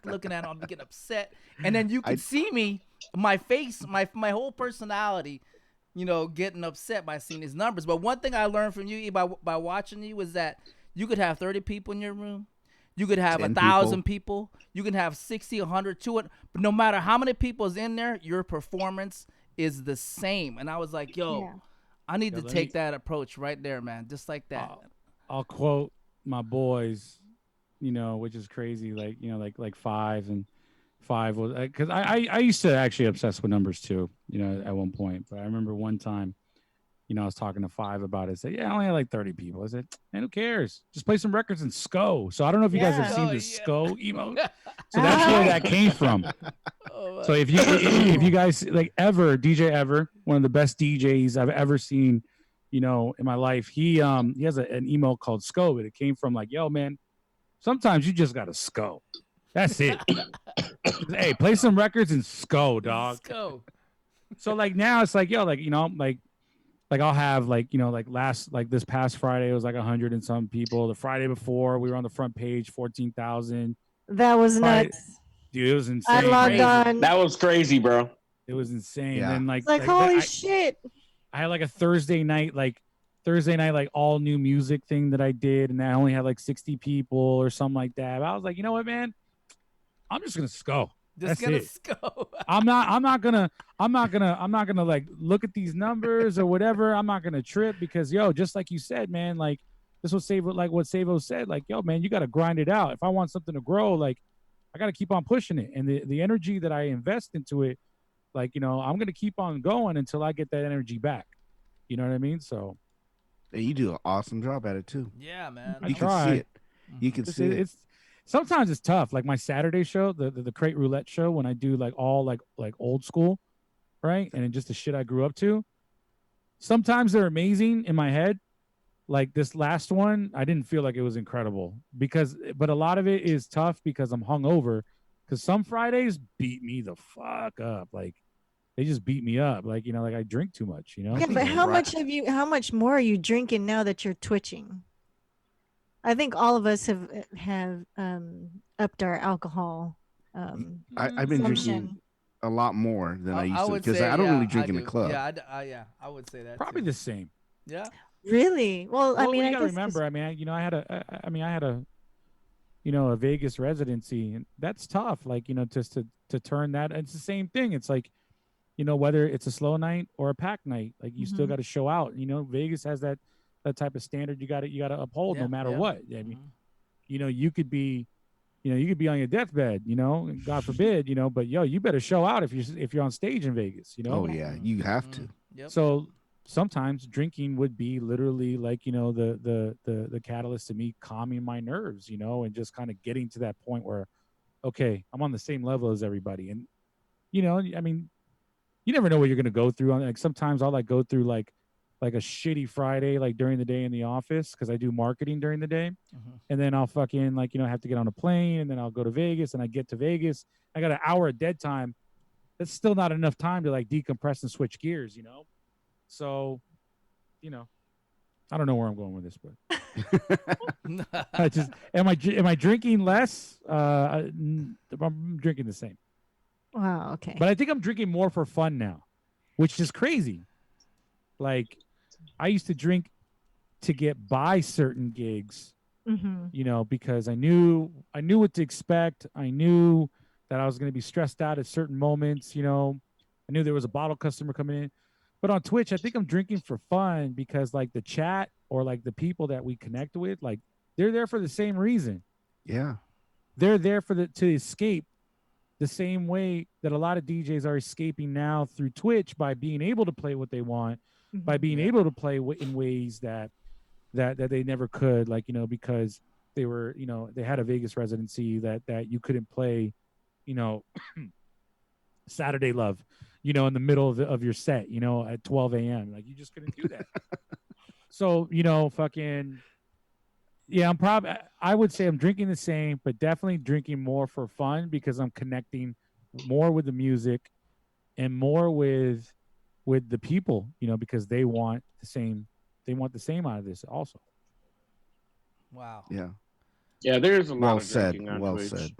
getting upset, and then you could see me, my face, my whole personality, getting upset by seeing these numbers. But one thing I learned from you, E, by watching you, was that you could have 30 people in your room. You could have 1,000 people. You can have 60, 100, 200. But no matter how many people is in there, your performance is the same. And I was like, I need to take that approach right there, man. Just like that. I'll quote my boys, which is crazy. Like five was, because I used to actually obsess with numbers too, at one point. But I remember one time, I was talking to Five about it. I said, I only had like 30 people. I said, man, who cares? Just play some records and SCO. So I don't know if you guys have seen the SCO emote. So that's where that came from. So if you guys like DJ Ever, one of the best DJs I've ever seen, in my life, he has an emote called SCO, but it came from like, yo, man, sometimes you just gotta SCO. That's it. Hey, play some records and SCO, dog. SCO. So like now it's like, yo, like I'll have this past Friday it was like 100 and some people. The Friday before we were on the front page, 14,000. That was nuts. Dude, it was insane. I logged on. That was crazy, bro. It was insane. Yeah. And like holy shit. I had like a Thursday night all new music thing that I did, and I only had like 60 people or something like that. But I was like, you know what, man? I'm just gonna SCO. Just gonna SCO. I'm not gonna like look at these numbers or whatever. I'm not gonna trip because just like you said, man, like this was what Savo said, like, yo, man, you gotta grind it out. If I want something to grow, like I gotta keep on pushing it. And the energy that I invest into it, like, I'm gonna keep on going until I get that energy back. You know what I mean? So you do an awesome job at it too. Yeah, man. You can see it. You can see it. Sometimes it's tough. Like my Saturday show, the Crate Roulette show, when I do like all like old school, right? And just the shit I grew up to. Sometimes they're amazing in my head. Like this last one, I didn't feel like it was incredible but a lot of it is tough because I'm hungover. Because some Fridays beat me the fuck up. Like they just beat me up. Like, like I drink too much, Yeah, but how much more are you drinking now that you're twitching? I think all of us have upped our alcohol. I've been drinking a lot more than I used to because I don't really drink in the club. Yeah, I would say that. Probably the same. Yeah. Really? Well, I mean, you gotta remember. I mean, I had a Vegas residency, and that's tough. Like, just to turn that. It's the same thing. It's like, whether it's a slow night or a packed night, like you still got to show out. Vegas has that type of standard you got to uphold no matter what. I mean, you could be on your deathbed, God forbid, but you better show out if you're on stage in Vegas, Oh yeah, you have to. Yep. So sometimes drinking would be literally like, the catalyst to me calming my nerves, and just kind of getting to that point where, okay, I'm on the same level as everybody. And, I mean, you never know what you're going to go through. Like sometimes I'll like go through like like a shitty Friday, like during the day in the office, because I do marketing during the day. And then I'll fucking like, have to get on a plane, and then I'll go to Vegas, and I get to Vegas. I got an hour of dead time. That's still not enough time to like decompress and switch gears, So, I don't know where I'm going with this, but I just am I drinking less? I'm drinking the same. Wow. Okay. But I think I'm drinking more for fun now, which is crazy. Like, I used to drink to get by certain gigs, because I knew what to expect. I knew that I was going to be stressed out at certain moments. I knew there was a bottle customer coming in. But on Twitch, I think I'm drinking for fun because like the chat or like the people that we connect with, like they're there for the same reason. Yeah. They're there to escape the same way that a lot of DJs are escaping now through Twitch by being able to play what they want, by being able to play in ways that they never could, like, because they were, they had a Vegas residency that you couldn't play, Saturday Love, in the middle of your set, at 12 a.m. Like, you just couldn't do that. So, fucking, yeah, I would say I'm drinking the same, but definitely drinking more for fun because I'm connecting more with the music and more with the people, because they want the same out of this also. Wow. Yeah. Yeah, there's a lot Well of said. drinking on Well Twitch. said.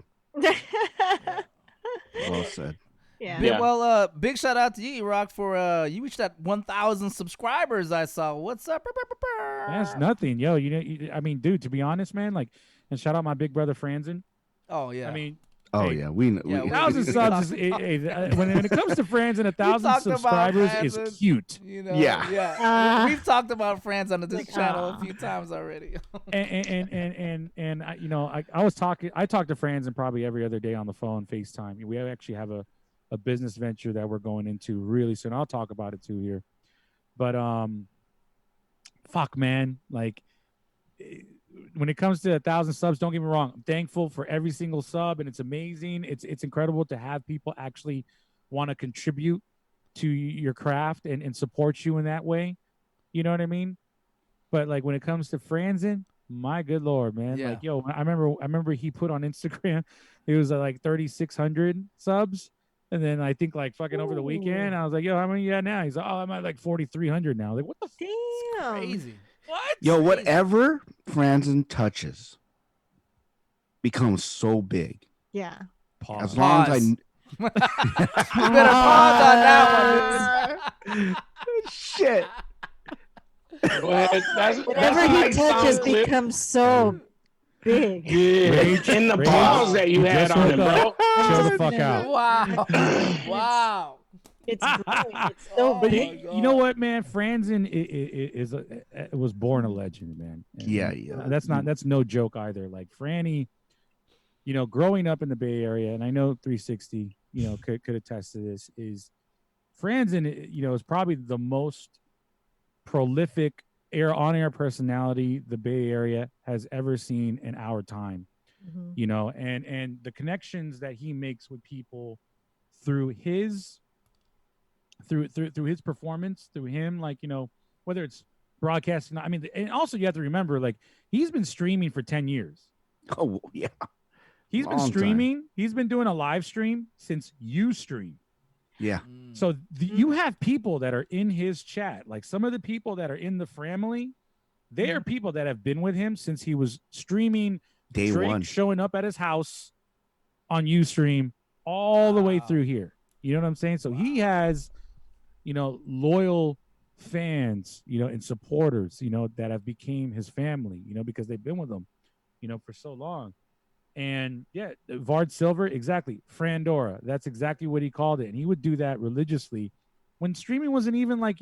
Well said. Yeah. Yeah. Well, big shout out to you, Rock, for you reached that 1,000 subscribers. I saw. What's up? That's nothing, yo. I mean, dude. To be honest, man, like, and shout out my big brother Franzen. Oh yeah. I mean, Oh hey, yeah, we know. yeah, 1,000 subs is when it comes to Franzen, 1,000 subscribers is cute. Yeah. We've talked about friends on this channel a few times already. and I talk to Franzen probably every other day on the phone, FaceTime. We actually have a business venture that we're going into really soon. I'll talk about it too here. But fuck, man, like, when it comes to 1,000 subs, don't get me wrong, I'm thankful for every single sub, and it's amazing. It's incredible to have people actually want to contribute to your craft and support you in that way. You know what I mean? But like, when it comes to Franzen, my good Lord, man, like, yo, I remember he put on Instagram, it was like 3,600 subs. And then I think like fucking over the weekend, I was like, yo, how many you got now? He's like, oh, I'm at like 4,300 now. Like, what the Damn. Crazy. What? Yo, whatever Franzen touches becomes so big. Yeah. Pause. As long as You better pause on that one. Shit. Whatever he touches becomes so big. Yeah. And the pause that you had on it, bro. Chill the fuck out. Wow. Wow. It's growing. It's so But big. you know what, man? Franzen was born a legend, man. And Yeah. that's no joke either. Like, Franny, growing up in the Bay Area, and I know 360, could attest to this, is Franzen, is probably the most prolific on-air personality the Bay Area has ever seen in our time. And the connections that he makes with people through his performance, through him, like, whether it's broadcasting, I mean, and also you have to remember, like, he's been streaming for 10 years. Oh yeah. He's been streaming. He's been doing a live stream since Ustream. Yeah. So you have people that are in his chat, like some of the people that are in the family, they are people that have been with him since he was streaming Day Drake one. showing up at his house on Ustream all the way through here. You know what I'm saying? So he has, loyal fans, and supporters, that have became his family, because they've been with him, for so long. And yeah, Vard Silver, exactly. Frandora, that's exactly what he called it. And he would do that religiously when streaming wasn't even like,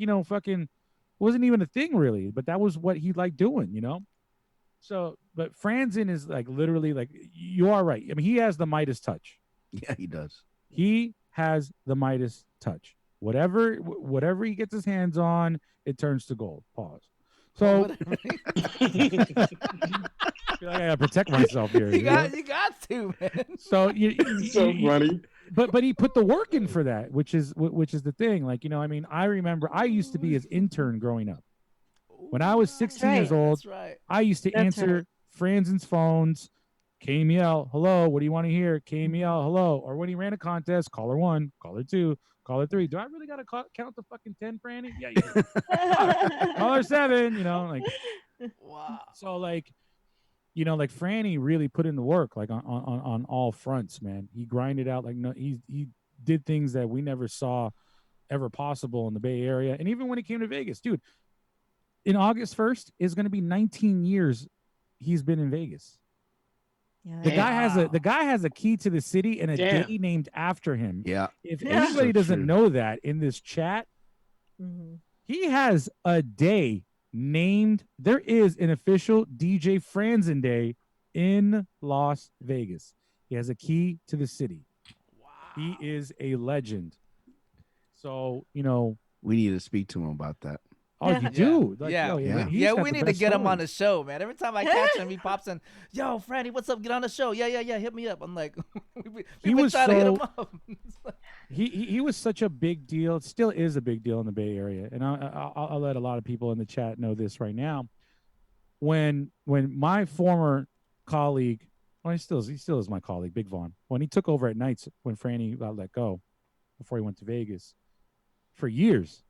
wasn't even a thing really, but that was what he liked doing, So, but Franzen is like literally, like, you are right. I mean, he has the Midas touch. Yeah, he does. He has the Midas touch. Whatever he gets his hands on, it turns to gold. Pause. So I gotta protect myself here. You got to, man. So so funny. But he put the work in for that, which is the thing. Like, I mean, I remember I used to be his intern growing up. When I was 16 years right. old, That's right. I used to That's right. answer Franzen's phones. KML, hello. What do you want to hear? KML, Mhm. hello. Or when he ran a contest, caller 1, caller 2, caller 3. Do I really gotta count the fucking 10, Franny? Yeah, you do. Caller 7. Like Wow. so, like like Franny really put in the work, like on all fronts, man. He grinded out like no, he did things that we never saw ever possible in the Bay Area, and even when it came to Vegas, dude. In August 1st is going to be 19 years he's been in Vegas. Yeah, The Damn. guy has a key to the city and a Damn. day named after him. Yeah. If Yeah. anybody So doesn't true. know that in this chat, Mhm. he has a day named. There is an official DJ Franzen Day in Las Vegas. He has a key to the city. Wow. He is a legend. So We need to speak to him about that. oh, you do. Like, yeah. yo, Yeah. he's Yeah, got we the need to best get him on the stories. show, man. Every time I catch him, he pops in. Yo, Franny, what's up? Get on the show. Yeah. Hit me up. I'm like, we've He been was trying to hit him so- up. It's like- He was such a big deal. It still is a big deal in the Bay Area, and I'll let a lot of people in the chat know this right now. When my former colleague, well, he still is my colleague, Big Vaughn. When he took over at nights, when Franny got let go, before he went to Vegas, for years,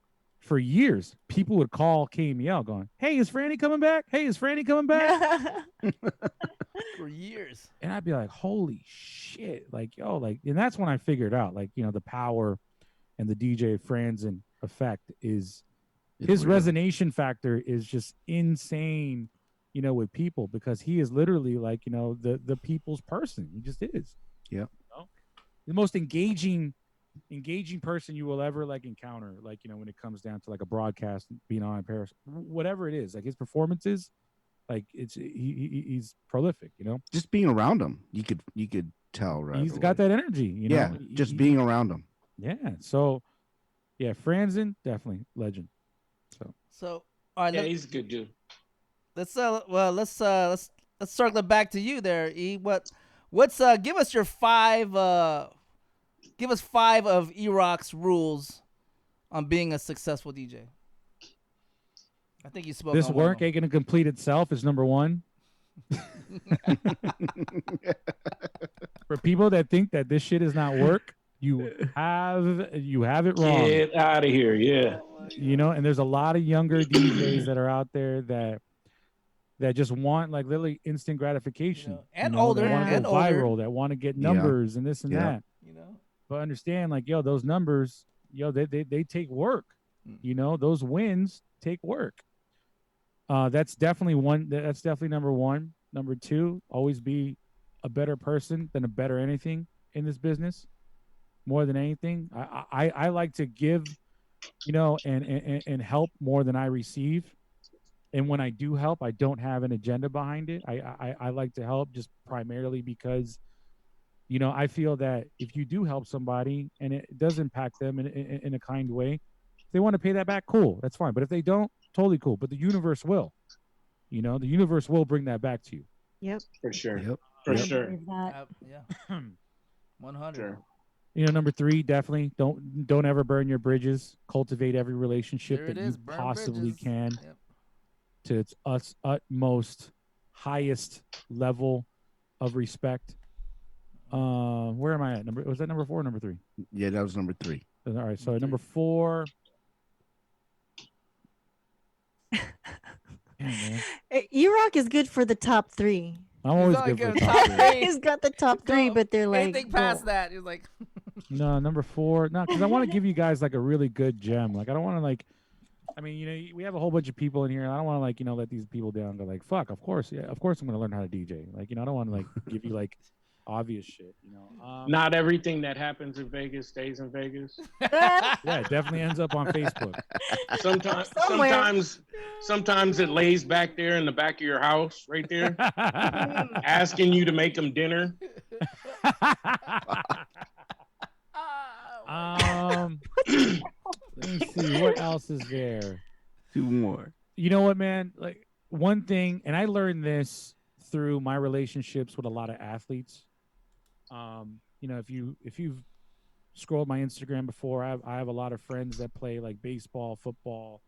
people would call KML going, "Hey, is Franny coming back? Hey, is Franny coming back?" for years. And I'd be like, "Holy shit!" Like, yo, like, and that's when I figured out, like, the power and the DJ Franzen effect is his real. resonation factor is just insane, with people, because he is literally like, the people's person. He just is. Yep. The most engaging person you will ever like encounter, like, when it comes down to like a broadcast, being on Paris, whatever it is, like his performances, like he's prolific, Just being around him, you could tell, right? He's got that energy, Yeah, just being around him. Yeah. So, yeah, Franzen, definitely legend. So, all right, Yeah, he's a good dude. let's circle it back to you there, E. What's give us your give us 5 of E-Rock's rules on being a successful DJ. I think you spoke This on one of work them. ain't gonna complete itself is number one. For people that think that this shit is not work, you have it wrong. Get out of here. Yeah. And there's a lot of younger DJs that are out there that just want like literally instant gratification, and that older, want to and go older. viral, that want to get numbers and this and Yeah. that. But understand, like, yo, those numbers, they take work. Those wins take work. That's definitely one. That's definitely number one. Number two, always be a better person than a better anything in this business. More than anything, I like to give, and help more than I receive. And when I do help, I don't have an agenda behind it. I like to help just primarily because, I feel that if you do help somebody and it does impact them in a kind way, if they want to pay that back, cool, that's fine. But if they don't, totally cool. But the universe will, the universe will bring that back to you. Yep. For sure. Yep. For I sure. believe that. Yeah. 100. Sure. Number three, definitely don't ever burn your bridges. Cultivate every relationship There that it you is. Burn possibly bridges. can Yep. to its utmost highest level of respect. Where am I at? Was that number 4 or number 3? Yeah, that was number 3. All right, so number 4. Man, E-Rock is good for the top 3. I'm always only good for good the top top three. 3. He's got the top 3, No, but they're like Anything past gold. that, he's like, No, number 4. No, because I want to give you guys like a really good gem. Like I don't want to like. I mean, we have a whole bunch of people in here. And I don't want to like let these people down. And go like, fuck. Of course, yeah. Of course, I'm gonna learn how to DJ. Like I don't want to like give you like obvious shit. Not everything that happens in Vegas stays in Vegas. Yeah, it definitely ends up on Facebook. Sometimes it lays back there in the back of your house, right there, asking you to make them dinner. Let me see what else is there. 2 more. You know what, man? Like one thing, and I learned this through my relationships with a lot of athletes. If you've scrolled my Instagram before, I have a lot of friends that play like baseball, football,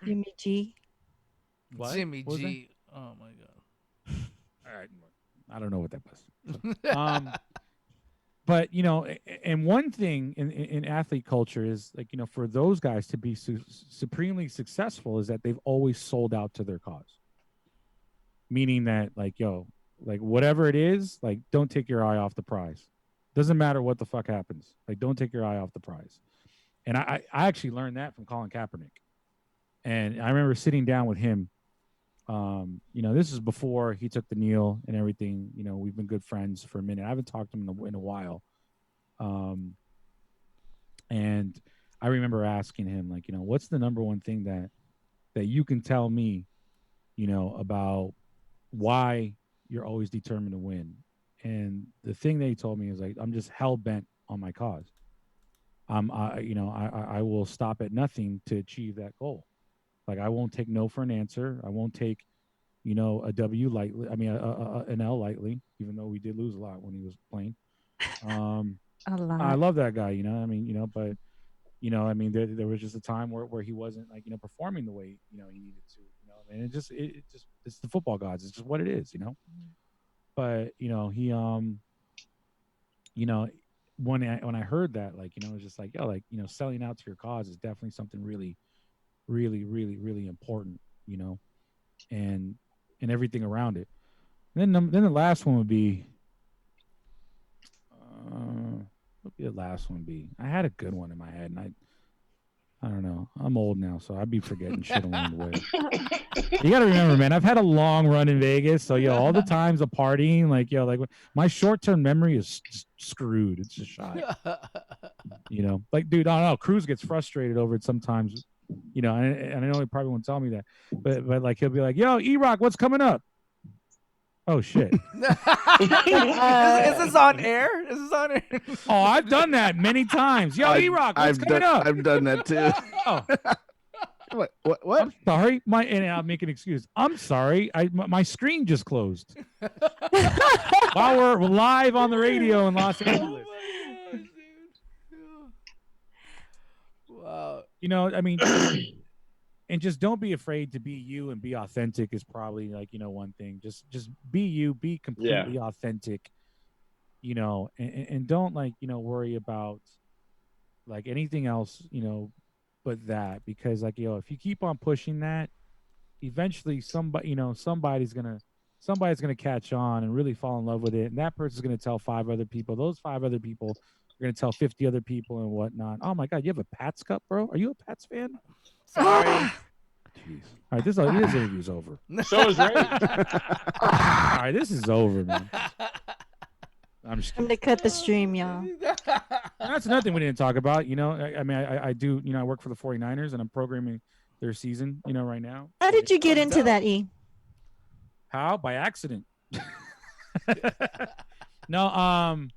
Jimmy G. What? Jimmy What was that? G. Oh my god. All right, I don't know what that was. So, but and one thing in athlete culture is like for those guys to be supremely successful is that they've always sold out to their cause. Meaning that like whatever it is, like don't take your eye off the prize. Doesn't matter what the fuck happens. Like don't take your eye off the prize. And I actually learned that from Colin Kaepernick. And I remember sitting down with him. This is before he took the kneel and everything. We've been good friends for a minute. I haven't talked to him in a while. And I remember asking him, like, what's the number one thing that you can tell me, about why you're always determined to win? And the thing that he told me is like, I'm just hell bent on my cause. I will stop at nothing to achieve that goal. Like I won't take no for an answer. I won't take, a W lightly. I mean, an L lightly, even though we did lose a lot when he was playing. A lot. I love that guy, but there was just a time where he wasn't like, performing the way, he needed to, and it's the football gods. It's just what it is, But, he, when I heard that, like, it was just like, selling out to your cause is definitely something really, really, really, really important, and everything around it. And then the last one would be, what would the last one be? I had a good one in my head, and I don't know. I'm old now, so I'd be forgetting shit along the way. You got to remember, man, I've had a long run in Vegas, so all the times of partying, like my short-term memory is screwed. It's just shot. Like, dude, I don't know. Cruz gets frustrated over it sometimes. And I know he probably won't tell me that, but like he'll be like, "Yo, E-Rock, what's coming up?" Oh shit! Is this on air? Is this on air? Oh, I've done that many times. Yo, E-Rock, what's coming up? I've done that too. Oh, what? I'm sorry. And I'll make an excuse. I'm sorry. My screen just closed while we're live on the radio in Los Angeles. Wow. I mean, and just don't be afraid to be you and be authentic is probably like, one thing. Just be you, be completely authentic, and don't like, worry about like anything else, but that, because like, if you keep on pushing that, eventually somebody's going to catch on and really fall in love with it. And that person's going to tell 5 other people. Those 5 other people are going to tell 50 other people and whatnot. Oh my God, you have a Pats cup, bro? Are you a Pats fan? Sorry. Jeez. All right, this interview's over. So is Ray. All right, this is over, man. I'm just Time to cut the stream, y'all. That's another thing we didn't talk about. I do, I work for the 49ers and I'm programming their season, right now. How did you get into that, E? How? By accident. No,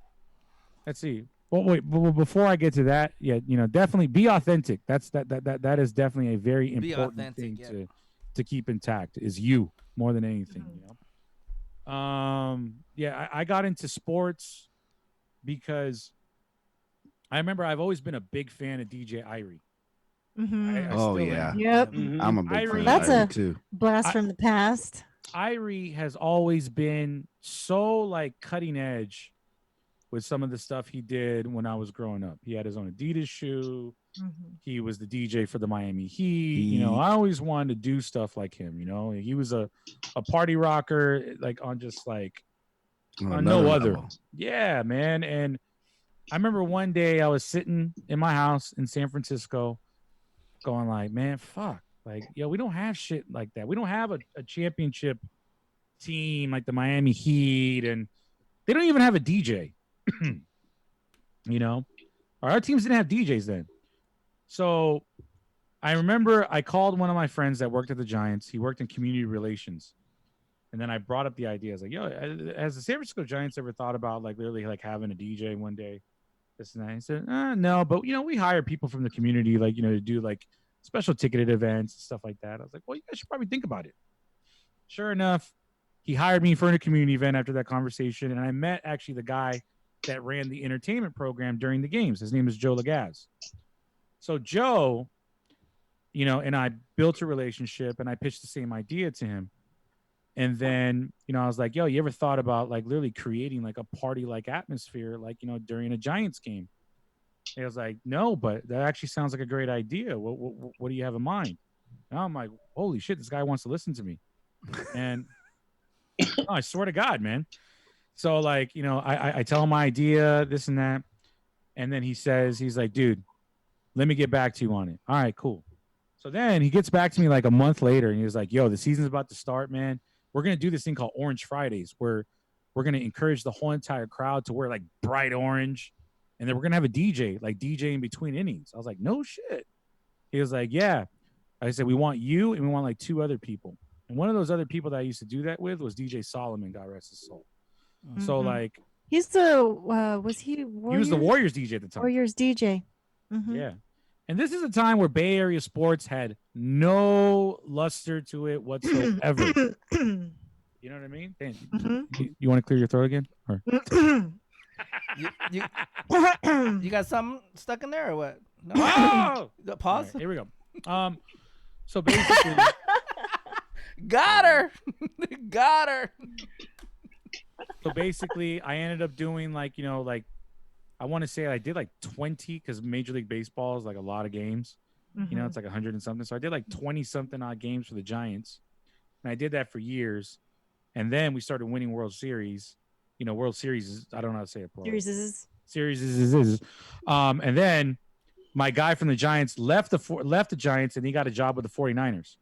let's see. Well, wait, before I get to that, definitely be authentic. That is definitely a very important thing to keep intact, is you more than anything, I got into sports because I remember I've always been a big fan of DJ Irie. Mm-hmm. Yep. Mm-hmm. I'm a big fan That's of Irie a too. blast from the past. Irie has always been so like cutting edge with some of the stuff he did when I was growing up. He had his own Adidas shoe. Mm-hmm. He was the DJ for the Miami Heat. I always wanted to do stuff like him. He was a party rocker, like on just like on no other. Level. Yeah, man. And I remember one day I was sitting in my house in San Francisco going like, man, fuck. Like, we don't have shit like that. We don't have a championship team like the Miami Heat, and they don't even have a DJ. Our teams didn't have DJs then. So I remember I called one of my friends that worked at the Giants. He worked in community relations. And then I brought up the idea. I was like, has the San Francisco Giants ever thought about like literally like having a DJ one day? This and that. He said, no, but we hire people from the community, like, to do like special ticketed events and stuff like that. I was like, well, you guys should probably think about it. Sure enough, he hired me for a community event after that conversation. And I met actually the guy that ran the entertainment program during the games. His name is Joe Lagaz. So Joe, and I built a relationship and I pitched the same idea to him. And then, I was like, yo, you ever thought about like literally creating like a party like atmosphere, like, during a Giants game? He was like, no, but that actually sounds like a great idea. What do you have in mind? And I'm like, holy shit, this guy wants to listen to me. And I swear to God, man. So like, I tell him my idea, this and that. And then he's like, dude, let me get back to you on it. All right, cool. So then he gets back to me like a month later and he was like, yo, the season's about to start, man. We're going to do this thing called Orange Fridays where we're going to encourage the whole entire crowd to wear like bright orange. And then we're going to have a DJ, like DJ in between innings. I was like, no shit. He was like, yeah. I said, we want you and we want like 2 other people. And one of those other people that I used to do that with was DJ Solomon, God rest his soul. Mm-hmm. So like. He's the, was he Warriors? He was the Warriors DJ at the time. Warriors DJ. Mm-hmm. Yeah. And this is a time where Bay Area sports had no luster to it whatsoever. You know what I mean? Dan, mm-hmm. you want to clear your throat again? Or? you got something stuck in there or what? No. Oh! Pause. Right, here we go. So basically, got her. Got her. So basically, I ended up doing like I want to say I did like 20 because Major League Baseball is like a lot of games. Mm-hmm. It's like 100 and something. So I did like 20 something odd games for the Giants, and I did that for years. And then we started winning World Series. World Series is, I don't know how to say it. Series is. And then my guy from the Giants left the Giants and he got a job with the 49ers.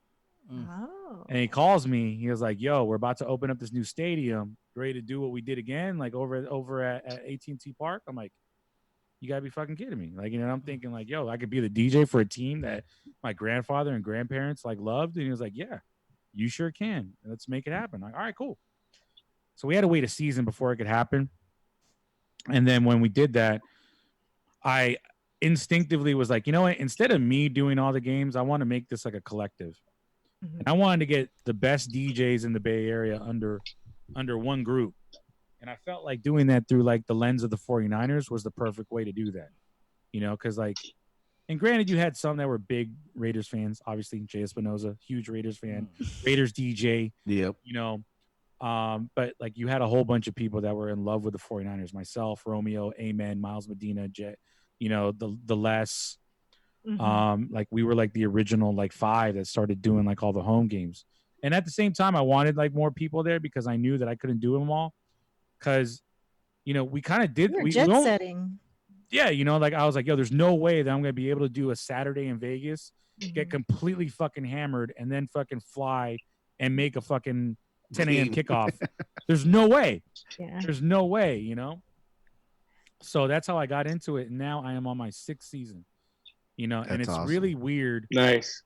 Oh. And he calls me. He was like, yo, we're about to open up this new stadium. Ready to do what we did again, like over at AT&T Park. I'm like, you gotta be fucking kidding me. Like, I'm thinking like, yo, I could be the DJ for a team that my grandfather and grandparents like loved. And he was like, yeah, you sure can. Let's make it happen. Like, all right, cool. So we had to wait a season before it could happen. And then when we did that, I instinctively was like, you know what? Instead of me doing all the games, I want to make this like a collective. Mm-hmm. And I wanted to get the best DJs in the Bay Area under one group. And I felt like doing that through like the lens of the 49ers was the perfect way to do that. Because like, and granted, you had some that were big Raiders fans, obviously Jay Espinoza, huge Raiders fan, Raiders DJ. Yep. But like you had a whole bunch of people that were in love with the 49ers, myself, Romeo, Amen, Miles Medina, Jet, the less, like we were like the original like 5 that started doing like all the home games. And at the same time, I wanted like more people there because I knew that I couldn't do them all. Because, we kind of did. We jet setting. Yeah, like I was like, yo, there's no way that I'm going to be able to do a Saturday in Vegas, get completely fucking hammered, and then fucking fly and make a fucking 10 a.m. kickoff. There's no way. Yeah. There's no way, So that's how I got into it. And now I am on my 6th season, and it's awesome. Really weird. Nice.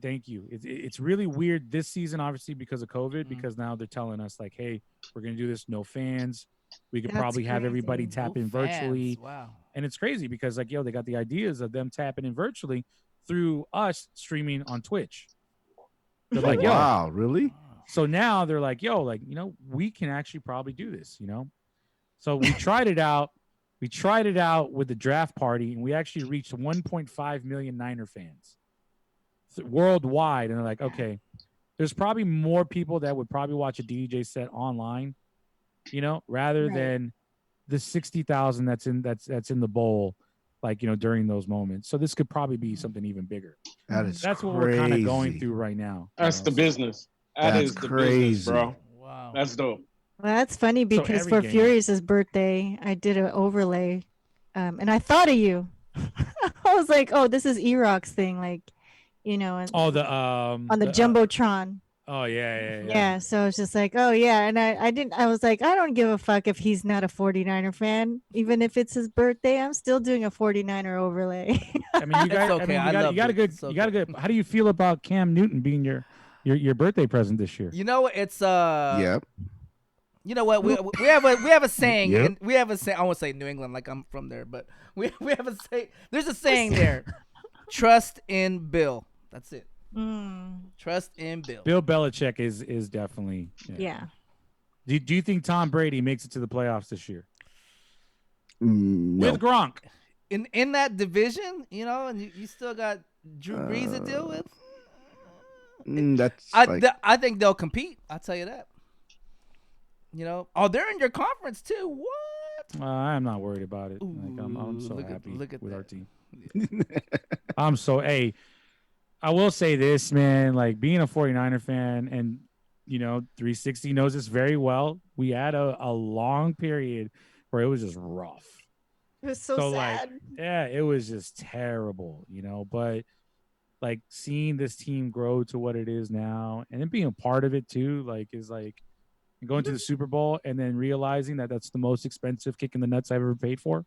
Thank you. It's really weird this season, obviously, because of COVID, because now they're telling us like, hey, we're going to do this. No fans. We could probably have everybody tap in virtually. Wow. And it's crazy because like, yo, they got the ideas of them tapping in virtually through us streaming on Twitch. They're like, yo. Wow, really? So now they're like, yo, like, we can actually probably do this, So we tried it out. We tried it out with the draft party and we actually reached 1.5 million Niner fans. Worldwide, and they're like, okay, there's probably more people that would probably watch a DJ set online, rather than the 60,000 that's in the bowl, like during those moments. So this could probably be something even bigger. That's crazy. What we're kind of going through right now. That's the business. That's the crazy, business, bro. Wow, that's dope. Well, that's funny because for Furious's birthday, I did an overlay, and I thought of you. I was like, oh, this is E-Rock's thing, like. And on the Jumbotron. Oh yeah. Yeah, so it's just like, oh yeah, and I was like, I don't give a fuck if he's not a 49er fan, even if it's his birthday, I'm still doing a 49er overlay. I mean, you guys, okay. You got a good. How do you feel about Cam Newton being your birthday present this year? It's Yep. You know what? We have a saying. Yep. And we have a saying. I won't say New England like I'm from there, but we have a say. There's a saying there. Trust in Bill. That's it. Trust in Bill. Bill Belichick is definitely. Yeah. Do you think Tom Brady makes it to the playoffs this year? No. With Gronk. In that division, and you still got Drew Brees to deal with. That's I think they'll compete. I'll tell you that. Oh, they're in your conference too. What? I'm not worried about it. Ooh, Like I'm so happy look at with that. our team. I'm so I will say this, man, like being a 49er fan and 360 knows this very well. We had a long period where it was just rough. It was so sad. Yeah, it was just terrible, but like seeing this team grow to what it is now and then being a part of it too, is going to the Super Bowl and then realizing that that's the most expensive kick in the nuts I've ever paid for.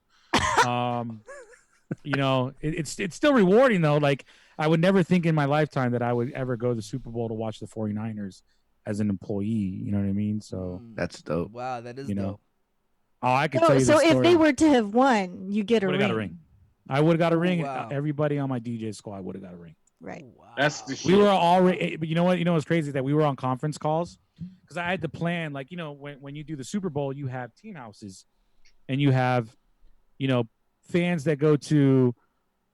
It's still rewarding though. Like I would never think in my lifetime that I would ever go to the Super Bowl to watch the 49ers as an employee. You know what I mean? So that's dope. Wow, that is dope. Oh, I could tell you. So if they were to have won, you get a ring. Got a ring. I would have got a ring. Wow. Everybody on my DJ squad would have got a ring. Right. Wow. That's the shit. We were already, but you know what? What's crazy is that we were on conference calls because I had to plan. Like when you do the Super Bowl, you have team houses, and you have, fans that go to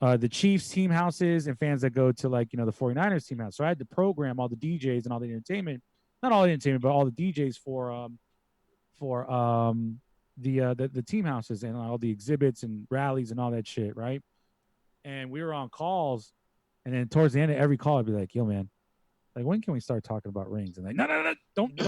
the Chiefs team houses and fans that go to the 49ers team house. So I had to program all the DJs and all the entertainment, not all the entertainment, but all the DJs for the team houses and all the exhibits and rallies and all that shit, right? And we were on calls, and then towards the end of every call, I'd be like, "Yo, man, like when can we start talking about rings?" And like, no, don't bring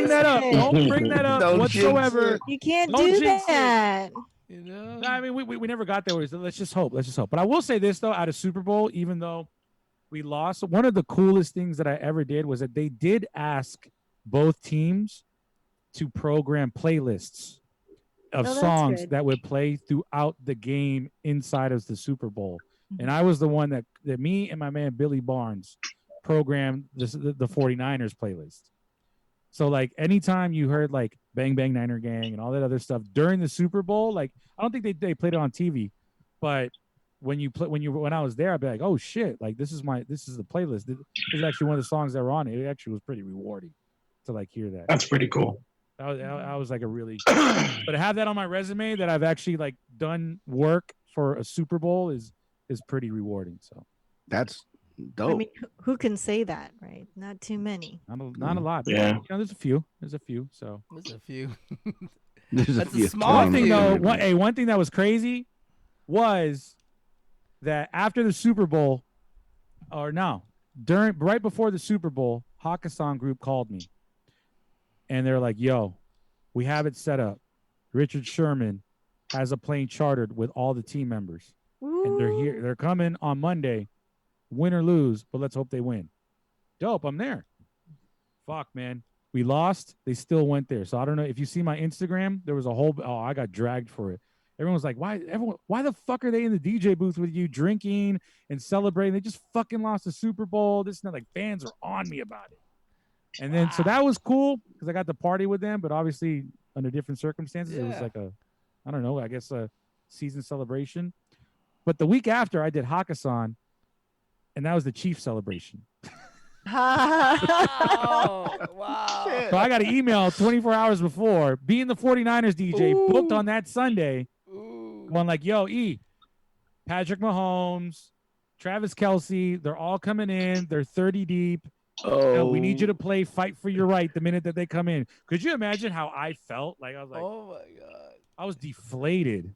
that up. Don't bring that up whatsoever. You can't do that. No, I mean, we never got there. Let's just hope. But I will say this though, out of Super Bowl, even though we lost, one of the coolest things that I ever did was that they did ask both teams to program playlists of songs that would play throughout the game inside of the Super Bowl. And I was the one that me and my man Billy Barnes programmed the 49ers playlist. So like anytime you heard like Bang Bang Niner Gang and all that other stuff during the Super Bowl, like I don't think they played it on TV, but when I was there, I'd be like, oh shit, like this is the playlist. This is actually one of the songs that were on it. It actually was pretty rewarding to like hear that. That's pretty cool. I was like a really, but to have that on my resume that I've actually like done work for a Super Bowl is pretty rewarding. So that's dope. I mean, who can say that, right? Not too many. Not a lot. But yeah. There's a few. So there's a few. That's a small one thing few. though. One thing that was crazy was that after the Super Bowl, right before the Super Bowl, Hakkasan Group called me. And they're like, yo, we have it set up. Richard Sherman has a plane chartered with all the team members. Ooh. And they're here. They're coming on Monday, win or lose, but let's hope they win. Dope, I'm there. Fuck, man. We lost. They still went there. So I don't know. If you see my Instagram, there was I got dragged for it. Everyone was like, why the fuck are they in the DJ booth with you drinking and celebrating? They just fucking lost the Super Bowl. This and that. Like fans are on me about it. And then, so that was cool because I got to party with them, but obviously under different circumstances, it was like I guess a season celebration. But the week after I did Hakkasan, and that was the Chiefs celebration. Wow. So I got an email 24 hours before, being the 49ers DJ, booked on that Sunday, going like, yo, Patrick Mahomes, Travis Kelce, they're all coming in. They're 30 deep. We need you to play Fight for Your Right the minute that they come in. Could you imagine how I felt? Like I was like, oh my god, I was deflated.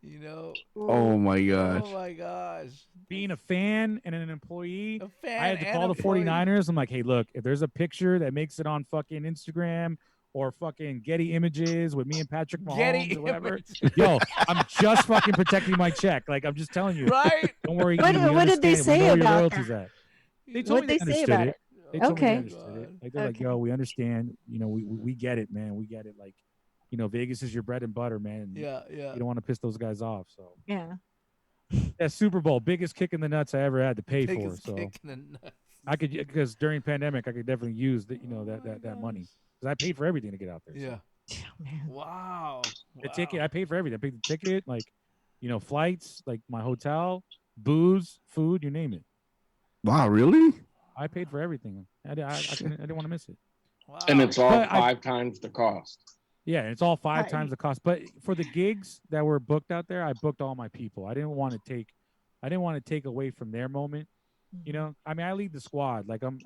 Oh my gosh. Oh my gosh. Being a fan and an employee, I had to and call the employee. 49ers. I'm like, hey, look, if there's a picture that makes it on fucking Instagram or fucking Getty Images with me and Patrick Mahomes or whatever, yo, I'm just fucking protecting my check. Like I'm just telling you, right? Don't worry. What did they say about that? They told me they understood it. They told me Okay. they understood it. Like they're like, yo, we understand. We get it, man. We get it. Like, Vegas is your bread and butter, man. Yeah. You don't want to piss those guys off. So Yeah. that Super Bowl, biggest kick in the nuts I ever had to pay for. So kick in the nuts. I could, because during pandemic, I could definitely use that money because I paid for everything to get out there. So. Yeah. Oh, man. Wow. The ticket, I paid for everything. I paid the ticket, like, flights, like my hotel, booze, food, you name it. Wow, really? I paid for everything. I didn't want to miss it. Wow. And it's all But five times the cost. Yeah, it's all five Right. times the cost. But for the gigs that were booked out there, I booked all my people. I didn't I didn't want to take away from their moment. You know, I mean, I lead the squad. Like I've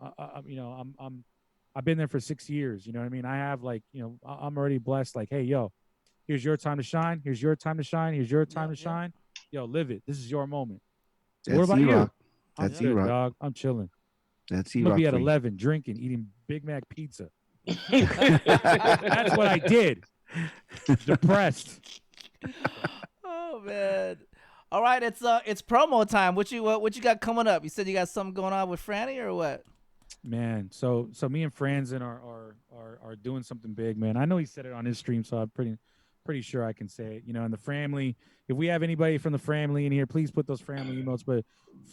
been there for 6 years. You know what I mean? I have like, I'm already blessed. Like, hey, yo, here's your time to shine. Here's your time to shine. Here's your time to shine. Yo, live it. This is your moment. So what about you? I'm good, dog. I'm chilling. That's I'm gonna be at 11, drinking, eating Big Mac pizza. That's what I did. Depressed. Oh man. All right, it's promo time. What you got coming up? You said you got something going on with Franny or what? Man, so me and Franzen are doing something big, man. I know he said it on his stream, so I'm pretty sure I can say it. You know, and the family. If we have anybody from the family in here, please put those family emotes. But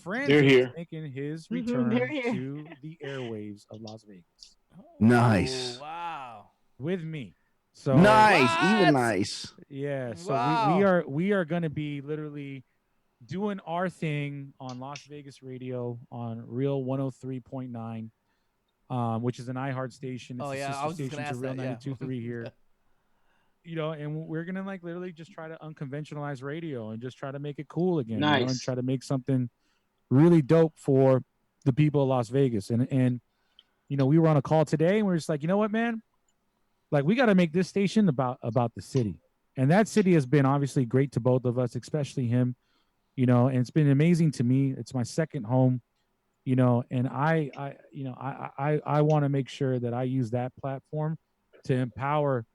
Franzen is making his return to the airwaves of Las Vegas. Nice. Oh, wow. With me. So nice, even nice. Yeah. So we are gonna be literally doing our thing on Las Vegas radio on Real 103.9, which is an iHeart station. It's a sister station to Real 92.3 here. You know, and we're gonna like literally just try to unconventionalize radio and just try to make it cool again. Nice. You know, and try to make something really dope for the people of Las Vegas. And we were on a call today and we are just like, you know what, man? Like we gotta make this station about the city. And that city has been obviously great to both of us, especially him. And it's been amazing to me. It's my second home, and I want to make sure that I use that platform to empower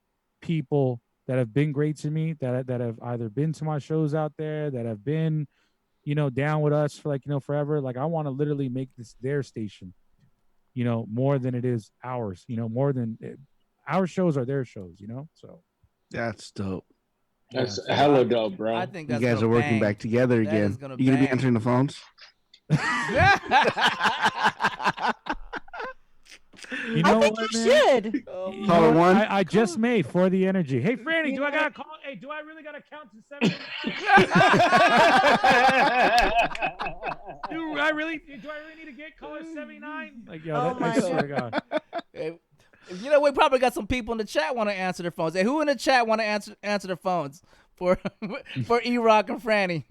people that have been great to me, that have either been to my shows out there, that have been, down with us for forever. Like I want to literally make this their station, more than it is ours, more than our shows are their shows, so. That's dope. That's hella dope, bro. I think that's you guys are working back together again. You gonna be answering the phones? You know I think what, you man? Should. Caller one. I just may for the energy. Hey, Franny, do I gotta call? Hey, do I really gotta count to 7? do I really need to get caller 79? Like, yo, I swear to God. Hey, we probably got some people in the chat want to answer their phones. Hey, who in the chat want to answer their phones for E-Rock and Franny?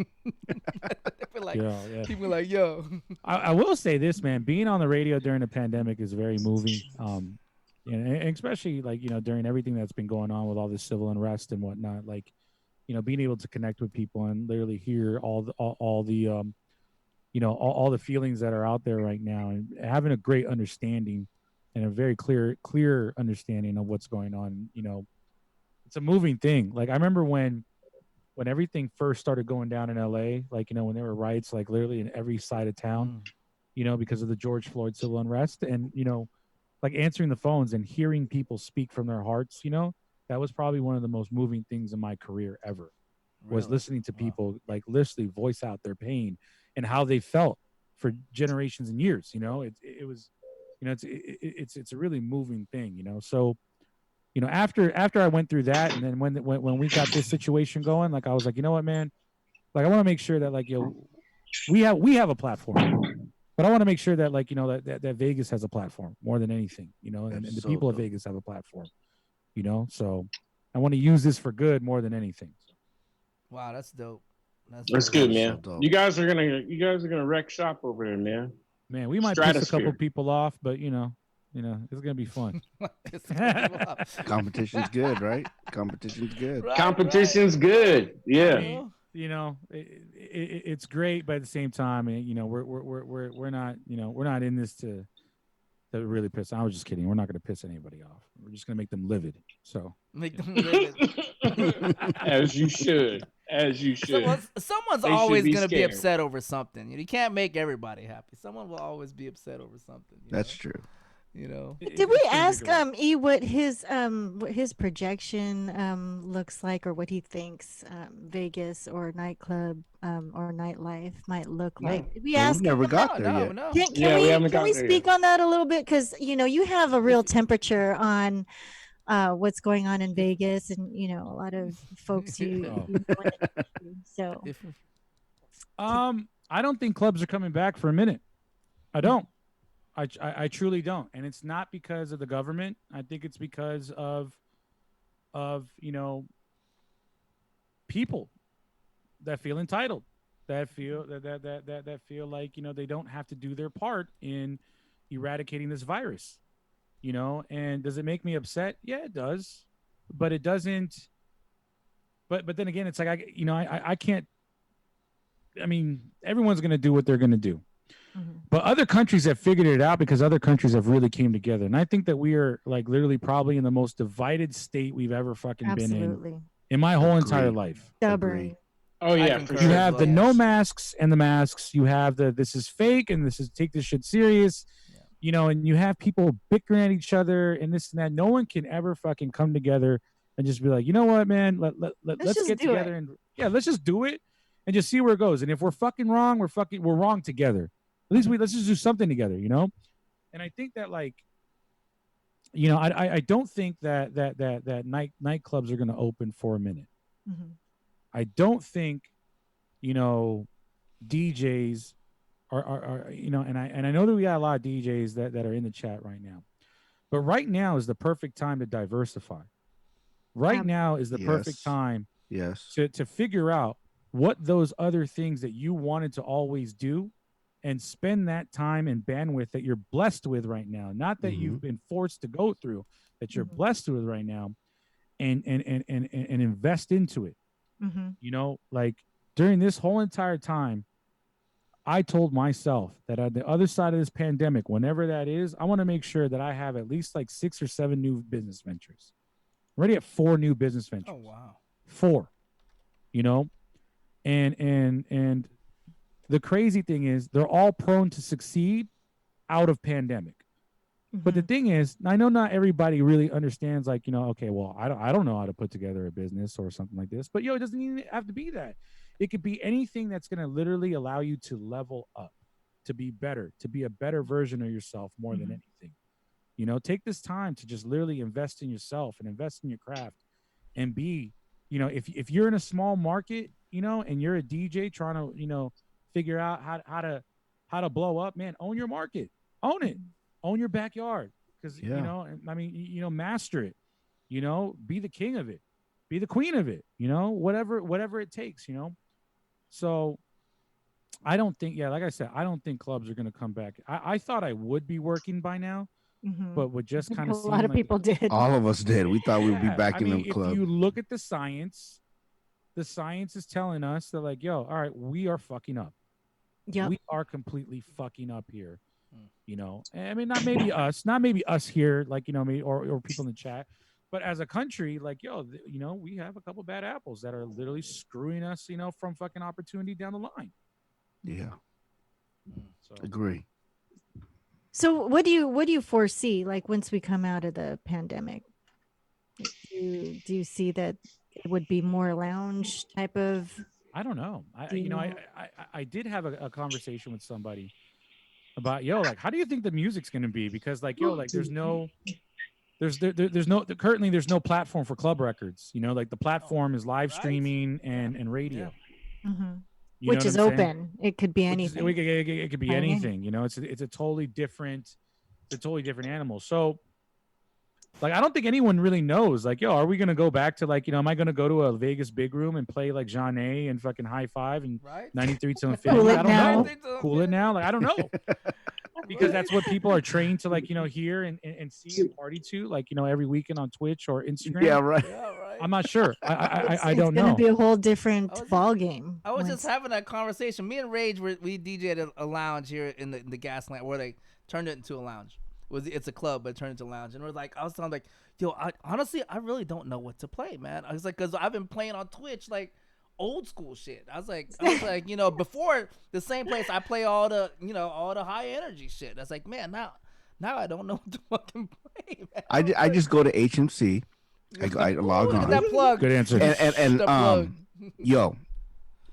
People like, yo. I will say this, man. Being on the radio during the pandemic is very moving. And especially during everything that's been going on with all this civil unrest and whatnot. Like, being able to connect with people and literally hear all the feelings that are out there right now, and having a great understanding and a very clear understanding of what's going on. It's a moving thing. Like I remember when everything first started going down in LA, when there were riots, like literally in every side of town, because of the George Floyd civil unrest, and like answering the phones and hearing people speak from their hearts, that was probably one of the most moving things in my career ever. Was listening to people like literally voice out their pain and how they felt for generations and years. It was. It's a really moving thing, So, after I went through that, and then when we got this situation going, like I was like, you know what, man, like I want to make sure that we have a platform, but I want to make sure that that Vegas has a platform more than anything, and the people of Vegas have a platform, So I want to use this for good more than anything. Wow, that's dope. That's good, man. So you guys are gonna wreck shop over there, man. Man, we might piss a couple people off, but it's gonna be fun. Competition's good, right? Competition's good. Competition's good. Yeah. I mean, it's great, but at the same time, we're not in this to really piss. I was just kidding. We're not gonna piss anybody off. We're just gonna make them livid. So make them livid. As you should. Someone's always going to be upset over something. You can't make everybody happy. Someone will always be upset over something. That's true. Did we ask E what his projection looks like, or what he thinks Vegas or nightclub or nightlife might look like? Did we ask? We never got there yet. No. Can we speak on that a little bit? Because you have a real temperature on what's going on in Vegas, and a lot of folks so I don't think clubs are coming back for a minute. I don't. I truly don't, and it's not because of the government. I think it's because of people that feel entitled, that feel that feel like they don't have to do their part in eradicating this virus. And does it make me upset? Yeah, it does, but it doesn't. But then again, it's like I can't. I mean, everyone's going to do what they're going to do. Mm-hmm. But other countries have figured it out because other countries have really came together. And I think that we are like literally probably in the most divided state we've ever fucking been in my whole entire life. Stubborn. Oh yeah, for You sure. have the no masks and the masks. You have the this is fake and this is take this shit serious. And you have people bickering at each other and this and that. No one can ever fucking come together and just be like, you know what, man, let's get together and let's just do it and just see where it goes. And if we're fucking wrong, we're wrong together. At least let's just do something together, And I think that I don't think that nightclubs are going to open for a minute. Mm-hmm. I don't think, DJs are and I know that we got a lot of DJs that are in the chat right now, but right now is the perfect time to diversify. Right now is the perfect time to figure out what those other things that you wanted to always do and spend that time and bandwidth that you're blessed with right now, not that you've been forced to go through, that you're blessed with right now, and invest into it. Like during this whole entire time, I told myself that on the other side of this pandemic, whenever that is, I want to make sure that I have at least like 6 or 7 new business ventures. I'm already at 4 new business ventures. Oh wow. 4. And the crazy thing is they're all prone to succeed out of pandemic. But the thing is, I know not everybody really understands okay, well, I don't know how to put together a business or something like this. But it doesn't even have to be that. It could be anything that's going to literally allow you to level up, to be better, to be a better version of yourself more than anything. Take this time to just literally invest in yourself and invest in your craft and be, if you're in a small market, and you're a DJ trying to, figure out how to blow up, man, own your market, own it, own your backyard. Cause master it, be the king of it, be the queen of it, whatever it takes, So I don't think, like I said, I don't think clubs are going to come back. I thought I would be working by now, but would just kind of a lot of people did. All of us did. We thought we'd be back in the club. If you look at the science is telling us that all right, we are fucking up. Yeah, we are completely fucking up here. I mean, not maybe us here, maybe or people in the chat, but as a country, we have a couple bad apples that are literally screwing us, from fucking opportunity down the line. Yeah. So. Agree. So what do you foresee once we come out of the pandemic? Do you see that it would be more lounge type of? I don't know. I did have a conversation with somebody about how do you think the music's going to be? Because there's no currently there's no platform for club records. The platform is live streaming and radio. Mm-hmm. Which is open. It could be anything. It could be anything. It's a totally different animal. So I don't think anyone really knows. Are we gonna go back to am I gonna go to a Vegas big room and play Jean A and fucking High Five and 93 to Infinity? I don't know. Cool it now. I don't know. Because that's what people are trained to hear and see and party to every weekend on Twitch or Instagram. Yeah, right. I'm not sure. I don't know. It's gonna be a whole different ball game. I was just having that conversation. Me and Rage we DJed a lounge here in the Gaslamp where they turned it into a lounge. It's a club, but it turned into a lounge. And I was telling yo, honestly, I really don't know what to play, man. I was because I've been playing on Twitch old school shit. I was like, before the same place I play all the high energy shit. I was like, man, now I don't know what to fucking play, man. I just go to HMC. I log on. That plug. Good answer. And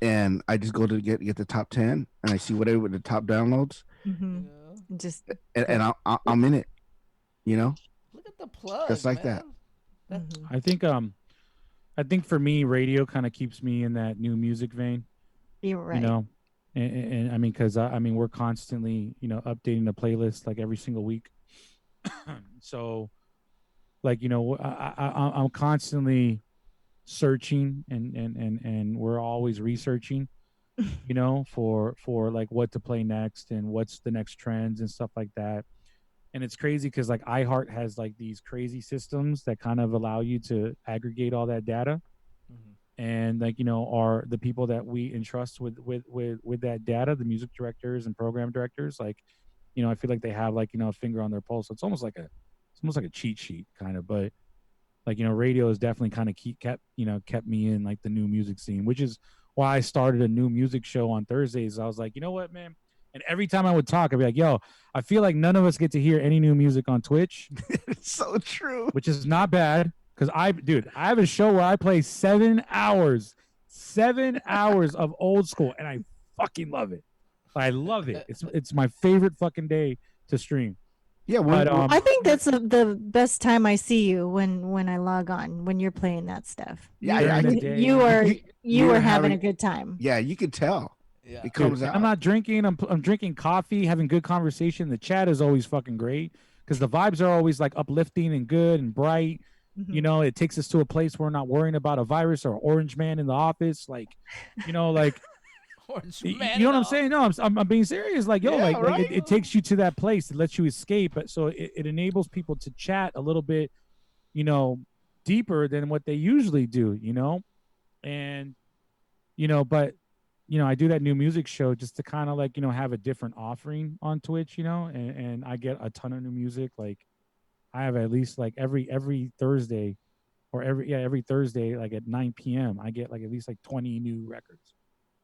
and I just go to get the top 10 and I see whatever the top downloads. Mm-hmm. Just and I'm in it. Look at the plug. Just like man. that. Mm-hmm. I think for me, radio kind of keeps me in that new music vein. You're right. And I mean, because we're constantly, updating the playlist every single week. So, I'm constantly searching and we're always researching. you know, for like what to play next and what's the next trends and stuff like that. And it's crazy because like iHeart has like these crazy systems that kind of allow you to aggregate all that data. And like, you know, are the people that we entrust with that data, the music directors and program directors, like, you know, I feel like they have like, you know, a finger on their pulse. So it's almost like a cheat sheet kind of. But like, you know, radio has definitely kind of kept me in like the new music scene, which is why I started a new music show on Thursdays. I was like, you know what, man. And every time I would talk, I'd be like, yo, I feel like none of us get to hear any new music on Twitch. It's so true. Which is not bad. Because I have a show where I play 7 hours of old school, and I fucking love it. I love it. It's my favorite fucking day to stream. Yeah, but I think that's the best time I see you when I log on when you're playing that stuff. Yeah, you are having a good time. Yeah, you could tell. Yeah. It comes Dude, out. I'm not drinking. I'm drinking coffee, having good conversation. The chat is always fucking great because the vibes are always like uplifting and good and bright. You know, it takes us to a place where we're not worrying about a virus or orange man in the office. Like, you know, like Orange you man know what in I'm the saying? No, I'm being serious. Like, yo, Yeah, like right? it takes you to that place. It lets you escape. So it enables people to chat a little bit, you know, deeper than what they usually do, you know? And, you know, but, you know, I do that new music show just to kind of like, you know, have a different offering on Twitch, you know, and I get a ton of new music. Like I have at least like every Thursday or every Thursday, like at 9 p.m., I get like at least like 20 new records.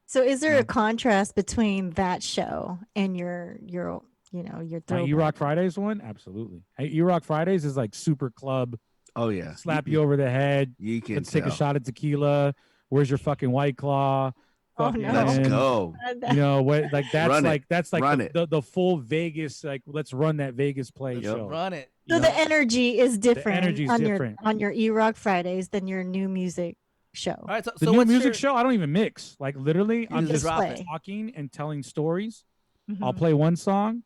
So is there Yeah. a contrast between that show and your you know your My throwback? E-Rock Fridays one, absolutely. E-Rock Fridays is like super club. Oh yeah. Slap you over the head. You can Let's take a tell. shot of tequila. Where's your fucking White Claw? Oh, Fucking- no. Let's go. You know what? Like that's Run it. like that's like Run the full Vegas. Like let's run that Vegas play Let's show. run it. So You the know? energy is different energy is on different. your E-Rock Fridays than your new music show. All right. So, The so new what's music your, show, I don't even mix. Like literally, I'm just just drop it. talking and telling stories. I'll Mhm. play one song,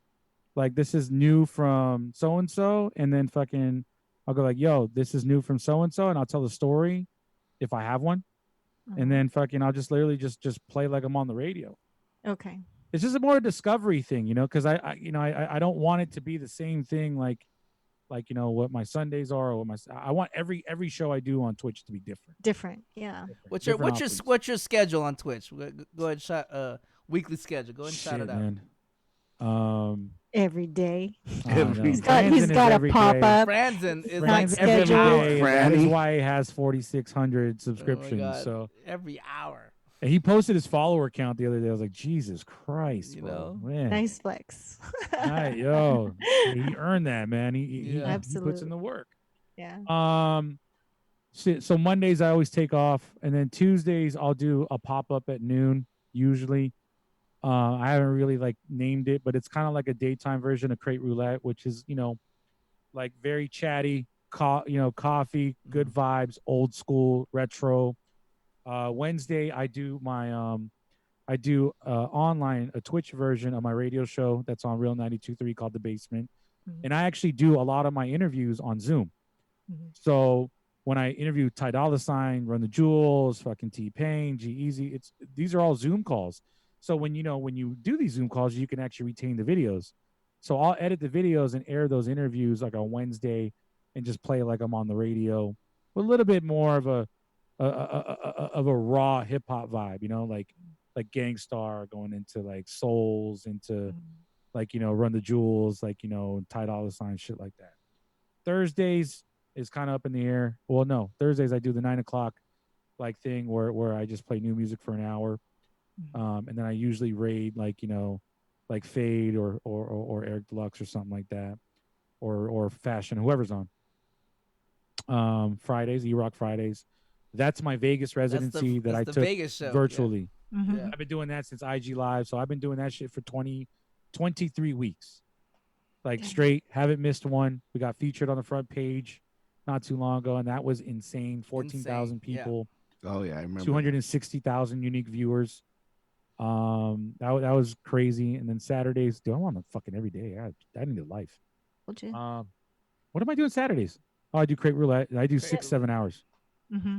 like this is new from so and so, and then fucking I'll go like, yo, this is new from so and so, and I'll tell the story if I have one, Mhm. and then fucking I'll just literally just play like I'm on the radio. Okay. It's just a more discovery thing, you know, because I don't want it to be the same thing like you know what my Sundays are or what I want every show I do on Twitch to be different. Different. Yeah. what's your Different what's your offerings. what's your schedule on Twitch? Go ahead, and shot weekly schedule. Go ahead and shout Shit, it out. man. Every day. I don't know. He's got- Franzen is a every pop day. up. Franzen is not like Franzen every every scheduled. hour. day. That is Franny. why he has 4,600 Oh my subscriptions. God. So Every hour. and he posted his follower count the other day. I was like, Jesus Christ, You bro. know? Man. Nice flex. Yo, he earned that, man. He puts in Absolutely. the work. Yeah. So Mondays I always take off, and then Tuesdays I'll do a pop up at noon usually. I haven't really like named it, but it's kind of like a daytime version of Crate Roulette, which is, you know, like very chatty, coffee, good vibes, old school, retro. Wednesday I do my online a Twitch version of my radio show that's on Real 92.3 called The Basement. Mhm. And I actually do a lot of my interviews on Zoom. Mhm. So when I interview Ty Dolla Sign, Run the Jewels, fucking T-Pain, G-Eazy, these are all Zoom calls. So when you do these Zoom calls, you can actually retain the videos. So I'll edit the videos and air those interviews like on Wednesday and just play like I'm on the radio with a little bit more of a raw hip hop vibe, you know, like Gangstar going into like Souls, into like, you know, Run the Jewels, like, you know, Ty Dolla Sign, shit like that. Thursdays is kind of up in the air. Well, no, Thursdays I do the 9 o'clock like thing where I just play new music for an hour. And then I usually raid like, you know, like Fade or Eric Deluxe or something like that, or Fashion, whoever's on. Fridays, E-Rock Fridays. That's my Vegas residency that I the took Vegas show, yeah. virtually. Mhm. Yeah. I've been doing that since IG Live, so I've been doing that shit for 23 weeks. Like straight, haven't missed one. We got featured on the front page not too long ago, and that was insane. 14,000 Insane, yeah. people, Oh yeah, I remember. 260,000 unique viewers. That was crazy. And then Saturdays, dude, I'm on the fucking every day. I need a life. Told you. What am I doing Saturdays? Oh, I do Crate Roulette. I do 6-7 hours. Mm-hmm.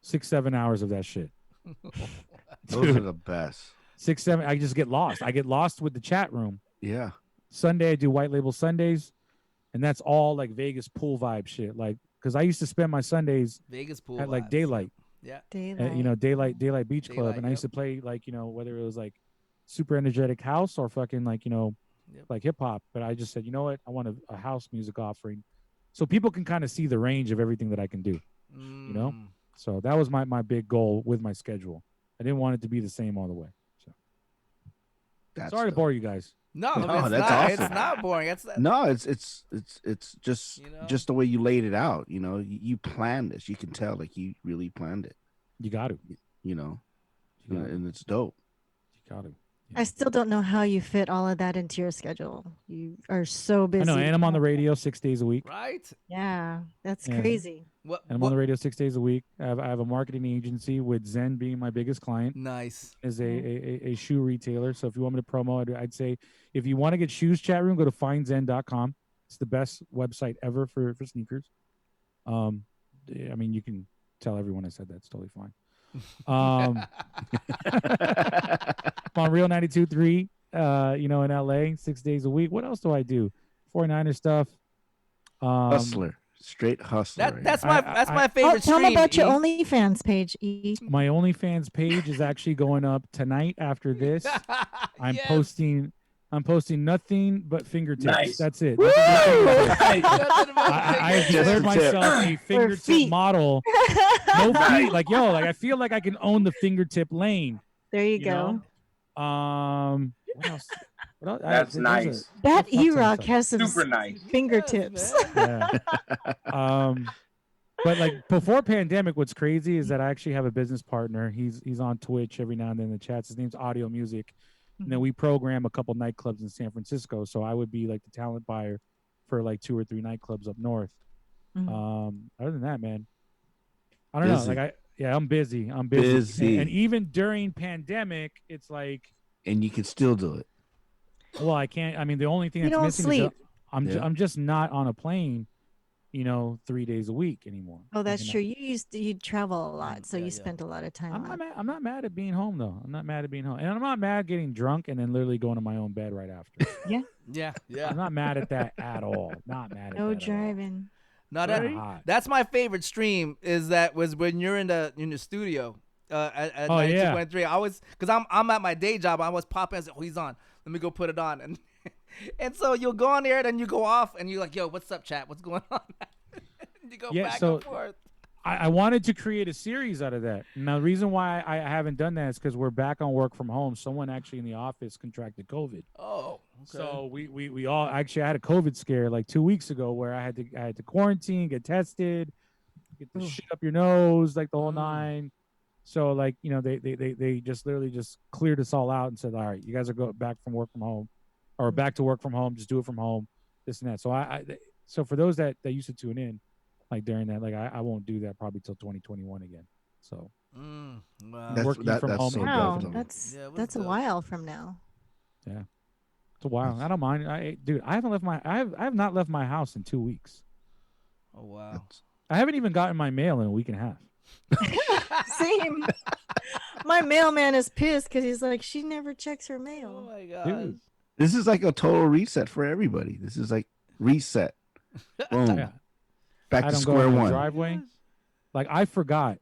6-7 hours of that shit. Those are the best. 6, 7. I just get lost. I get lost with the chat room. Yeah. Sunday, I do white label Sundays, and that's all like Vegas pool vibe shit. Like, because I used to spend my Sundays Vegas pool at like vibes. Daylight. Yeah. Daylight. Daylight Beach Club, Daylight, and I used to play like whether it was like super energetic house or fucking like like hip hop. But I just said, you know what, I want a house music offering, so people can kind of see the range of everything that I can do. So that was my big goal with my schedule. I didn't want it to be the same all the way. So sorry to bore you guys. No, No, it's that's not. awesome. It's not boring. No, it's just just the way you laid it out. You planned this. You can tell like you really planned it. You got to. And it's dope. You got to. I still don't know how you fit all of that into your schedule. You are so busy. I know, and I'm on the radio 6 days a week. Right? Yeah, that's crazy. What? And I'm on the radio 6 days a week. I have a marketing agency with Zen being my biggest client. Nice. Is a shoe retailer. So if you want me to promo, I'd say if you want to get shoes, chat room, go to findzen.com. It's the best website ever for sneakers. I mean, you can tell everyone I said that's totally fine. I'm on Real 92.3, in LA 6 days a week. What else do I do? 49er stuff. Hustler. Straight hustler. That's my favorite tell stream. me about your OnlyFans page, E. My OnlyFans page is actually going up tonight after this. I'm posting nothing but fingertips. Nice. That's it. I have declared myself a fingertip model. No feet. Like, I feel like I can own the fingertip lane. There you go. What else? That's nice. That E-Rock has some super nice fingertips. Yeah. But like before pandemic, what's crazy is that I actually have a business partner. He's on Twitch every now and then in the chats. His name's Audio Music. And then we program a couple nightclubs in San Francisco. So I would be like the talent buyer for like 2 or 3 nightclubs up north. Other than that, man, I don't know. Like I'm busy. I'm busy. And even during pandemic, it's like. And you can still do it. Well, I can't. I mean, the only thing that's missing is I'm just not on a plane, 3 days a week anymore. Oh, that's true. You'd travel a lot, so you spent a lot of time. I'm not mad at being home though. I'm not mad at being home, and I'm not mad at getting drunk and then literally going to my own bed right after. Yeah. I'm not mad at that at all. Not mad at no that. driving. No, that's my favorite stream. Is that was when you're in the studio at 92.3. I always because I'm at my day job. I always pop in and say, "Oh, he's on. Let me go put it on." And so you'll go on there, then you go off, and you're like, "Yo, what's up, chat? What's going on?" You go back and forth. I wanted to create a series out of that. Now, the reason why I haven't done that is because we're back on work from home. Someone actually in the office contracted COVID. Oh, okay. So we all actually I had a COVID scare like 2 weeks ago where I had to quarantine, get tested, get the shit up your nose, like the whole nine. So like they just literally just cleared us all out and said, all right, you guys are going back from work from home, or back to work from home. Just do it from home, this and that. So so for those that used to tune in, like during that, like I won't do that probably till 2021 again. So wow. Working from home. So wow, dope. that's a while from now. Yeah, it's a while. I don't mind. I have not left my house in 2 weeks. Oh wow. I haven't even gotten my mail in a week and a half. Same. My mailman is pissed because he's like, she never checks her mail. Oh my god. Dude. This is like a total reset for everybody. This is like reset. Boom. Yeah. Back I to don't go square in the one. driveway. Like I forgot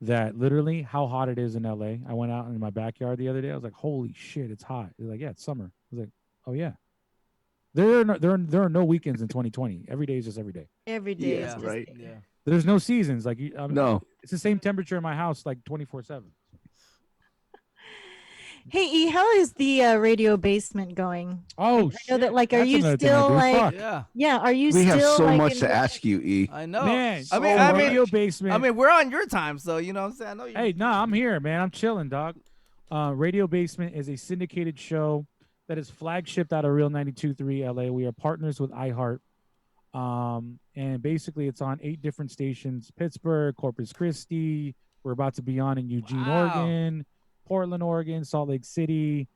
that literally how hot it is in LA. I went out in my backyard the other day. I was like, holy shit, it's hot. They're like, yeah, it's summer. I was like, oh yeah. There are no weekends in 2020. Every day is just every day. Every day Yeah, is just right. Yeah. There's no seasons. Like No. it's the same temperature in my house like 24/7. Hey E, how is the radio basement going? Oh, I know that like, are That's you another thing I still do. like, Fuck. yeah, are you We still have so like much in to the- ask you, E. I know. Man, I mean, radio basement. I mean, we're on your time, so you know what I'm saying. I know you. Hey, I'm here, man. I'm chilling, dog. Radio Basement is a syndicated show that is flagshipped out of Real 92.3 LA. We are partners with iHeart. And basically it's on 8 different stations: Pittsburgh, Corpus Christi. We're about to be on in Eugene, Oregon, Portland, Oregon, Salt Lake City,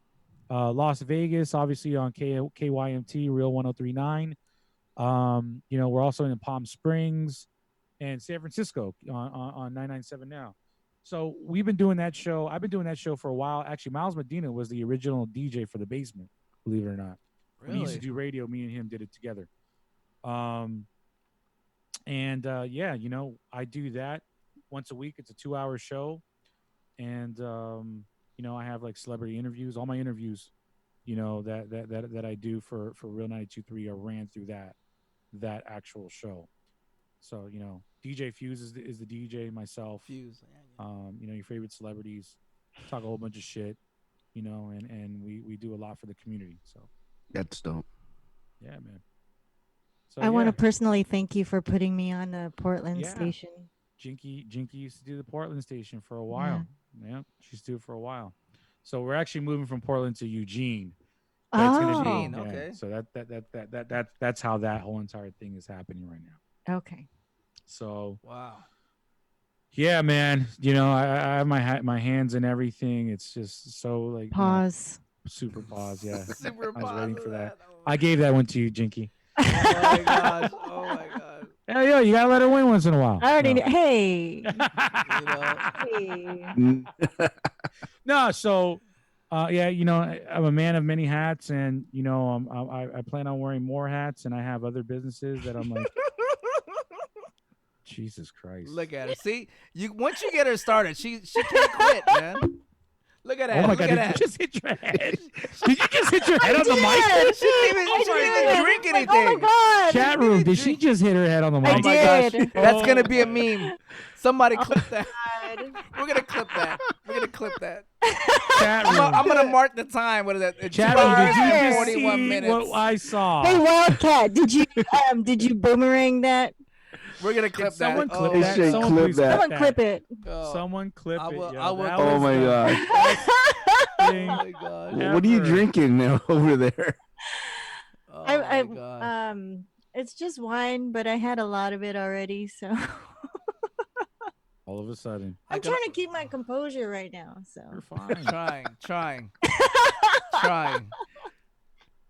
Las Vegas, obviously on KYMT, Real 103.9. We're also in Palm Springs and San Francisco on 997 now. So we've been doing that show. I've been doing that show for a while. Actually, Miles Medina was the original DJ for the Basement, believe it or not. When he used to do radio, me and him did it together. Yeah, you know, I do that once a week. It's a 2-hour show. And you know, I have like celebrity interviews. All my interviews, you know, that I do for Real 92.3 are ran through that actual show. So, you know, DJ Fuse is the DJ, myself. Fuse. You know, your favorite celebrities, talk a whole bunch of shit, you know, and we do a lot for the community. So That's dope. yeah, man. So I want to personally thank you for putting me on the Portland station. Jinky used to do the Portland station for a while. Yeah, she used to do it for a while. So we're actually moving from Portland to Eugene. Oh, okay. So that's how that whole entire thing is happening right now. Okay. So wow. Yeah, man. You know, I have my hands in everything. It's just so like pause. You know, super pause. Yeah. Super I was pause waiting for that. Oh I gave that one to you, Jinky. Oh my gosh. Oh my god. Hell yeah, you gotta let her win once in a while. I already know. Hey. Hey. No, so yeah, you know, I'm a man of many hats, and you know, I plan on wearing more hats, and I have other businesses that I'm like, Jesus Christ. Look at her. See, once you get her started, she can't quit, man. Look at that. Oh my God! Did you just hit your head? Did you just hit your head on the mic? She didn't even drink anything. Oh my God! Chat room. Did she just hit her head on the mic? Oh my gosh! That's gonna be a meme. Somebody clip that. We're gonna clip that. We're gonna clip that. Chat room. I'm gonna mark the time. What is that? Chat room. Did you just 41 see minutes. what I saw? Hey Wildcat, did you boomerang that? We're gonna clip that. Someone clip They that. should clip that. Someone clip it. Someone clip it. Yo. I will. Oh my gosh. Oh my gosh. What are you drinking now over there? Oh my gosh. It's just wine, but I had a lot of it already, so All of a sudden, I'm trying to keep my composure right now. So you're fine. Trying.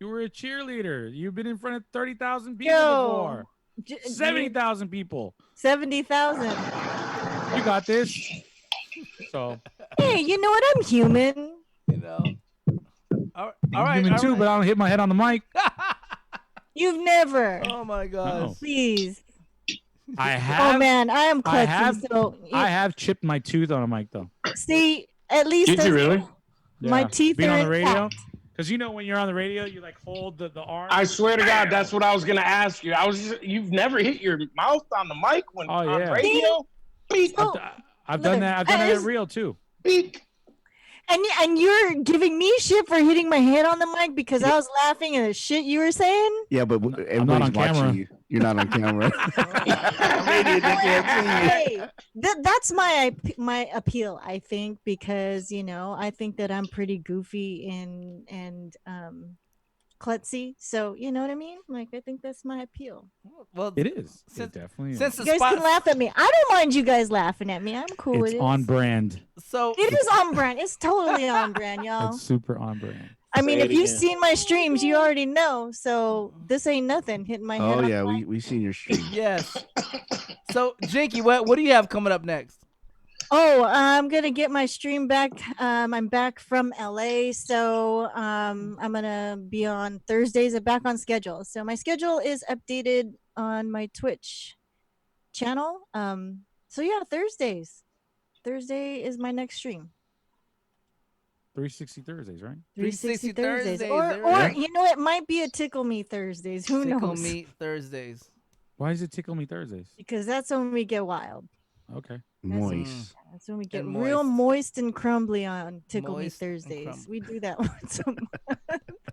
You were a cheerleader. You've been in front of 30,000 people before. 70,000 people. 70,000. You got this. So. Hey, you know what? I'm human. You know. All I'm right. human too, but I don't hit my head on the mic. You've never. Oh my gosh. Please. I have. Oh man, I am clutching. I have chipped my tooth on a mic though. See, at least Did you really? My teeth being are on the radio. intact. Because you know when you're on the radio, you like hold the arm. I swear to God, that's what I was gonna ask you. You've never hit your mouth on the mic when on radio. Beep. I've done that. I've done that at real too. Beep. And you're giving me shit for hitting my head on the mic because I was laughing at the shit you were saying? Yeah, but everybody's watching you. You're not on camera. Hey, that's my appeal, I think, because you know I think that I'm pretty goofy and klutzy, so you know what I mean. Like I think that's my appeal. Well, it is. It definitely is. Since you guys can laugh at me. I don't mind you guys laughing at me. I'm cool with it. It's on brand. So it is on brand. It's totally on brand, y'all. It's super on brand. I mean, if you've seen my streams, you already know. So this ain't nothing hitting my head. Oh yeah, we seen your stream. Yes. So Jinky, what do you have coming up next? Oh, I'm gonna get my stream back. I'm back from LA, so I'm gonna be on Thursdays. I'm back on schedule. So my schedule is updated on my Twitch channel. So yeah, Thursdays. Thursday is my next stream. 360 Thursdays, right? 360 Thursdays. Or you know, it might be a Tickle Me Thursdays. Who knows? Tickle Me Thursdays. Why is it Tickle Me Thursdays? Because that's when we get wild. Okay. Moist. That's when we get And real moist and crumbly on Tickle Moist Me and Thursdays. We do that once a month.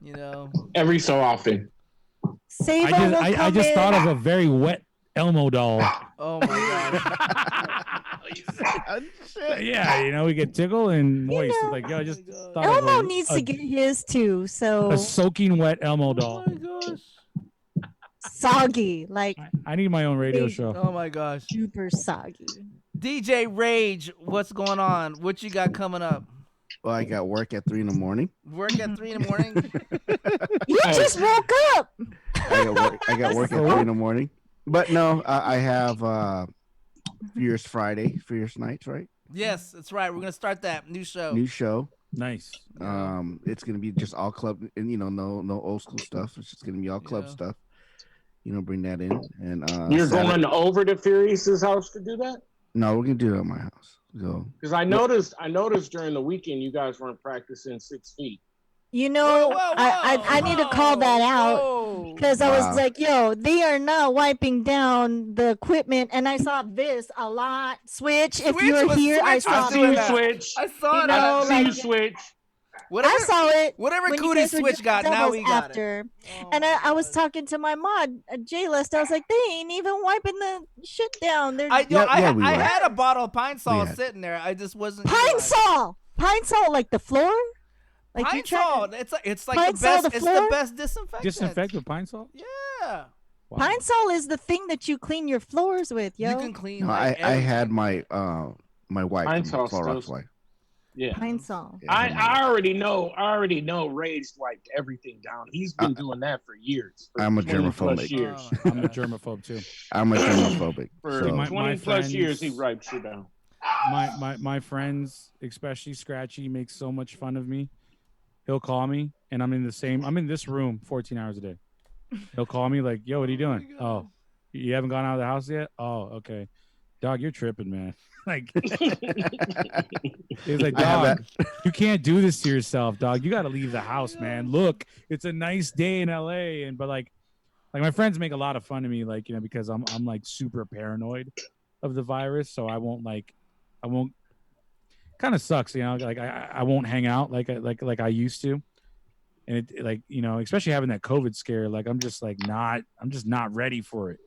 You know. Every so often. I just thought of a very wet Elmo doll. Oh my god. Yeah, you know, we get tickle and moist. It's like, yo, I just thought Elmo of needs to get his too. So a soaking wet Elmo doll. Oh my gosh. Soggy, like I need my own radio show. Oh my gosh. super soggy. DJ Rage, what's going on? What you got coming up? Well, I got work at 3 in the morning. Work at 3 in the morning? You just woke up. I got work at 3 in the morning. But no, I have Fierce Friday, Fierce Nights, right? Yes, that's right. We're gonna start that new show. New show. Nice. It's gonna be just all club, and no old school stuff. It's just gonna be all club stuff. Bring that in. And you're going over to Furious's house to do that? No, we're gonna do it at my house. So because I noticed during the weekend you guys weren't practicing 6 feet. Whoa, I need to call that out because I was like, yo, they are not wiping down the equipment. And I saw this a lot. Switch, if you're here, I saw you Switch. I saw it. I see you Switch. I saw it. Whatever Cootie Switch got, now we got it. And I was talking to my mod, Jay List. I was like, they ain't even wiping the shit down. I had a bottle of Pine Sol sitting there. I just wasn't. Pine Sol, like the floor. Like Pine Sol, it's like the best. It's the best disinfectant. Disinfect with Pine Sol? Yeah. Wow. Pine Sol is the thing that you clean your floors with, yo. You can clean. No, I had my my wife, Pine Sol Clorox wife. Yeah. Pine Sol. Yeah, I already know Rage wiped everything down. He's been doing that for years. I'm a germaphobic. Years. I'm a germaphobe too. I'm a germaphobic. For 20 plus years, he wiped shit down. My friends, especially Scratchy, makes so much fun of me. He'll call me, and I'm in this room 14 hours a day. He'll call me like, yo, what are you doing? Oh, you haven't gone out of the house yet? Oh, okay. Dog, you're tripping, man. Like, he's like, dog, you can't do this to yourself, dog. You got to leave the house, man. Look, it's a nice day in LA. But like my friends make a lot of fun of me, like, because I'm like super paranoid of the virus. So I won't kind of sucks, like I won't hang out like I used to. And it, like, especially having that COVID scare, like I'm just not ready for it,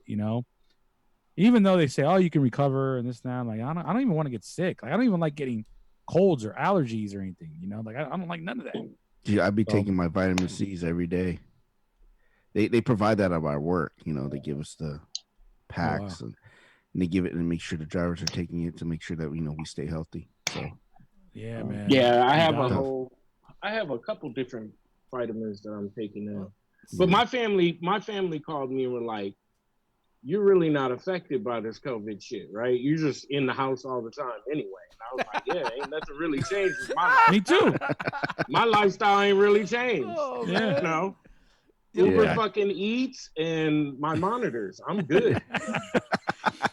even though they say, oh, you can recover and this and that. I'm like, I don't even want to get sick. Like, I don't even like getting colds or allergies or anything, like I don't like none of that. Dude, I'd be taking my vitamin C's every day. They provide that at our work, they give us the packs. And they give it and make sure the drivers are taking it to make sure that we stay healthy. So yeah, man. Yeah, I have a couple different vitamins that I'm taking now. But my family called me and were like, you're really not affected by this COVID shit, right? You're just in the house all the time anyway. And I was like, yeah, ain't nothing really changed with my life. Me too. My lifestyle ain't really changed. Yeah. Uber fucking eats and my monitors. I'm good.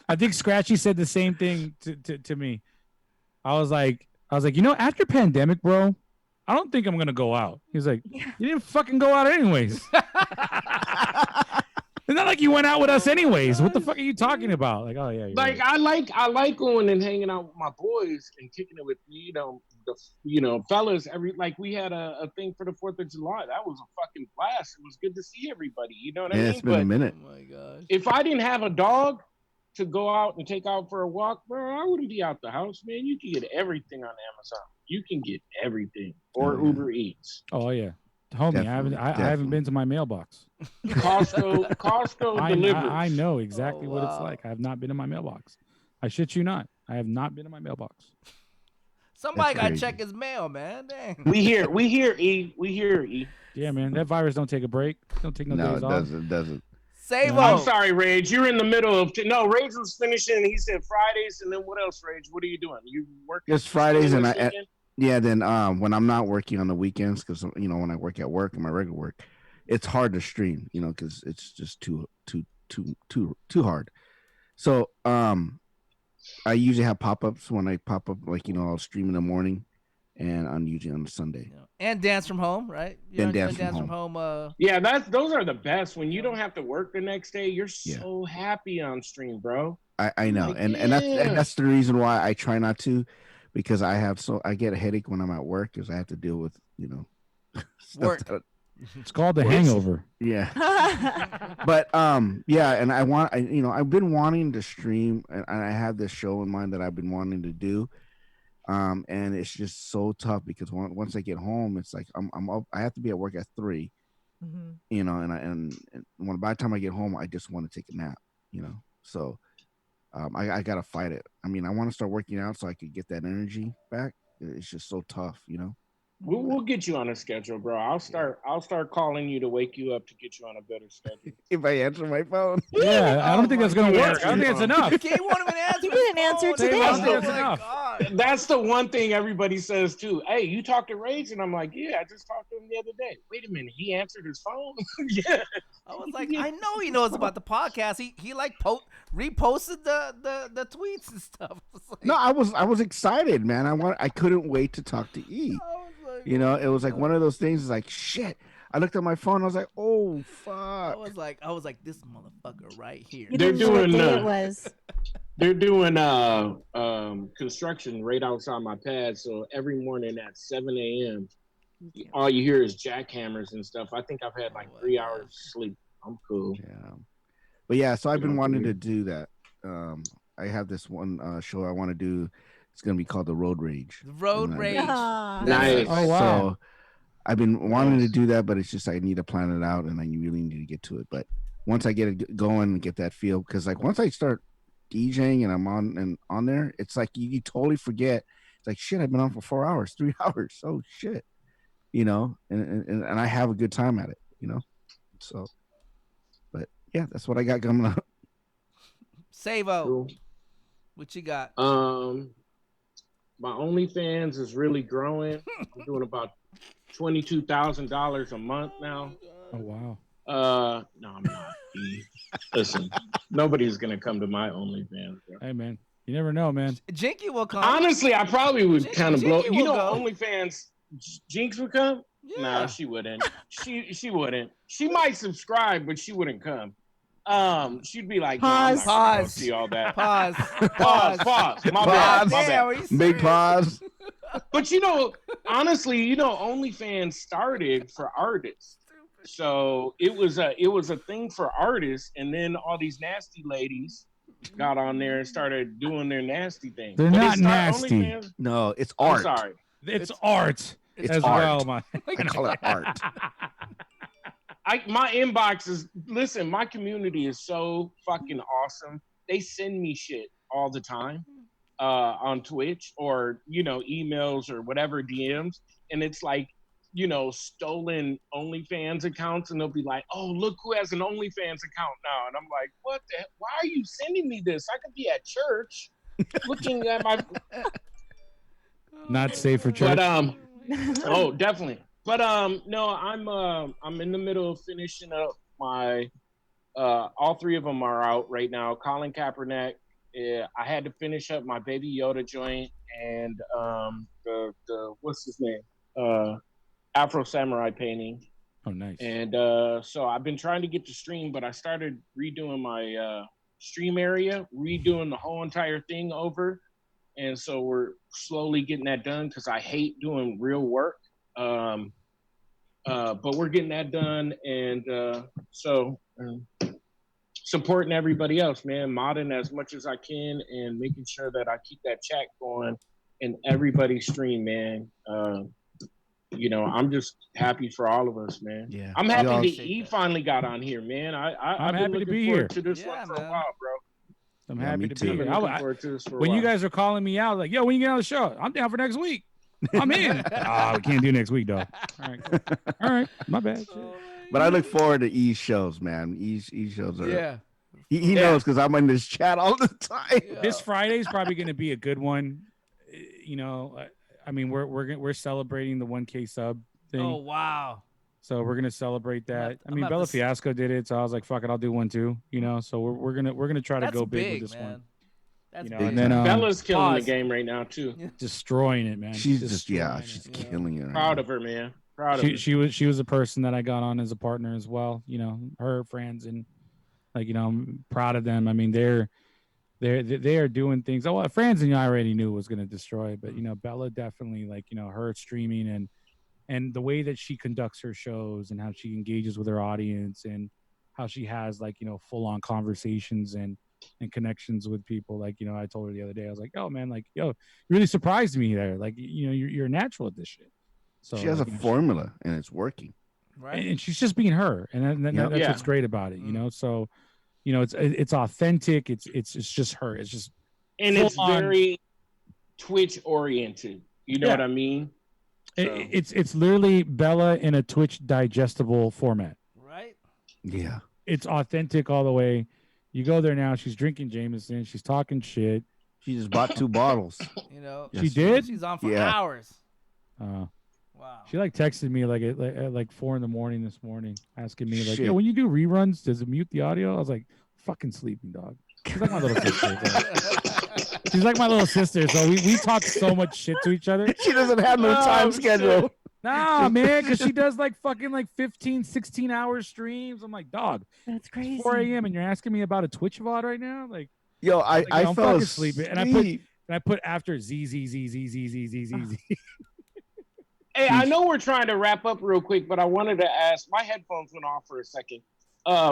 I think Scratchy said the same thing to me. I was like, after pandemic, bro, I don't think I'm gonna go out. He's like, you didn't fucking go out anyways. It's not like you went out with us anyways. What the fuck are you talking about? Like, oh yeah. Like right. I like going and hanging out with my boys and kicking it with fellas. We had a thing for the 4th of July. That was a fucking blast. It was good to see everybody. You know what I mean? It's been a minute. Oh my gosh. If I didn't have a dog to go out and take out for a walk, bro, I wouldn't be out the house, man. You can get everything on Amazon. You can get everything, or Uber Eats. Oh yeah, homie, I haven't been to my mailbox. Costco delivers. I know exactly what it's like. I have not been in my mailbox. I shit you not. I have not been in my mailbox. Somebody got to check his mail, man. Dang. We hear E. Yeah, man. That virus don't take a break. Don't take no days off. No, it doesn't. Save I'm sorry, Rage. You're in the middle of Rage was finishing. He said Fridays, and then what else, Rage? What are you doing? You working? It's Fridays, and then when I'm not working on the weekends, because when I work at work and my regular work, it's hard to stream, because it's just too hard. So I usually have pop-ups when I pop up, I'll stream in the morning, and I'm usually on Sunday. Yeah. And dance from home, right? Dance from home. Yeah, those are the best. When you don't have to work the next day, you're so happy on stream, bro. I know, like, and that's the reason why I try not to, because I get a headache when I'm at work because I have to deal with work. It's called the hangover. Yeah. But and I've been wanting to stream, and I have this show in mind that I've been wanting to do. And it's just so tough because once I get home, it's like I'm up, I have to be at work at 3, and by the time I get home, I just want to take a nap, so I gotta fight it. I mean, I want to start working out so I could get that energy back. It's just so tough, We'll get you on a schedule, bro. I'll start calling you to wake you up to get you on a better schedule. If I answer my phone. Yeah, I don't think that's gonna God. work. I don't think that's enough. He won't even answer. He didn't answer today. I don't think that's Oh my enough. God. That's the one thing everybody says too. Hey, you talked to Rage, and I'm like, yeah, I just talked to him the other day. Wait a minute, he answered his phone. Yeah, I was like, I know he knows about the podcast. He like reposted the tweets and stuff. Like, No, I was excited, man. I couldn't wait to talk to E. like, You know, it was like one of those things. It's like shit. I looked at my phone. I was like, oh fuck. I was like, this motherfucker right here. You They're didn't know what doing, day it was. they're doing construction right outside my pad. So every morning at 7 a.m., all you hear is jackhammers and stuff. I think I've had like 3 hours sleep. I'm cool. Yeah. But yeah, so I've been wanting to do that. I have this one show I want to do. It's gonna be called the Road Rage. Road Rage. Ah. Nice. Oh, wow. So I've been wanting to do that, but it's just I need to plan it out, and I really need to get to it. But once I get it going and get that feel, because like once I start DJing and I'm on there, it's like you totally forget. It's like shit. I've been on for 4 hours, 3 hours. Oh shit, you know, and I have a good time at it, you know. So, but yeah, that's what I got coming up. Savo, Cool. what you got? My OnlyFans is really growing. I'm doing about $22,000 a month now. Oh wow. No, I'm not. Listen, nobody's gonna come to my OnlyFans, bro. Hey man, you never know, man. Jinky will come. Honestly, I probably would kind of blow. Jinky You will know, go. OnlyFans, Jinx would come. Yeah. No, she wouldn't. She wouldn't. She might subscribe, but she wouldn't come. She'd be like, no, I'm not gonna go Pause. see all that. Pause. Pause. My Pause. bad. My Damn, bad. are you Big serious? pause. But you know, honestly, you know, OnlyFans started for artists. So it was a thing for artists, and then all these nasty ladies got on there and started doing their nasty thing. They're But not it started nasty. OnlyFans. No, it's I'm art. sorry. It's art It's as art. well, man. I call it art. My inbox is listen. My community is so fucking awesome. They send me shit all the time on Twitch or emails or whatever DMs, and it's like stolen OnlyFans accounts, and they'll be like, "Oh, look who has an OnlyFans account now," and I'm like, "What the? Why are you sending me this? I could be at church looking at my." Not safe for church. But oh, definitely. But no, I'm in the middle of finishing up my all three of them are out right now. Colin Kaepernick. I had to finish up my Baby Yoda joint and the what's his name? Afro Samurai painting. Oh, nice. And so I've been trying to get to stream, but I started redoing my stream area, redoing the whole entire thing over. And so we're slowly getting that done because I hate doing real work. But we're getting that done, and so supporting everybody else, man, modding as much as I can, and making sure that I keep that chat going in everybody's stream, man. I'm just happy for all of us, man. Yeah, I'm happy that appreciate E that. finally got on here, man. I've been happy to looking be forward here. to this Yeah, one for man. a while, bro. I'm Yeah, happy me to too. be I've here. been looking forward to this for a When while. you guys are calling me out, like, yo, when you get on the show, I'm down for next week. I'm in. We can't do next week, though. All right, cool. All right, my bad. Shit. But I look forward to E's shows, man. E's shows are. Yeah. He knows because I'm in this chat all the time. This Friday is probably going to be a good one. I mean, we're celebrating the 1K sub thing, Oh wow. so we're gonna celebrate that. I I'm mean, about Bella to Fiasco did it, so I was like, fuck it, I'll do one too. So we're gonna try to That's go big big, with this man. one. That's You know, big. and then Bella's killing Pause. the game right now too. destroying it, man. She's Destroying she's it. killing it. Right Proud now. of her, man. Proud of her. She was a person that I got on as a partner as well. Her friends, and I'm proud of them. I mean, they are doing things. Oh, well, Franz and I already knew was going to destroy, but Bella definitely, her streaming and the way that she conducts her shows and how she engages with her audience and how she has full on conversations and connections with people. I told her the other day, I was like, oh man, you really surprised me there. You're natural at this shit. So She has a formula and it's working. Right. and she's just being her, and that's Yeah. what's great about it. So it's authentic. It's just her. It's just And full it's on- very Twitch oriented. You know Yeah. what I mean? So. It's literally Bella in a Twitch digestible format. Right? Yeah. It's authentic all the way. You go there now. She's drinking Jameson. She's talking shit. She just bought 2 bottles. You know, She did? She's on for Yeah. hours. Wow. She like texted me at 4 a.m. this morning, asking me like, Shit. "Yo, when you do reruns, does it mute the audio?" I was like, "Fucking sleeping, dog." She's like my little sister. She's like my little sister. So we talk so much shit to each other. She doesn't have no time schedule. Nah, man, because she does like fucking like 15, 16-hour streams. I'm like, dog, That's crazy. it's 4 a.m. and you're asking me about a Twitch VOD right now? Like, Yo, I I'm fell fucking asleep. sleeping. And I put after Z. Hey, I know we're trying to wrap up real quick, but I wanted to ask. My headphones went off for a second.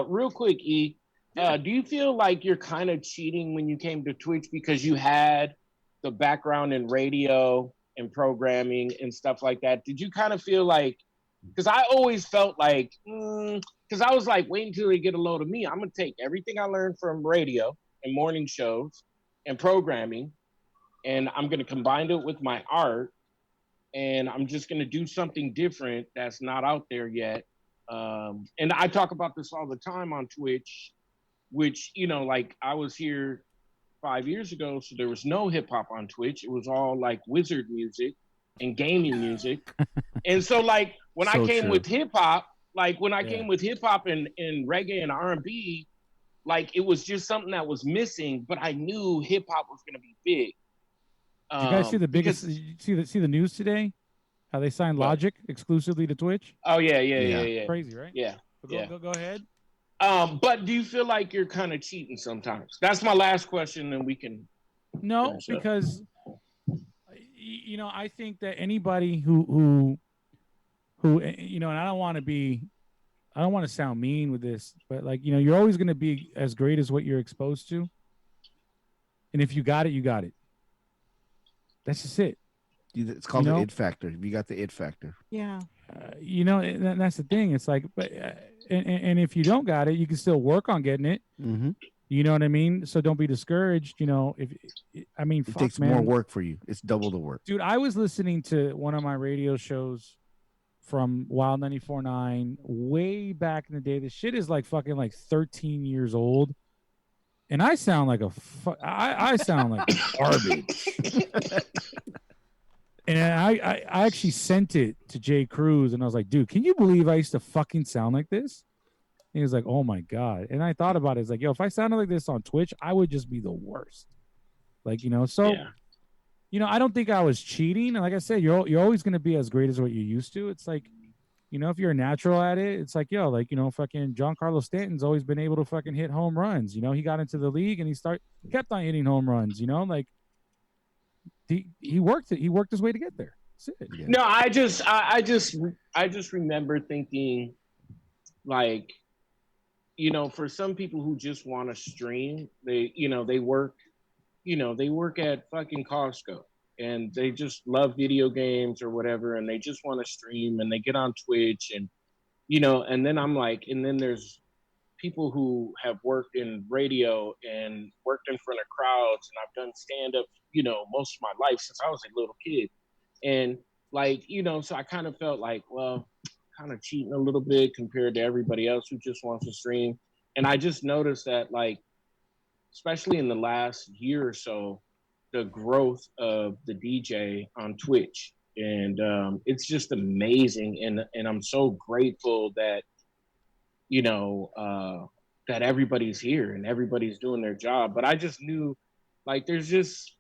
Real quick, E. Do you feel like you're kind of cheating when you came to Twitch because you had the background in radio and programming and stuff like that? Did you kind of feel like? Because I always felt like, because I was like, wait until they get a load of me. I'm gonna take everything I learned from radio and morning shows and programming, and I'm gonna combine it with my art. And I'm just going to do something different that's not out there yet. And I talk about this all the time on Twitch, which, you know, like I was here 5 years ago, so there was no hip hop on Twitch. It was all like wizard music and gaming music. And so like when I came with hip hop, came with hip hop and reggae and R&B, like it was just something that was missing, but I knew hip hop was going to be big. Did you guys see the biggest? See the news today? How they signed Logic exclusively to Twitch? Oh yeah. Crazy, right? Yeah. Go ahead. But do you feel like you're kind of cheating sometimes? That's my last question, and we can. No, because you know I think that anybody who you know, and I don't want to sound mean with this, but like you know, you're always going to be as great as what you're exposed to, and if you got it, you got it. That's just it. It's called the it factor. You got the it factor. Yeah. You know, that's the thing. It's like, but and if you don't got it, you can still work on getting it. Mm-hmm. You know what I mean? So don't be discouraged. You know, it takes more work for you. It's double the work. Dude, I was listening to one of my radio shows from Wild 94.9 way back in the day. This shit is like fucking like 13 years old. And I sound like I sound like garbage. And I actually sent it to Jay Cruz, and I was like, dude, can you believe I used to fucking sound like this? And he was like, oh my God. And I thought about it. It's like, yo, if I sounded like this on Twitch, I would just be the worst. Like, you know, so, you know, I don't think I was cheating. And like I said, you're always going to be as great as what you're used to. It's like, you know, if you're a natural at it, it's like, yo, like, you know, fucking Giancarlo Stanton's always been able to fucking hit home runs. You know, he got into the league and he kept on hitting home runs, you know, like he worked it. He worked his way to get there. That's it. Yeah. No, I just remember thinking like, you know, for some people who just want to stream, they work at fucking Costco. And they just love video games or whatever, and they just want to stream, and they get on Twitch, and you know, and then I'm like, and then there's people who have worked in radio and worked in front of crowds, and I've done stand up, you know, most of my life since I was a little kid, and like, you know, so I kind of felt like, well, kind of cheating a little bit compared to everybody else who just wants to stream, and I just noticed that, like, especially in the last year or so, the growth of the DJ on Twitch. And it's just amazing. And I'm so grateful that, you know, that everybody's here and everybody's doing their job. But I just knew, like, there's just,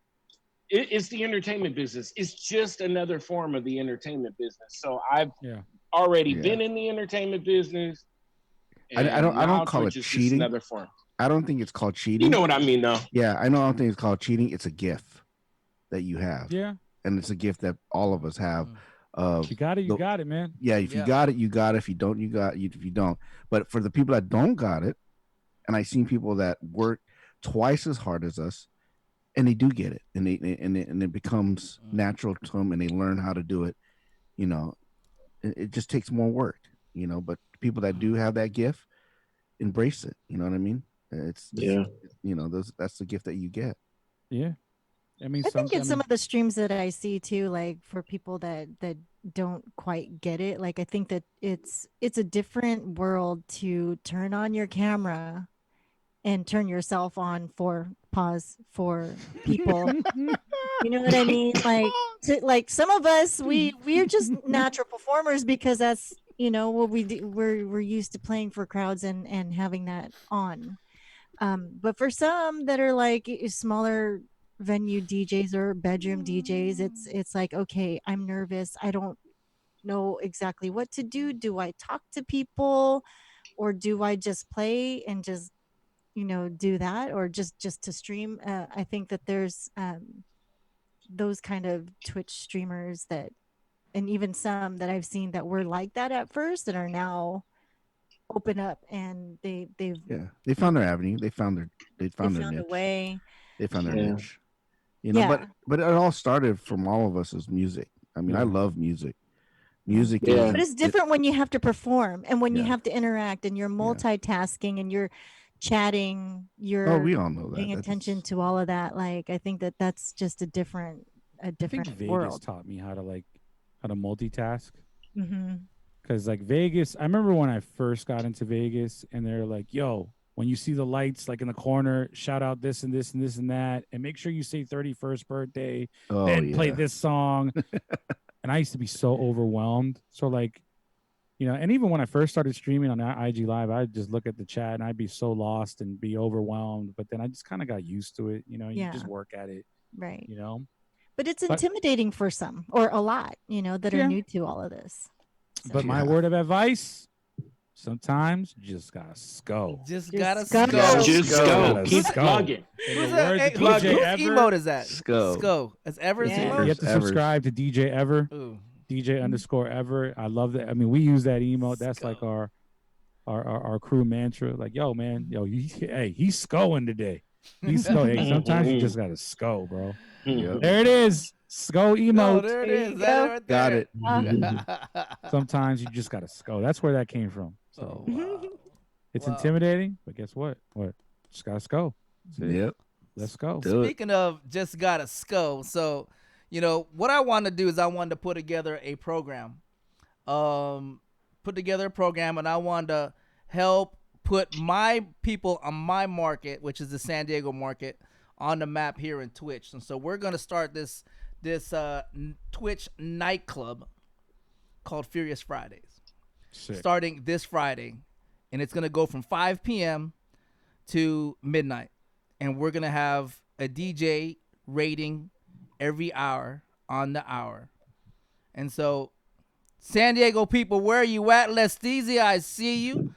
it's the entertainment business. It's just another form of the entertainment business. So I've already been in the entertainment business. I don't call it cheating. Another form. I don't think it's called cheating. You know what I mean, though. Yeah, I don't think it's called cheating. It's a gift that you have. Yeah. And it's a gift that all of us have. You got it, you got it, man. Yeah, if you got it, you got it. If you don't, you got it. If you don't. But for the people that don't got it, and I've seen people that work twice as hard as us, and they do get it, and it becomes natural to them, and they learn how to do it. You know, it just takes more work. You know, but people that do have that gift, embrace it. You know what I mean? It's you know, that's the gift that you get. Yeah. I mean, I think in I some mean, of the streams that I see too, like for people that don't quite get it, like I think that it's a different world to turn on your camera and turn yourself on for pause for people. You know what I mean? Like some of us, we're just natural performers because that's what we do. We're used to playing for crowds and having that on. But for some that are like smaller venue DJs or bedroom DJs, it's like, okay, I'm nervous. I don't know exactly what to do. Do I talk to people or do I just play and just do that, or just to stream? I think that there's those kind of Twitch streamers that, and even some that I've seen that were like that at first that are now open up and they've they found their avenue. They they found their found a niche. way. They found their Yeah. niche. Yeah. But it all started from all of us as music. I mean, I love music. Music Yeah. But it's different when you have to perform and when you Yeah. have to interact and you're multitasking and you're chatting, Oh, you're we all know that. paying attention to all of that. Like I think that that's just a different I think Vegas world. taught me how to multitask. Mm-hmm. Because like Vegas, I remember when I first got into Vegas, and they're like, "Yo, when you see the lights like in the corner, shout out this and this and this and that, and make sure you say 31st birthday, then play this song." And I used to be so overwhelmed. So like, and even when I first started streaming on IG Live, I'd just look at the chat and I'd be so lost and be overwhelmed. But then I just kind of got used to it. You just work at it. Right. But it's intimidating for some, or a lot, that are new to all of this. So. But my word of advice: sometimes you just gotta go. Just gotta go. Just go. Keep plugging. Whose emote is that? Sko. It's Ever's emote? You have to subscribe to DJ Ever. Ooh. DJ _ Ever. I love that. I mean, we use that emote. That's like our crew mantra. Like, yo, man, he's scoing today. He's scoing. Hey, sometimes you just gotta sco, bro. Yep. There it is. Sco emote. No, there it is. Right Got it. Sometimes you just gotta sco. That's where that came from. So it's intimidating, but guess what? Just gotta sco. Yep. Let's go. Speaking of just gotta sco, so what I want to do is I wanted to put together a program. And I wanted to help put my people on my market, which is the San Diego market, on the map here in Twitch. And so we're gonna start this Twitch nightclub called Furious Fridays. Sick. Starting this Friday, and it's gonna go from 5 p.m. to midnight, and we're gonna have a DJ rating every hour on the hour. And so, San Diego people, where are you at? Lesteezy, I see you.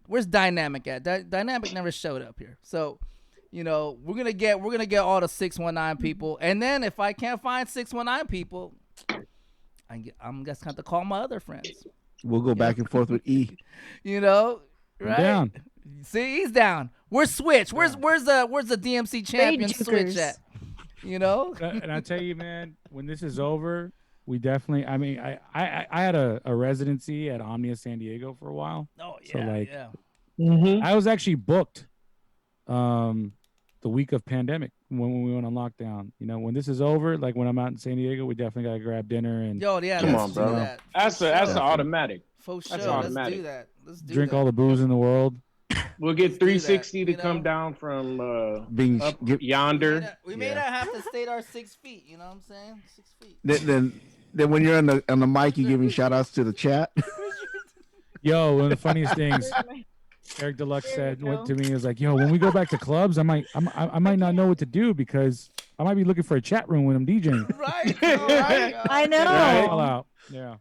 Where's Dynamic at? Dynamic never showed up here. So, we're gonna get all the 619 people, and then if I can't find 619 people, I'm just gonna have to call my other friends. We'll go back and forth with E. Right? Down. See, he's down. Where's Switch? Where's the DMC champion Switch at? And I tell you, man, when this is over, we definitely. I mean, I had a residency at Omnia San Diego for a while. Oh yeah. So like, yeah. Mm-hmm. I was actually booked, the week of pandemic when we went on lockdown. When this is over, like when I'm out in San Diego, we definitely gotta grab dinner and. Yo, yeah, come on, bro. That's an automatic. For sure. That's automatic. Let's do that. Let's drink all the booze in the world. We'll get 360 to come down from being up yonder. We may not have to stay our 6 feet. You know what I'm saying? 6 feet. Then when you're on the mic, you're giving shout outs to the chat. Yo, one of the funniest things Eric Deluxe said to me is like, yo, when we go back to clubs, I might not know what to do because I might be looking for a chat room when I'm DJing. Right. I know. Right? Yeah.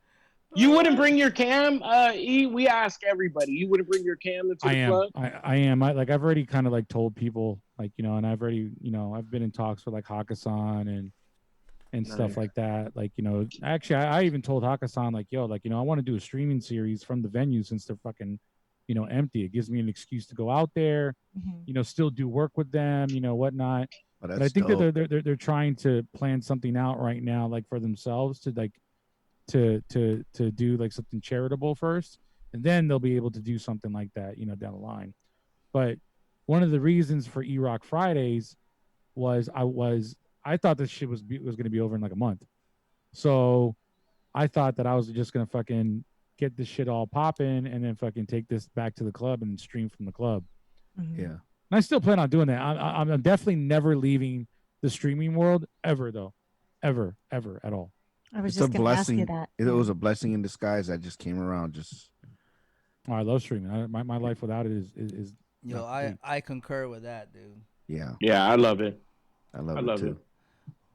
You wouldn't bring your cam, E. We ask everybody. You wouldn't bring your cam into the club. I am. I've already kind of like told people and I've already I've been in talks with like Hakkasan and stuff like that. Like actually I even told Hakkasan like yo I want to do a streaming series from the venue since they're fucking empty. It gives me an excuse to go out there, still do work with them, whatnot. But I think that they're trying to plan something out right now like for themselves to like. To do like something charitable first, and then they'll be able to do something like that, down the line. But one of the reasons for E-Rock Fridays was I I thought this shit was gonna be over in like a month. So I thought that I was just gonna fucking get this shit all popping and then fucking take this back to the club and stream from the club. Mhm. Yeah. And I still plan on doing that. I'm definitely never leaving the streaming world ever though, ever at all. I was It's a just gonna ask you blessing. that. It Yeah. was a blessing in disguise that just came around. Just Oh, I love streaming. My life without it is Yo, not I complete. I concur with that, dude. yeah, Yeah, I love it. I love I it love too. it.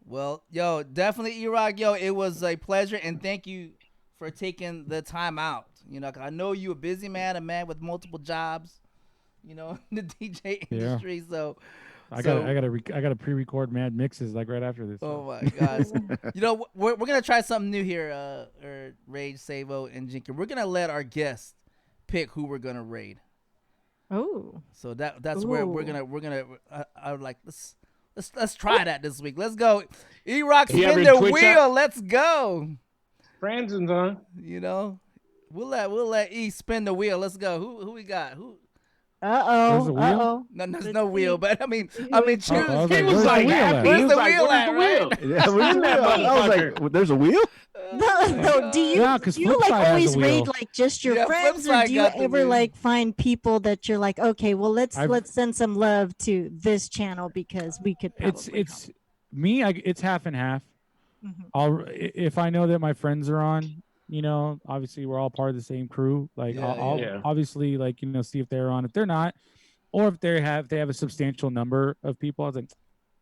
Well, yo, definitely E-Rock, yo, it was a pleasure, and thank you for taking the time out. You know, 'cause I know you a busy man, a man with multiple jobs, you know, in the DJ industry. So I gotta pre-record mad mixes like right after this. oh my gosh. You know, we're gonna try something new here, Rage, Savo, and Jinkin. We're gonna let our guests pick who we're gonna raid. Oh. So that's where we're Ooh. gonna I would like let's try that this week. Let's go. E-Rock, You have spin any the Twitch wheel. Let's go. Franzen's on. You know, we'll let E spin the wheel. Let's go. Who we got? Who? There's a Uh-oh. wheel? Uh-oh. No, there's Let's no wheel, see. but I mean choose. I was He like, was where's like the wheel happy. at? He Where's was the like, wheel "Where's at, the right? wheel?" Yeah, where's the That wheel? I was motherfucker. like, "There's a wheel." No, do you Yeah, 'cause do you like Flipside has a always raid wheel. like just your Yeah, friends, or Flipside do you got the ever wheel. like find people that you're like, okay, well let's I've- send some love to this channel because we could probably It's me. It's half and half. Mhm. If I know that my friends are on, you know, obviously we're all part of the same crew. Like Yeah, I'll yeah. obviously like, you know, see if they're on. If they're not, or if they have a substantial number of people. I was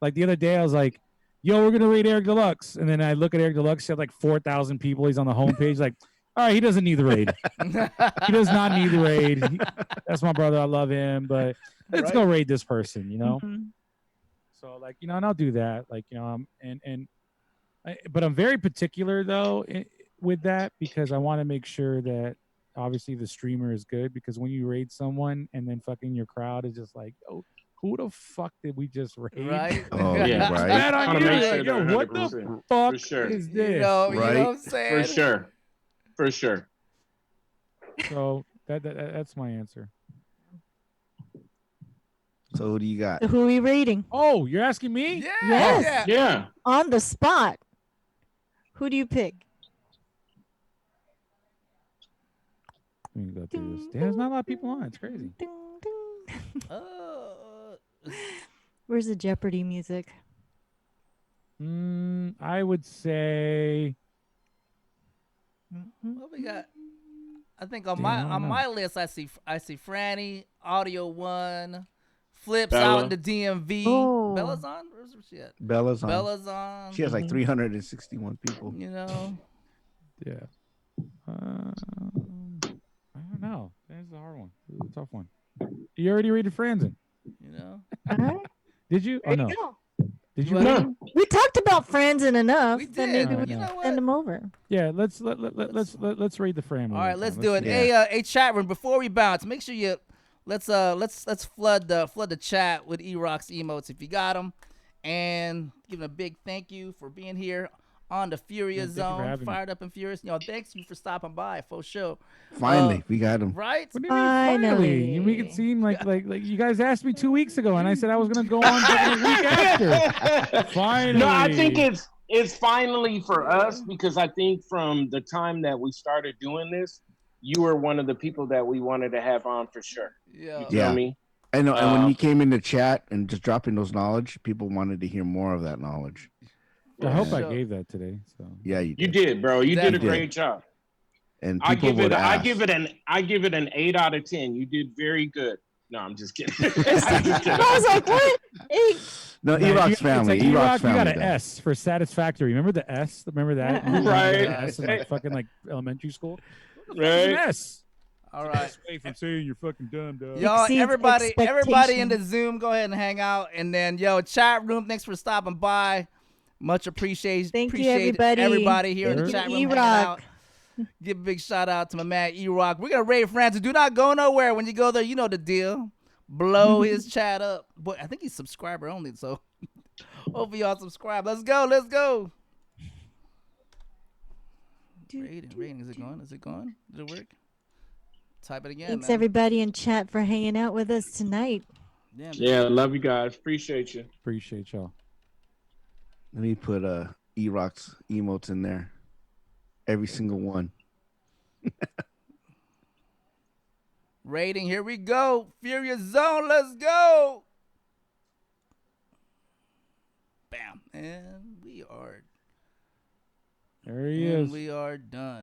like the other day I was like, yo, we're gonna raid Eric Deluxe, and then I look at Eric Deluxe, he had like 4,000 people. He's on the homepage. Like, all right, he doesn't need the raid. He does not need the raid. That's my brother. I love him, but let's go raid this person. You know. Mhm. So like, you know, and I'll do that. Like, you know, but I'm very particular though with that because I want to make sure that obviously the streamer is good, because when you raid someone and then fucking your crowd is just like, oh, who the fuck did we just raid? Right? Oh, Yeah. right. Bad on Wanna you. make Like, sure yo, they're what the 100%. fuck For sure. is You this? know Right? what I'm saying? For sure. For sure. So that's my answer. So who do you got? So who are we rating? Oh, you're asking me? Yeah. Yes. Yeah. Yeah. On the spot. Who do you pick? Let me go through this. Damn, there's not a lot of people on. It's crazy. Ding, ding. Uh, Where's the Jeopardy music? I would say what we got? I think on Damn, I don't know. my list I see Franny, Audio One, Flips Bella. out in the DMV. Oh. Bella's on? Where's she at? Bella's on. Bella's on. She has like Mhm. 361 people. You know. yeah. I don't know. That's a hard one. This is a tough one. You already rated Franzen. You know. All right. Did you? There Oh no. you go. Did you? Well, rate No. him? We talked about friends and enough. We Then did. maybe we You know can what? send them over. Yeah. Let's rate the Fran. All right, let's do it. Yeah. Hey, chat room. Before we bounce, make sure you let's flood the chat with E-Rock's emotes if you got them, and give him a big thank you for being here on the Furious Yeah, thank you for Zone, having me. fired up and furious. You know, thanks you for stopping by for sure. Finally, we got him. Right? What do you mean finally? You make it Finally. seem like you guys asked me 2 weeks ago, and I said I was gonna go on fucking a week after. Finally. No, I think it's finally for us, because I think from the time that we started doing this, you were one of the people that we wanted to have on for sure. Yeah. You Yeah. feel me? And when Um, you came in the chat and just dropping those knowledge, people wanted to hear more of that knowledge. I hope I Sure. gave that today. So Yeah, you You did. did, bro. You did a Definitely. great job. And I people give would it ask. I give it an 8 out of 10. You did very good. No, I'm just kidding. I'm just I kidding. was like, what? Hey, No, Nah, E-Rock's it's family. like E-Rock's You got family. an though. S for satisfactory. Remember the S? Remember that? Yeah. You remember Right. the S in like fucking like elementary school. It's Right? an S. All right. Away from saying you're fucking dumb, dog. Y'all, Exceeds everybody in the expectations. Zoom, go ahead and hang out. And then, chat room, thanks for stopping by. Much appreciated. Thank you, Appreciate everybody. here in the Thank chat you, room hanging E-Rock. out. Give a big shout out to my man E-Rock. We're gonna raid Francis. Do not go nowhere. When you go there, you know the deal. Blow his chat up. But I think he's subscriber only, so hopefully y'all subscribe. Let's go. Rating. Is it going? Did it work? Type it again. Thanks man. everybody in chat for hanging out with us tonight. Damn, Yeah, love you guys. Appreciate you. Appreciate y'all. Let me put E-Rock's emotes in there. Every single one. Rating, here we go. Furious Zone, let's go. Bam. And we are There he is. we are done.